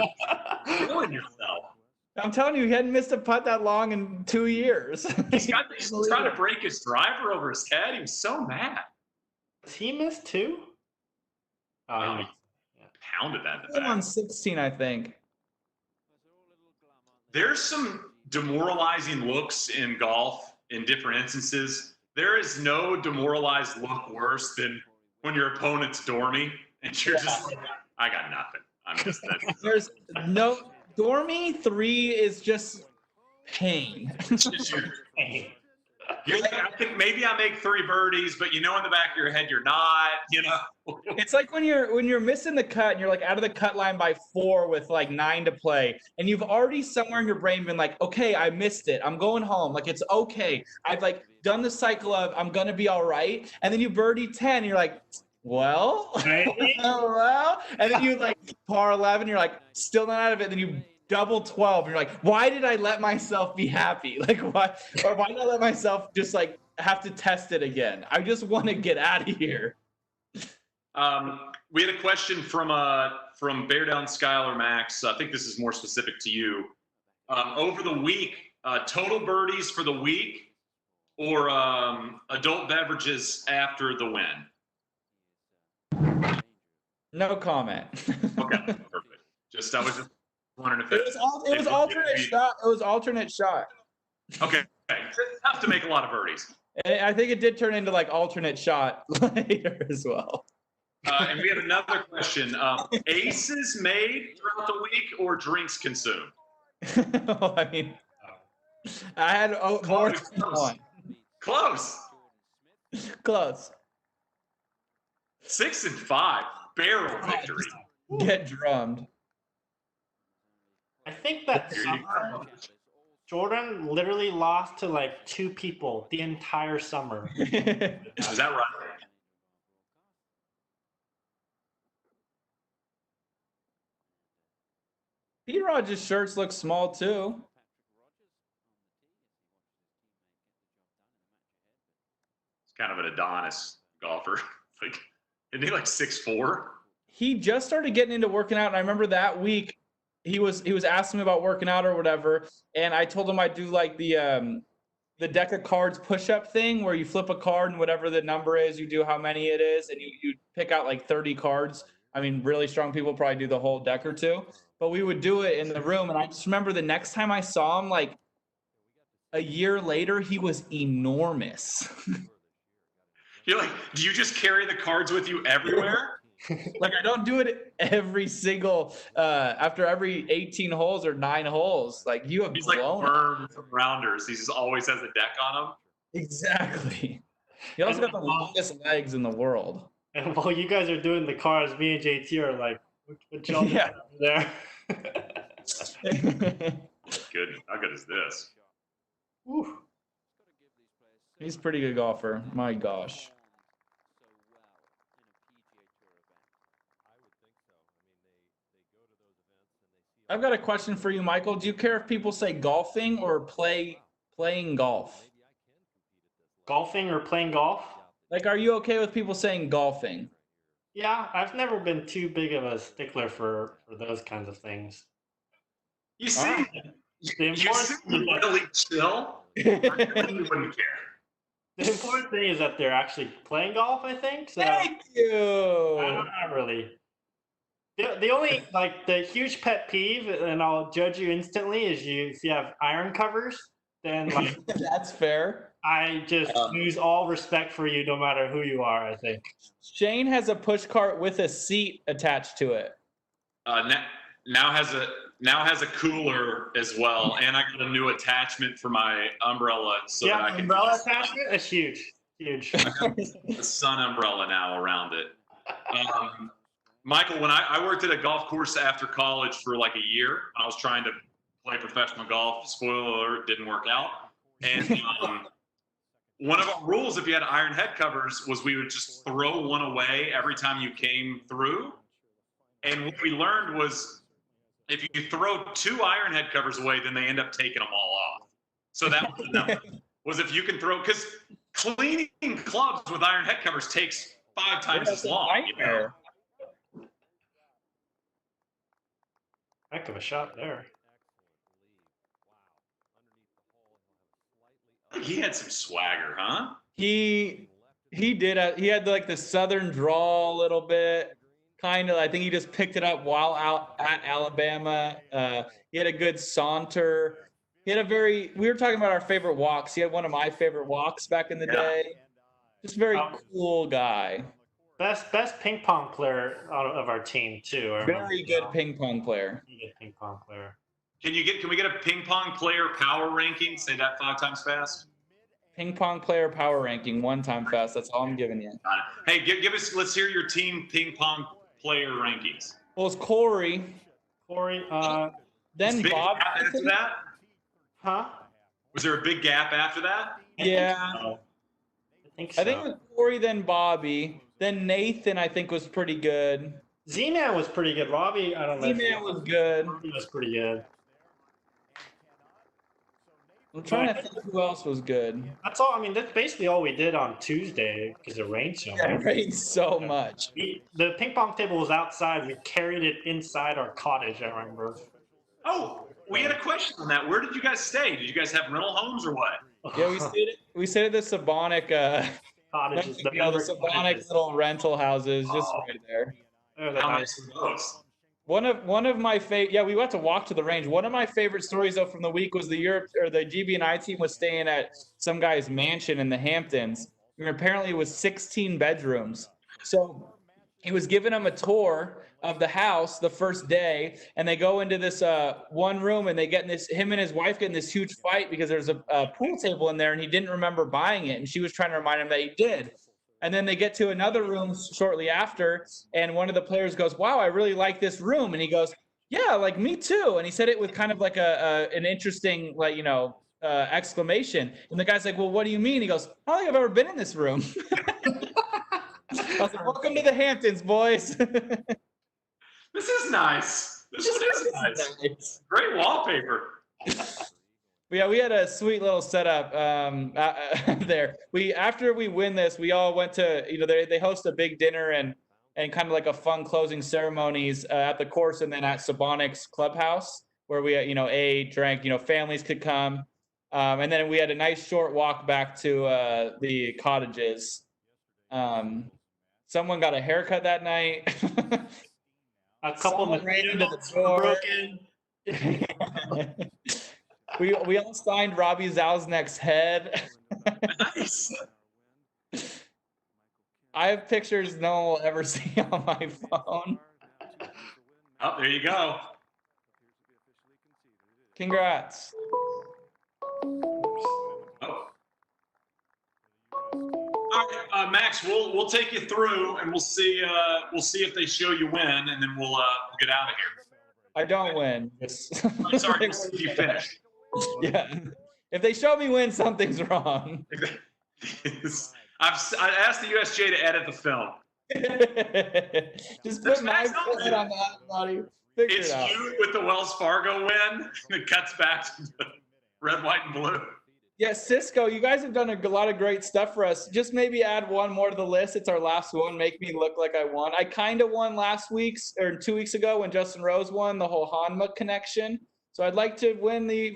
Killing yourself. I'm telling you, he hadn't missed a putt that long in 2 years. He's trying to break his driver over his head. He was so mad. Does he miss 2? Oh, He pounded that in the I'm back. on 16, I think. There's some demoralizing looks in golf in different instances. There is no demoralized look worse than when your opponent's dormy and you're just like, I got nothing. I'm just There's no dormy 3 is just pain. You're like, maybe I make 3 birdies, but you know in the back of your head you're not, you know. It's like when you're missing the cut and you're like out of the cut line by 4 with like 9 to play, and you've already somewhere in your brain been like, okay, I missed it. I'm going home. Like it's okay. I've like done the cycle of I'm gonna be all right. And then you birdie 10, and you're like, well, well, and then you like par 11, you're like still not out of it. Then you double 12, and you're like, why did I let myself be happy? Like why did I let myself just like have to test it again? I just want to get out of here. We had a question from Bear Down Skylar Max. I think this is more specific to you. Over the week, total birdies for the week, or adult beverages after the win? No comment. Okay, perfect. I was just wondering if it was alternate shot. It was alternate shot. Okay, it's tough to make a lot of birdies. And I think it did turn into like alternate shot later as well. And we have another question. Aces made throughout the week or drinks consumed? I mean, I had more than one. Close. 6 and 5. Barrel victory. Get drummed. I think that summer, Jordan literally lost to like 2 people the entire summer. Is that right? Pete Rogers' shirts look small too. It's kind of an Adonis golfer. Like, isn't he like 6'4"? He just started getting into working out, and I remember that week he was asking me about working out or whatever, and I told him I'd do like the deck of cards push-up thing where you flip a card and whatever the number is, you do how many it is, and you pick out like 30 cards. I mean, really strong people probably do the whole deck or 2. But we would do it in the room, and I just remember the next time I saw him, like a year later, he was enormous. You're like, do you just carry the cards with you everywhere? Like I don't do it every single after every 18 holes or 9 holes. Like you have He's like Burn from Rounders. He just always has a deck on him. Exactly. He also got the longest legs in the world. And while you guys are doing the cars, me and JT are like, what y'all doing there? Good. How good is this? Whew. He's a pretty good golfer. My gosh. I've got a question for you, Michael. Do you care if people say golfing or playing golf? Golfing or playing golf? Like, are you okay with people saying golfing? Yeah, I've never been too big of a stickler for those kinds of things. You see, you seem really chill. I really wouldn't care. The important thing is that they're actually playing golf, I think. So Thank you. Not really. The only, like, the huge pet peeve, and I'll judge you instantly, is if you have iron covers, then, like, that's fair. I just lose all respect for you no matter who you are, I think. Shane has a push cart with a seat attached to it. Now has a cooler as well, and I got a new attachment for my umbrella. So that I can umbrella attachment is huge. Huge. I got the sun umbrella now around it. Michael, when I worked at a golf course after college for like a year, I was trying to play professional golf. Spoiler alert, didn't work out. And one of our rules, if you had iron head covers, was we would just throw one away every time you came through. And what we learned was if you throw 2 iron head covers away, then they end up taking them all off. So that was the number. Was if you can throw, because cleaning clubs with iron head covers takes 5 times as long. You know? Heck of a shot there. He had some swagger, huh? He did. He had like the southern drawl a little bit, kind of. I think he just picked it up while out at Alabama. He had a good saunter. He had a very. We were talking about our favorite walks. He had one of my favorite walks back in the day. Just very cool guy. Best ping pong player out of our team too. Very good ping pong player. Good ping pong player. Can we get a ping pong player power ranking? Say that 5 times fast. Ping pong player power ranking 1 time fast. That's all I'm giving you. Hey, give us. Let's hear your team ping pong player rankings. Well, it's Corey. Then Bob. After that? Huh? Was there a big gap after that? Yeah. I think so. I think it was Corey, then Bobby, then Nathan. I think was pretty good. Z-Man was pretty good. Robbie, I don't know. Z-Man was good. He was pretty good. I'm trying to think who else was good. That's all. I mean, that's basically all we did on Tuesday because it rained so much. It rained so much. The ping pong table was outside. We carried it inside our cottage, I remember. Oh, we had a question on that. Where did you guys stay? Did you guys have rental homes or what? Yeah, we stayed at the Sabonic cottages. the Sabonic little rental houses just right there. How nice were those? One of my favorite. Yeah, we got to walk to the range. One of my favorite stories though from the week was the GB&I team was staying at some guy's mansion in the Hamptons. And apparently it was 16 bedrooms. So he was giving them a tour of the house the first day, and they go into this one room, and they get in this. Him and his wife get in this huge fight because there's a pool table in there, and he didn't remember buying it, and she was trying to remind him that he did. And then they get to another room shortly after, and one of the players goes, "Wow, I really like this room." And he goes, "Yeah, like me too." And he said it with kind of like an interesting, like, exclamation. And the guy's like, "Well, what do you mean?" He goes, "I don't think I've ever been in this room." I was like, "Welcome to the Hamptons, boys." This is nice. This is nice. Great wallpaper. Yeah, we had a sweet little setup there. After we win this, we all went to, they host a big dinner and kind of like a fun closing ceremonies at the course, and then at Sabonic's clubhouse where we ate, drank, families could come. And then we had a nice short walk back to the cottages. Someone got a haircut that night. A couple of ran into the door. Broken. We all signed Robbie Zalznick's head. Nice. I have pictures no one will ever see on my phone. Oh, there you go. Congrats. Oh. All right, Max, we'll take you through, and we'll see if they show you win, and then we'll get out of here. I don't win. I'm sorry, if you finish. Yeah. If they show me win, something's wrong. I asked the USJ to edit the film. Just put my foot on that, buddy. It's you with the Wells Fargo win. It cuts back to the red, white, and blue. Yeah, Cisco, you guys have done a lot of great stuff for us. Just maybe add one more to the list. It's our last one. Make me look like I won. I kind of won last week's or 2 weeks ago when Justin Rose won the whole Homa connection. So I'd like to win the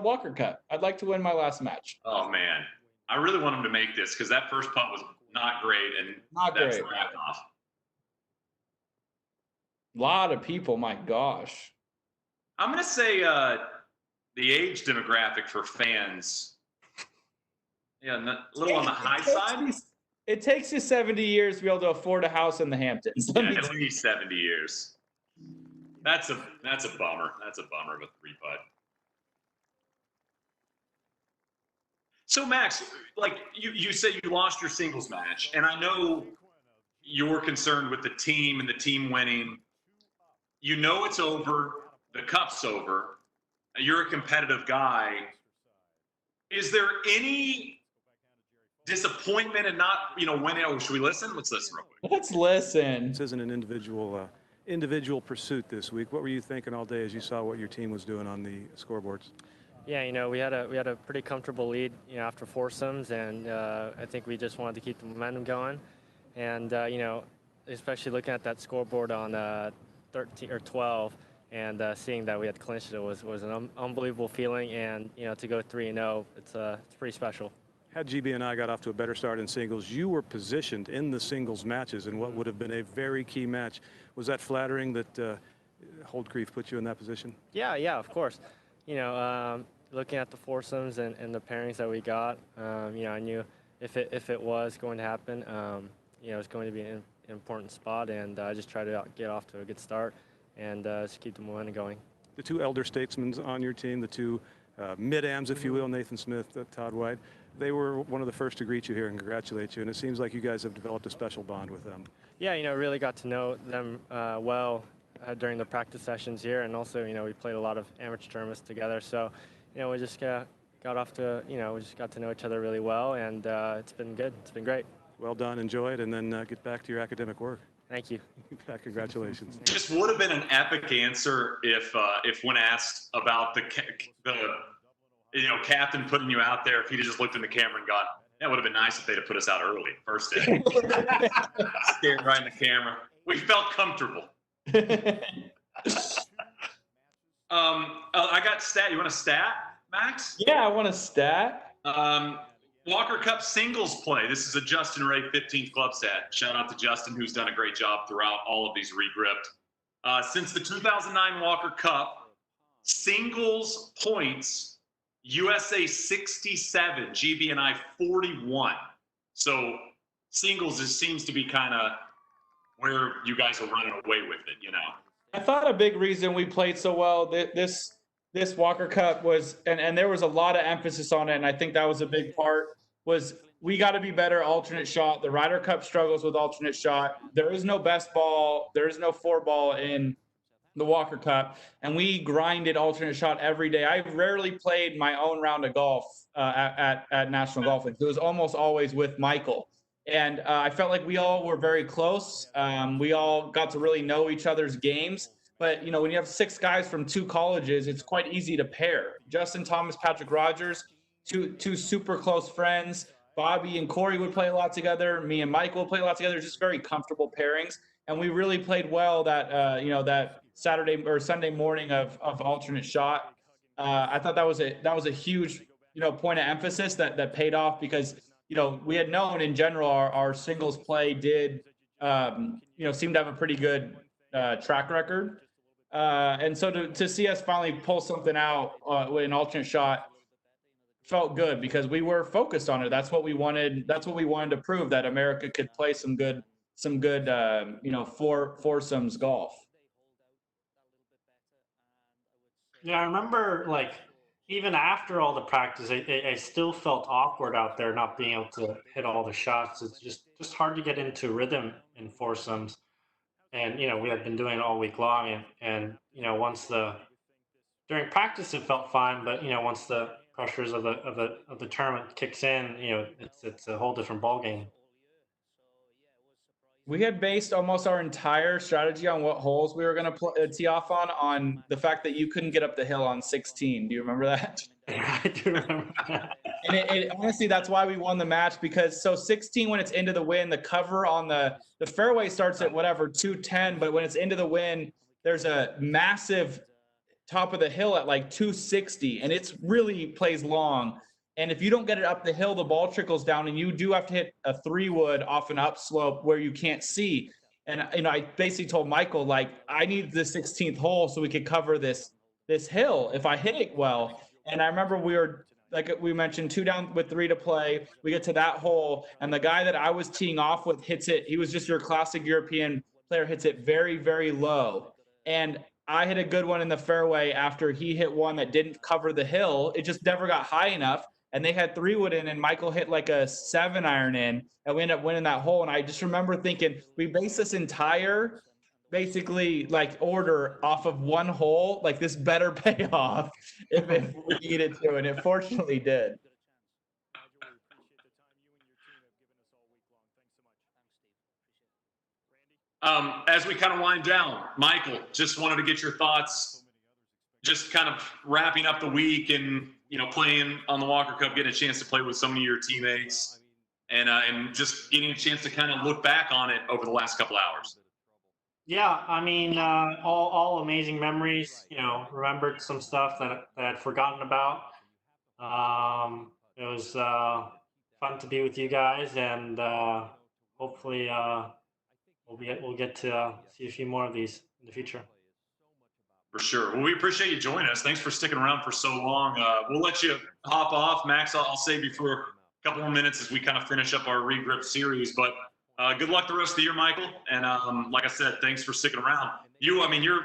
Walker Cup. I'd like to win my last match. Oh man, I really want him to make this because that first putt was not great, and that's the back off. A lot of people, my gosh. I'm gonna say the age demographic for fans. Yeah, a little on the high side. It takes you 70 years to be able to afford a house in the Hamptons. Yeah, at least 70 years. That's a bummer. That's a bummer of a 3-putt. So Max, like you said, you lost your singles match, and I know you're concerned with the team and the team winning. You know it's over. The cup's over. You're a competitive guy. Is there any disappointment in not, winning? Oh, should we listen? Let's listen real quick. Let's listen. This isn't an individual pursuit this week. What were you thinking all day as you saw what your team was doing on the scoreboards? Yeah, we had a pretty comfortable lead, after foursomes, and I think we just wanted to keep the momentum going, and especially looking at that scoreboard on 13 or 12, and seeing that we had clinched it was an unbelievable feeling. And to go 3-0, it's pretty special. Had GB&I got off to a better start in singles, you were positioned in the singles matches in what would have been a very key match. Was that flattering that Holdcreef put you in that position? Yeah, of course. Looking at the foursomes and the pairings that we got, I knew if it was going to happen, it was going to be an important spot, and I just tried to get off to a good start and just keep the momentum going. The two elder statesmen on your team, the two mid-ams, if you will, Nathan Smith, Todd White, they were one of the first to greet you here and congratulate you, and it seems like you guys have developed a special bond with them. Yeah, really got to know them well during the practice sessions here, and also, we played a lot of amateur tournaments together, so, we just got off to, we just got to know each other really well, and it's been good. It's been great. Well done. Enjoy it, and then get back to your academic work. Thank you. Congratulations. Just would have been an epic answer if when asked about the captain putting you out there, if he'd have just looked in the camera and gone, "That would have been nice if they'd have put us out early first day." Stared right in the camera. We felt comfortable. I got stat. You want a stat, Max? Yeah, I want a stat. Walker Cup singles play. This is a Justin Ray 15th club stat. Shout out to Justin, who's done a great job throughout all of these regripped. Since the 2009 Walker Cup, singles points, USA 67, GB&I 41. So singles seems to be kind of where you guys are running away with it, I thought a big reason we played so well this Walker Cup was, and there was a lot of emphasis on it, and I think that was a big part, was we got to be better alternate shot. The Ryder Cup struggles with alternate shot. There is no best ball. There is no 4-ball in the Walker Cup, and we grinded alternate shot every day. I rarely played my own round of golf at National Golf League. It was almost always with Michael. And I felt like we all were very close. We all got to really know each other's games. But, when you have 6 guys from 2 colleges, it's quite easy to pair. Justin Thomas, Patrick Rogers, two super close friends. Bobby and Corey would play a lot together. Me and Michael would play a lot together. Just very comfortable pairings. And we really played well that, that Saturday or Sunday morning of alternate shot. I thought that was a huge, point of emphasis that paid off because, we had known in general our singles play did, seem to have a pretty good track record. And so to see us finally pull something out with an alternate shot felt good because we were focused on it. That's what we wanted. That's what we wanted to prove, that America could play some good foursomes golf. Yeah, I remember even after all the practice, I still felt awkward out there not being able to hit all the shots. It's just hard to get into rhythm in foursomes. And, we had been doing it all week long. And during practice, it felt fine. But, once the pressures of the tournament kicks in, it's a whole different ballgame. We had based almost our entire strategy on what holes we were going to tee off on the fact that you couldn't get up the hill on 16. Do you remember that? I do remember that. And it honestly, that's why we won the match, because 16, when it's into the wind, the cover on the fairway starts at 210, but when it's into the wind, there's a massive top of the hill at 260, and it's really plays long. And if you don't get it up the hill, the ball trickles down, and you do have to hit a 3-wood off an upslope where you can't see. And I basically told Michael, I need the 16th hole so we could cover this hill if I hit it well. And I remember we were, like we mentioned, 2 down with 3 to play. We get to that hole, and the guy that I was teeing off with hits it. He was just your classic European player, hits it very, very low. And I hit a good one in the fairway after he hit one that didn't cover the hill. It just never got high enough. And they had 3-wood in, and Michael hit a 7-iron in, and we ended up winning that hole. And I just remember thinking, we based this entire, basically, order off of one hole. This better pay off if we needed to, and it fortunately did. As we kind of wind down, Michael, just wanted to get your thoughts, just kind of wrapping up the week and, playing on the Walker Cup, getting a chance to play with so many of your teammates and just getting a chance to kind of look back on it over the last couple hours. Yeah, I mean, all amazing memories. You know, remembered some stuff that I'd forgotten about. It was fun to be with you guys, and hopefully we'll get to see a few more of these in the future. For sure. Well, we appreciate you joining us. Thanks for sticking around for so long. We'll let you hop off. Max, I'll save you for a couple more minutes as we kind of finish up our regrip series. But good luck the rest of the year, Michael. And like I said, thanks for sticking around. You're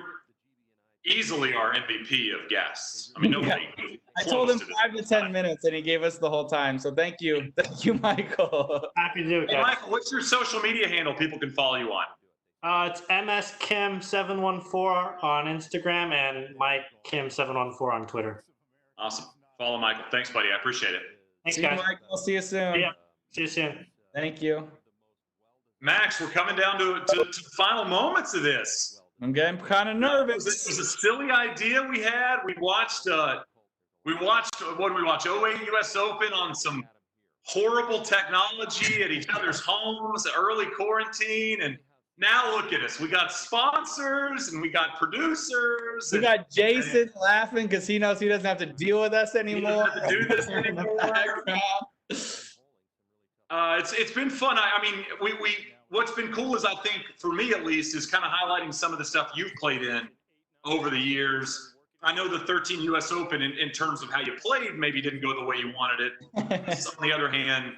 easily our MVP of guests. I mean, nobody. Yeah. I told him 5 to 10 minutes, and he gave us the whole time. So thank you, Michael. Happy to do it, Hey, guys. Michael, what's your social media handle people can follow you on? It's mskim714 on Instagram and MikeKim714 on Twitter. Awesome. Follow Michael. Thanks, buddy. I appreciate it. Thanks, See you, guys. Michael. See you soon. Yeah. See you soon. Thank you. Max, we're coming down to the final moments of this. I'm getting kind of nervous. This was a silly idea we had. We watched what did we watch? 08 US Open on some horrible technology at each other's homes, early quarantine, and now look at us. We got sponsors and we got producers. We got Jason laughing because he knows he doesn't have to deal with us anymore. He doesn't have to do this anymore. It's been fun. I mean, we what's been cool is, I think, for me at least, is kind of highlighting some of the stuff you've played in over the years. I know the 13 US Open in terms of how you played maybe didn't go the way you wanted it. So on the other hand,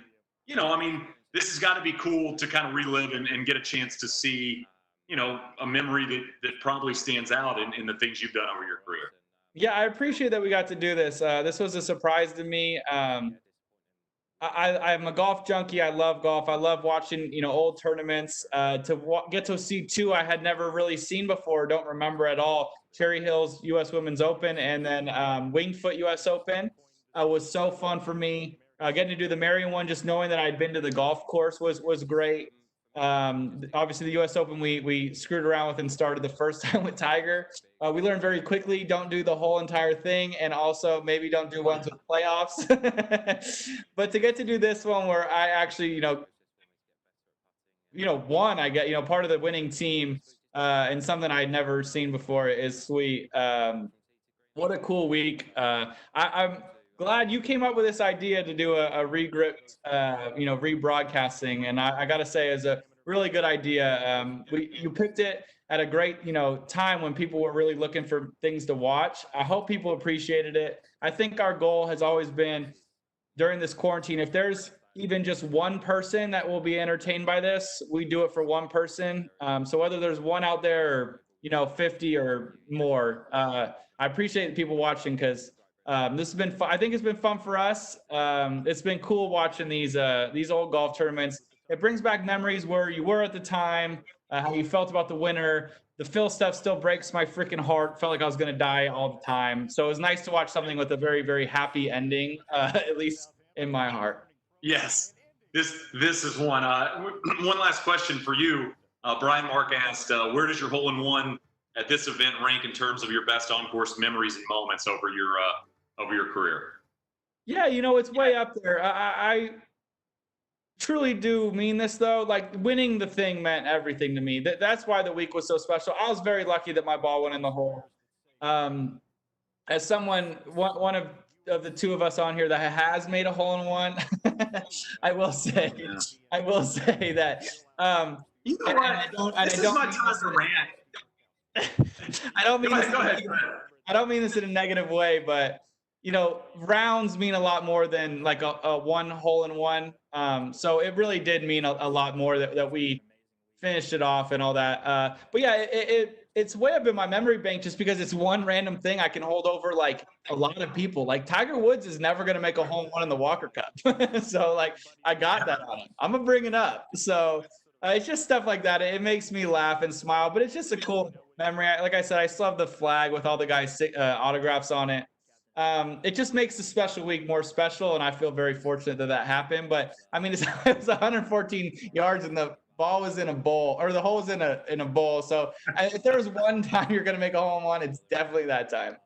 you know, I mean, this has got to be cool to kind of relive and get a chance to see, you know, a memory that probably stands out in the things you've done over your career. Yeah, I appreciate that we got to do this. This was a surprise to me. I'm a golf junkie. I love golf. I love watching, you know, old tournaments. Get to see two I had never really seen before, don't remember at all. Cherry Hills U.S. Women's Open and then Winged Foot U.S. Open was so fun for me. Getting to do the Marion one, just knowing that I'd been to the golf course was great. Obviously, the U.S. Open we screwed around with and started the first time with Tiger. We learned very quickly, don't do the whole entire thing, and also maybe don't do ones with playoffs. But to get to do this one where I actually, you know, won, I get, you know, part of the winning team, and something I'd never seen before is sweet. What a cool week. I'm glad you came up with this idea to do a regripped, rebroadcasting. And I got to say, is a really good idea. You picked it at a great, you know, time when people were really looking for things to watch. I hope people appreciated it. I think our goal has always been during this quarantine, if there's even just one person that will be entertained by this, we do it for one person. So whether there's one out there or, you know, 50 or more, I appreciate people watching because this has been fun. I think it's been fun for us. It's been cool watching these old golf tournaments. It brings back memories where you were at the time, how you felt about the winner. The Phil stuff still breaks my freaking heart. Felt like I was going to die all the time. So it was nice to watch something with a very, very happy ending, at least in my heart. Yes, this is one. One last question for you. Brian Mark asked, where does your hole-in-one at this event rank in terms of your best on-course memories and moments over your career? Yeah, you know, it's way up there. I truly do mean this, though. Like, winning the thing meant everything to me. That's why the week was so special. I was very lucky that my ball went in the hole. As someone, one of the two of us on here that has made a hole-in-one, I will say that. You know what? This is my time to rant. I don't mean Go this. ahead. I don't mean this in a negative way, but you know, rounds mean a lot more than like a one hole-in-one. So it really did mean a lot more that we finished it off and all that. But yeah, it's way up in my memory bank just because it's one random thing I can hold over like a lot of people. Like Tiger Woods is never going to make a hole-in-one in the Walker Cup. So like I got that on him. I'm going to bring it up. So it's just stuff like that. It makes me laugh and smile, but it's just a cool memory. Like I said, I still have the flag with all the guys' autographs on it. It just makes the special week more special, and I feel very fortunate that happened. But I mean, it was 114 yards, and the ball was in a bowl, or the hole was in a bowl. So if there was one time you're going to make a hole-in-one, it's definitely that time.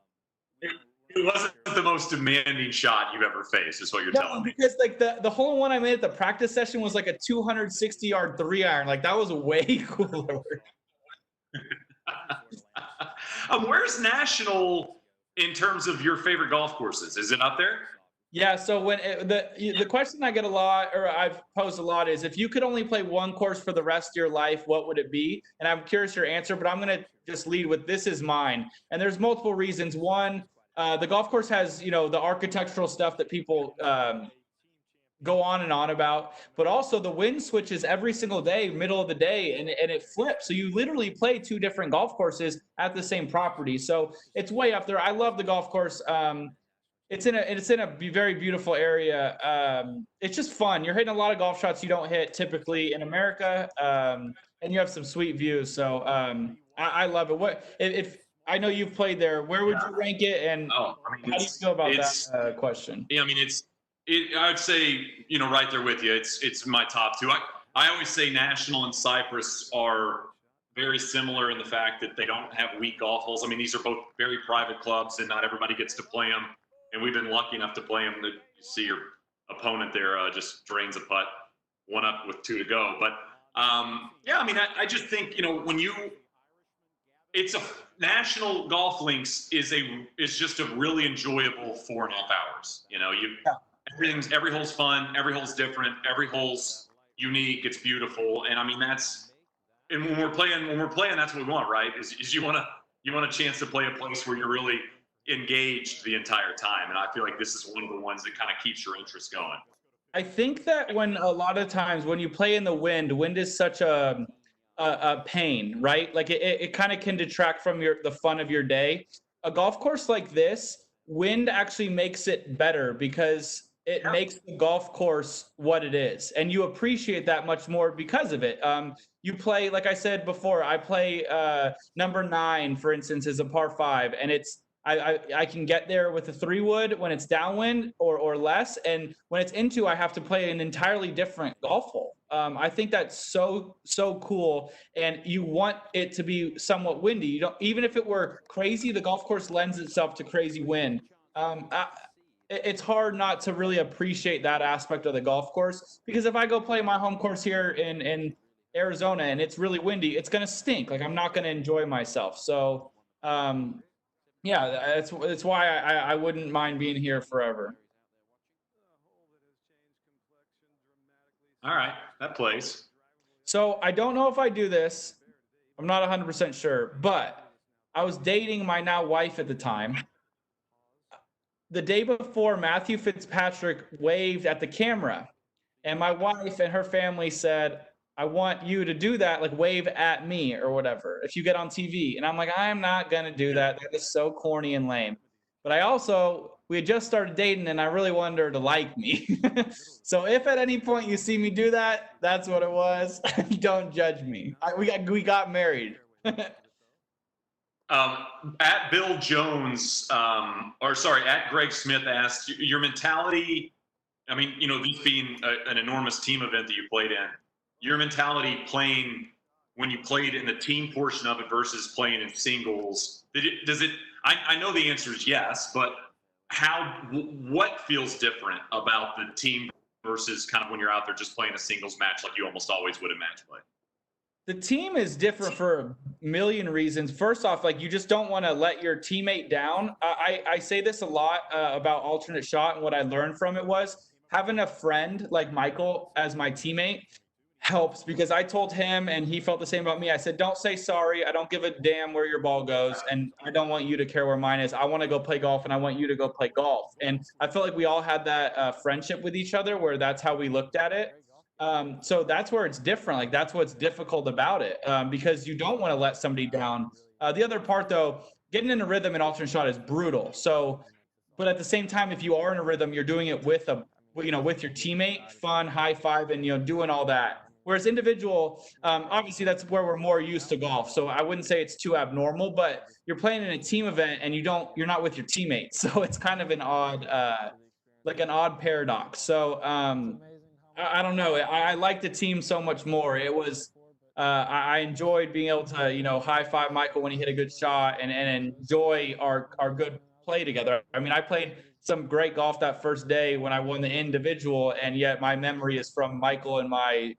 It wasn't the most demanding shot you've ever faced, is what you're telling me. Because like the hole-in-one I made at the practice session was like a 260-yard 3-iron. Like that was way cooler. Where's National in terms of your favorite golf courses? Is it up there? Yeah, so the question I get a lot, or I've posed a lot, is if you could only play one course for the rest of your life, what would it be? And I'm curious your answer, but I'm gonna just lead with this is mine. And there's multiple reasons. One, the golf course has the architectural stuff that people go on and on about, but also the wind switches every single day, middle of the day, and it flips. So you literally play two different golf courses at the same property. So it's way up there. I love the golf course. It's in a very beautiful area. It's just fun. You're hitting a lot of golf shots you don't hit typically in America, and you have some sweet views. So I love it. What if I know you've played there? Where would you rank it? And how do you feel about that question? Yeah, I mean, I would say, right there with you. It's my top two. I always say National and Cypress are very similar in the fact that they don't have weak golf holes. I mean, these are both very private clubs, and not everybody gets to play them. And we've been lucky enough to play them. You see your opponent there just drains a putt, one up with two to go. But yeah, I mean, I just think it's a National Golf Links is just a really enjoyable 4.5 hours. Every hole's fun, every hole's different, every hole's unique. It's beautiful, and I mean and when we're playing, that's what we want, right? Is you want a chance to play a place where you're really engaged the entire time, and I feel like this is one of the ones that kind of keeps your interest going. I think that when a lot of times when you play in the wind is such a pain, right? Like it kind of can detract from the fun of your day. A golf course like this, wind actually makes it better because it makes the golf course what it is, and you appreciate that much more because of it. You play, like I said before, I play number 9, for instance, is a par 5, and I can get there with a 3-wood when it's downwind or less, and when it's into, I have to play an entirely different golf hole. I think that's so cool, and you want it to be somewhat windy. You don't, even if it were crazy, the golf course lends itself to crazy wind. It's hard not to really appreciate that aspect of the golf course, because if I go play my home course here in Arizona and it's really windy, it's gonna stink. Like, I'm not gonna enjoy myself. So yeah, it's why I wouldn't mind being here forever. All right, that plays. So I don't know if I do this. I'm not 100% sure, but I was dating my now wife at the time. The day before, Matthew Fitzpatrick waved at the camera, and my wife and her family said, I want you to do that, like wave at me or whatever, if you get on TV. And I'm like, I'm not going to do that. That is so corny and lame. But we had just started dating, and I really wanted her to like me. So if at any point you see me do that, that's what it was. Don't judge me. We got married. At Bill Jones, at Greg Smith asked, your mentality, I mean, this being an enormous team event that you played in, your mentality playing when you played in the team portion of it versus playing in singles, I know the answer is yes, but what feels different about the team versus kind of when you're out there just playing a singles match like you almost always would in match play? The team is different for a million reasons. First off, like, you just don't want to let your teammate down. I say this a lot about alternate shot, and what I learned from it was having a friend like Michael as my teammate helps, because I told him, and he felt the same about me. I said, don't say sorry. I don't give a damn where your ball goes, and I don't want you to care where mine is. I want to go play golf, and I want you to go play golf. And I felt like we all had that friendship with each other, where that's how we looked at it. So that's where it's different. Like, that's what's difficult about it, because you don't want to let somebody down. The other part, though, getting in a rhythm in alternate shot is brutal. So, but at the same time, if you are in a rhythm, you're doing it with with your teammate, fun, high five, and doing all that. Whereas individual, obviously that's where we're more used to golf. So I wouldn't say it's too abnormal, but you're playing in a team event and you're not with your teammates. So it's kind of an odd paradox. So I don't know. I like the team so much more. It was, I enjoyed being able to, high five Michael when he hit a good shot and enjoy our good play together. I mean, I played some great golf that first day when I won the individual, and yet my memory is from Michael and my,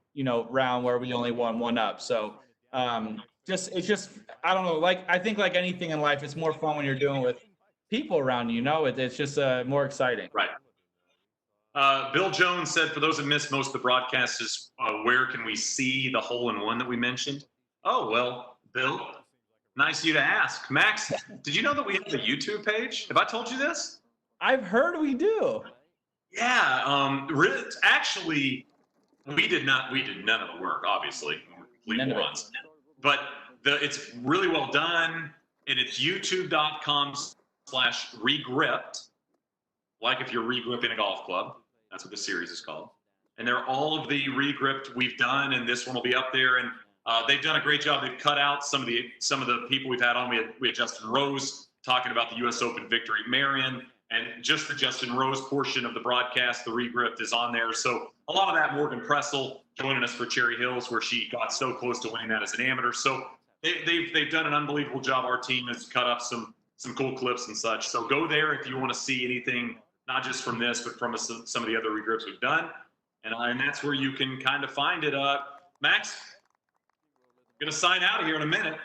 round where we only won one up. So it's just, I don't know, like, I think like anything in life, it's more fun when you're doing with people around you, it's just more exciting. Right. Bill Jones said, for those that missed most of the broadcast, is where can we see the hole-in-one that we mentioned? Oh, well, Bill, nice of you to ask. Max, did you know that we have a YouTube page? Have I told you this? I've heard we do. Yeah. Actually, we did none of the work, obviously. We're complete morons. But it's really well done, and it's youtube.com/regripped. Like if you're regripping a golf club. That's what the series is called. And they're all of the regripped we've done, and this one will be up there. And they've done a great job. They've cut out some of the people we've had on. We had Justin Rose talking about the U.S. Open victory at Marion, and just the Justin Rose portion of the broadcast, the regripped, is on there. So a lot of that, Morgan Pressel joining us for Cherry Hills, where she got so close to winning that as an amateur. So they've done an unbelievable job. Our team has cut up some cool clips and such. So go there if you want to see anything, not just from this, but from some of the other regrips we've done. And that's where you can kind of find it. Max, I'm going to sign out of here in a minute.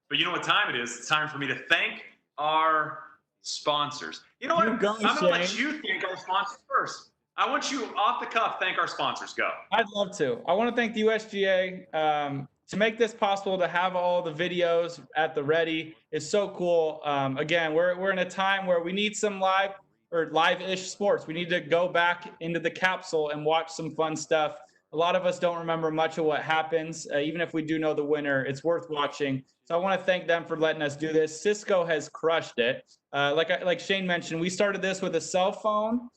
But you know what time it is? It's time for me to thank our sponsors. You know what? I'm going to let you thank our sponsors first. I want you, off the cuff, thank our sponsors. Go. I'd love to. I want to thank the USGA. To make this possible, to have all the videos at the ready is so cool. Again, we're in a time where we need some live-ish sports. We need to go back into the capsule and watch some fun stuff. A lot of us don't remember much of what happens. Even if we do know the winner, it's worth watching. So I want to thank them for letting us do this. Cisco has crushed it. Like Shane mentioned, we started this with a cell phone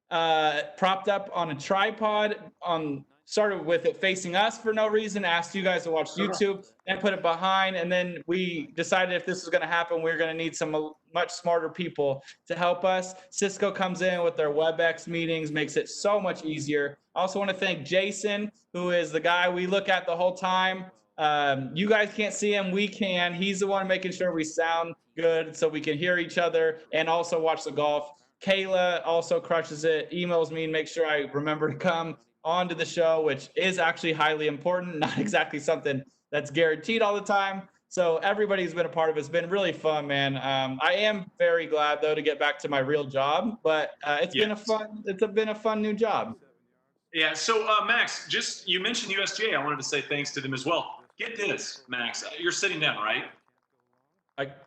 propped up on a tripod, started with it facing us for no reason, asked you guys to watch YouTube, then put it behind, and then we decided if this was going to happen, we were going to need some much smarter people to help us. Cisco comes in with their WebEx meetings, makes it so much easier. I also want to thank Jason, who is the guy we look at the whole time. You guys can't see him, we can. He's the one making sure we sound good so we can hear each other and also watch the golf. Kayla also crushes it, emails me and makes sure I remember to come onto the show, which is actually highly important, not exactly something that's guaranteed all the time. So everybody's been a part of it. It's been really fun, man. I am very glad though to get back to my real job, but it's been a fun new job. Yeah. So Max, you mentioned USGA. I wanted to say thanks to them as well. Get this, Max. You're sitting down, right?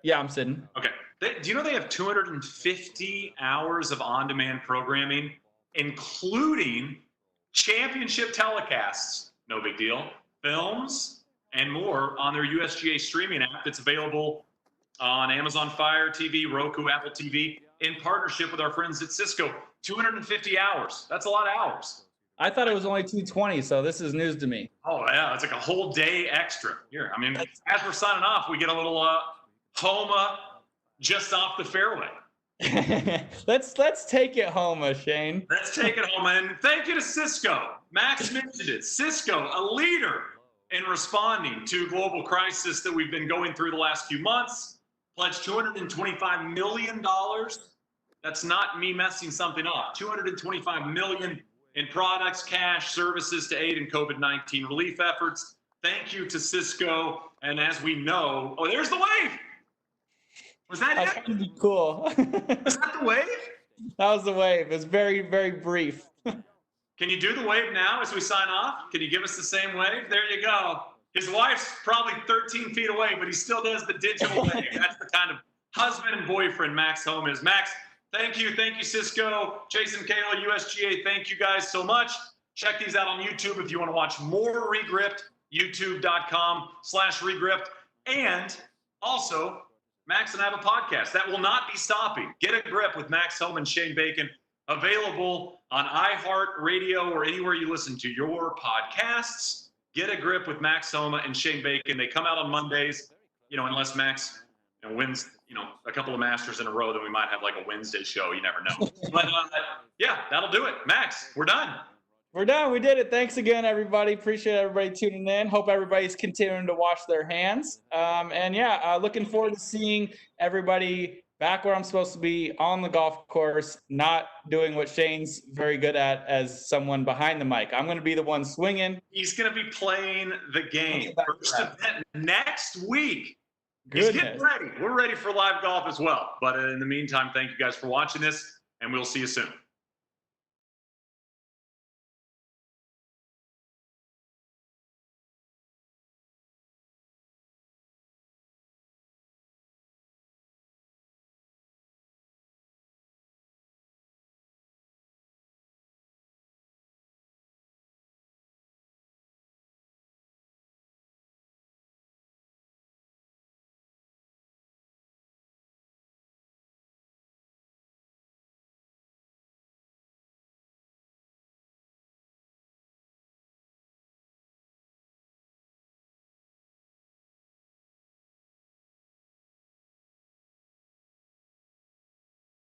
Yeah, I'm sitting. Okay. Do you know they have 250 hours of on-demand programming, including championship telecasts, no big deal, films, and more on their USGA streaming app that's available on Amazon Fire TV, Roku, Apple TV, in partnership with our friends at Cisco. 250 hours. That's a lot of hours. I thought it was only 220, so this is news to me. Oh, yeah. It's like a whole day extra. Here, I mean, as we're signing off, we get a little Homa just off the fairway. Let's take it home, Shane. Let's take it home. And thank you to Cisco. Max mentioned it. Cisco, a leader in responding to global crisis that we've been going through the last few months. Pledged $225 million. That's not me messing something up. $225 million in products, cash, services to aid in COVID-19 relief efforts. Thank you to Cisco. And as we know, oh, there's the wave. Was that it? That would be cool. Was that the wave? That was the wave. It's very, very brief. Can you do the wave now as we sign off? Can you give us the same wave? There you go. His wife's probably 13 feet away, but he still does the digital wave. That's the kind of husband and boyfriend Max Homa is. Max, thank you. Thank you, Cisco. Jason, Kayla, USGA, thank you guys so much. Check these out on YouTube if you want to watch more Regripped, youtube.com/regripped. And also, Max and I have a podcast that will not be stopping. Get a Grip with Max Homa and Shane Bacon, available on iHeartRadio or anywhere you listen to your podcasts. Get a Grip with Max Homa and Shane Bacon. They come out on Mondays, unless Max wins, a couple of Masters in a row, then we might have like a Wednesday show. You never know. But yeah, that'll do it. Max, we're done. We're done. We did it. Thanks again, everybody. Appreciate everybody tuning in. Hope everybody's continuing to wash their hands. And yeah, looking forward to seeing everybody back where I'm supposed to be on the golf course, not doing what Shane's very good at as someone behind the mic. I'm going to be the one swinging. He's going to be playing the game. First event next week. Goodness. He's getting ready. We're ready for live golf as well. But in the meantime, thank you guys for watching this, and we'll see you soon.